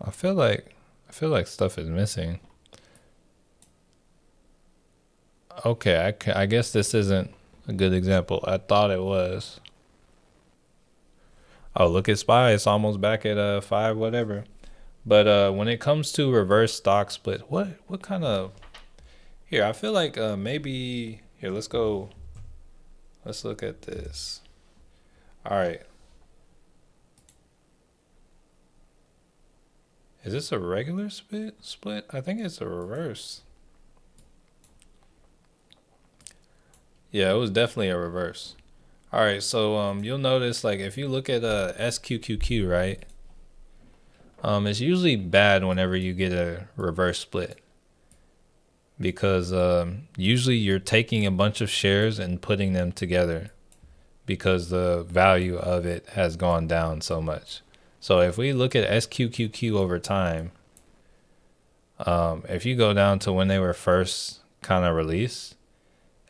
I feel like stuff is missing. Okay, I guess this isn't a good example. I thought it was. Oh, look at SPY. It's almost back at 5 whatever. But when it comes to reverse stock split, what kind of, here, I feel like maybe, here, let's go. Let's look at this. All right. Is this a regular split? I think it's a reverse. Yeah, it was definitely a reverse. All right, so you'll notice, like, if you look at SQQQ, right? It's usually bad whenever you get a reverse split, because usually you're taking a bunch of shares and putting them together because the value of it has gone down so much. So if we look at SQQQ over time, if you go down to when they were first kind of released,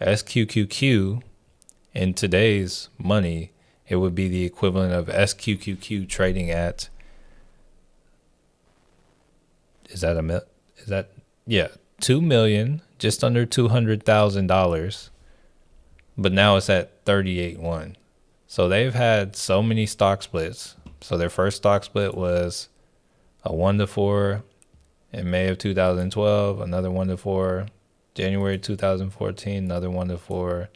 SQQQ in today's money, it would be the equivalent of SQQQ trading at, yeah, 2 million, just under $200,000, but now it's at 38.1. So they've had so many stock splits. So their first stock split was a 1-to-4 in May of 2012, another 1-to-4 January 2014, another 1-to-4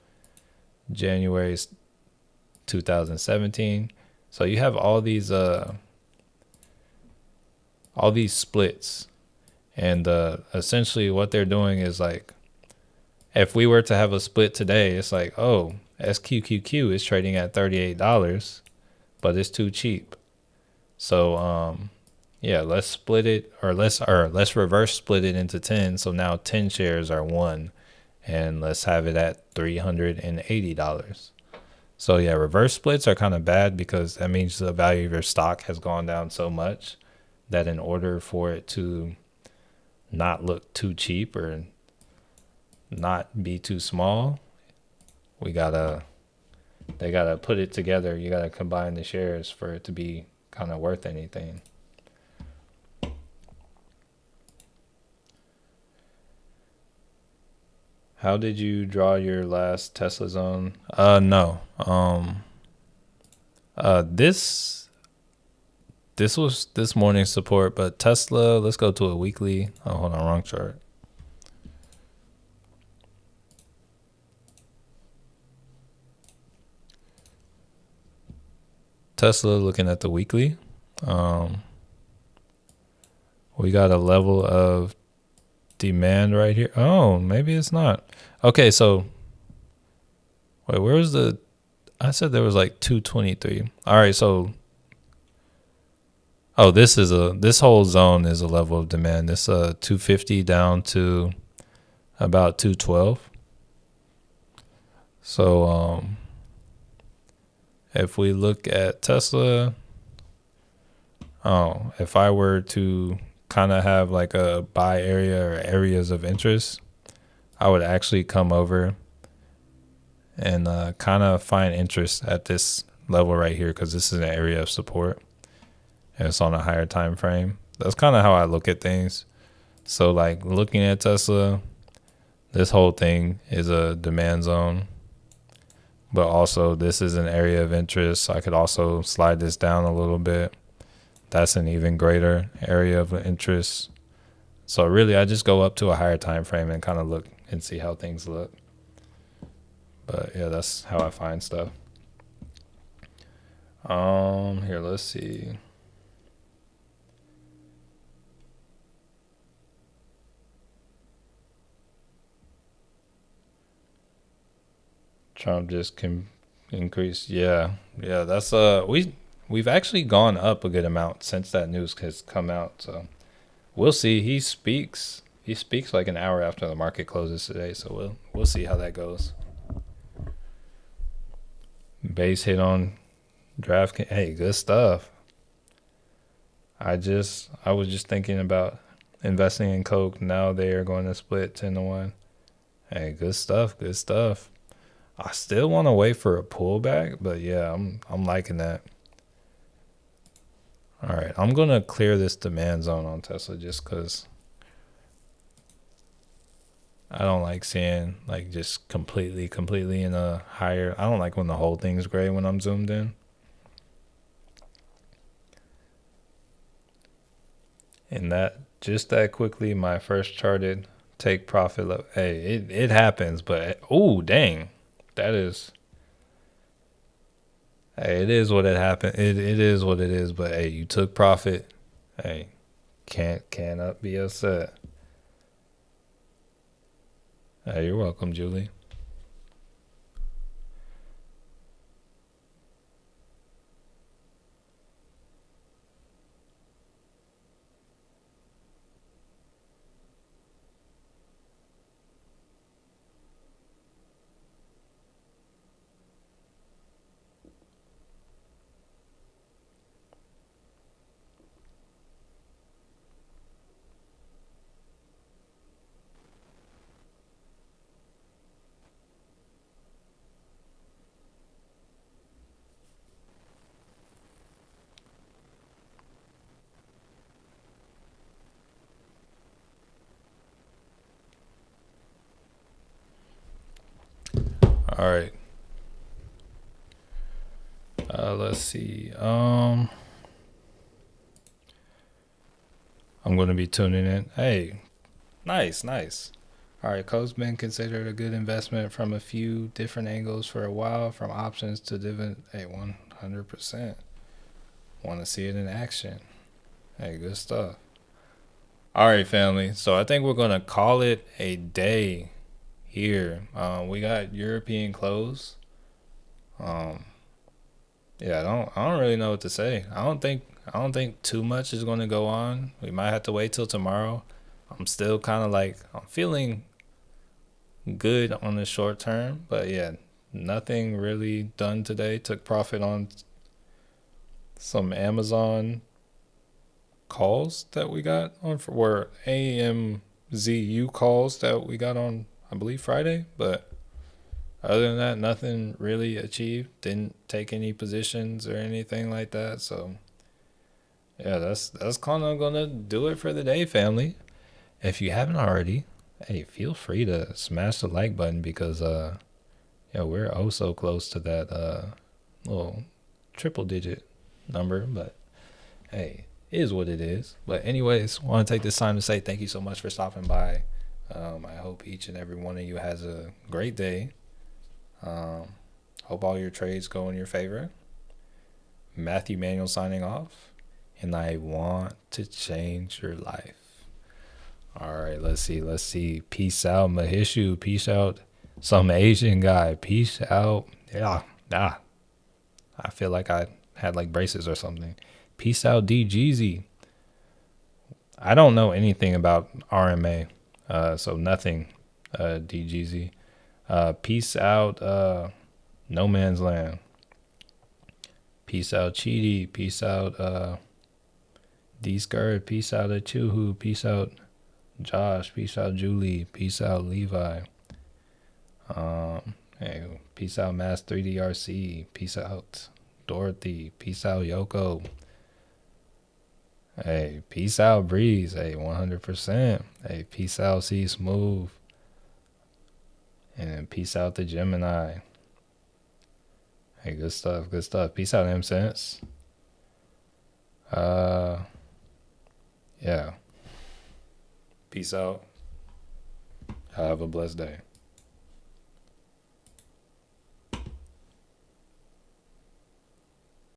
January 2017. So you have all these splits, and essentially what they're doing is, like, if we were to have a split today, it's like, oh, SQQQ is trading at $38, but it's too cheap. So yeah, let's split it, or let's reverse split it into 10. So now 10 shares are 1, and let's have it at $380. So yeah, reverse splits are kind of bad because that means the value of your stock has gone down so much that in order for it to not look too cheap or not be too small, they gotta put it together. You gotta combine the shares for it to be kind of worth anything. How did you draw your last Tesla zone? No. This was this morning's support, but Tesla, let's go to a weekly. Oh, hold on, wrong chart. Tesla, looking at the weekly. We got a level of demand right here. Oh, maybe it's not. Okay, so wait, where was the? I said there was like 223. All right, so this whole zone is a level of demand. This 250 down to about 212. So if we look at Tesla, if I were to kind of have like a buy area or areas of interest, I would actually come over and kind of find interest at this level right here because this is an area of support and it's on a higher time frame. That's kind of how I look at things. So like looking at Tesla, this whole thing is a demand zone, but also this is an area of interest. I could also slide this down a little bit. That's an even greater area of interest. So really, I just go up to a higher time frame and kind of look and see how things look. But yeah, that's how I find stuff. Here, let's see. Trump just can increase. Yeah, that's we've actually gone up a good amount since that news has come out. So we'll see. He speaks like an hour after the market closes today. So we'll see how that goes. Base hit on draft. Hey, good stuff. I was just thinking about investing in Coke. Now they are going to split 10-1. Hey, good stuff. Good stuff. I still want to wait for a pullback, but yeah, I'm liking that. All right, I'm gonna clear this demand zone on Tesla just because I don't like seeing like just completely in a higher. I don't like when the whole thing's gray when I'm zoomed in. And that quickly, my first charted take profit. Hey, it happens, but oh dang. That is, hey, it is what it happened. It is what it is. But hey, you took profit. Hey, cannot be upset. Hey, you're welcome, Julie. All right. Let's see. I'm going to be tuning in. Hey, nice. All right, Coke's been considered a good investment from a few different angles for a while, from options to dividend. Hey, 100%. Want to see it in action. Hey, good stuff. All right, family. So I think we're going to call it a day here. We got European close. Yeah, I don't really know what to say. I don't think too much is going to go on. We might have to wait till tomorrow. I'm still kind of like I'm feeling good on the short term, but yeah, nothing really done today. Took profit on some Amazon calls that we got on for were AMZU calls that we got on, I believe, Friday. But other than that, nothing really achieved. Didn't take any positions or anything like that. So yeah, that's kind of gonna do it for the day, family. If you haven't already, hey, feel free to smash the like button because yeah, we're oh so close to that little triple digit number, but hey, it is what it is. But anyways, want to take this time to say thank you so much for stopping by. I hope each and every one of you has a great day. Hope all your trades go in your favor. Matthew Manuel signing off, and I want to change your life. All right, let's see. Peace out, Mahishu. Peace out, some Asian guy. Peace out. Yeah, I feel like I had like braces or something. Peace out, D Jeezy. I don't know anything about RMA, so nothing, D Jeezy. Peace out, No Man's Land. Peace out, Cheaty. Peace out, D Skirt. Peace out, Chuhu. Peace out, Josh. Peace out, Julie. Peace out, Levi. Hey, peace out, Mass 3DRC. Peace out, Dorothy. Peace out, Yoko. Hey, peace out, Breeze. Hey, 100%. Hey, peace out, C Smooth. And then peace out to Gemini. Hey, good stuff, good stuff. Peace out, M Sense. Yeah. Peace out. Have a blessed day.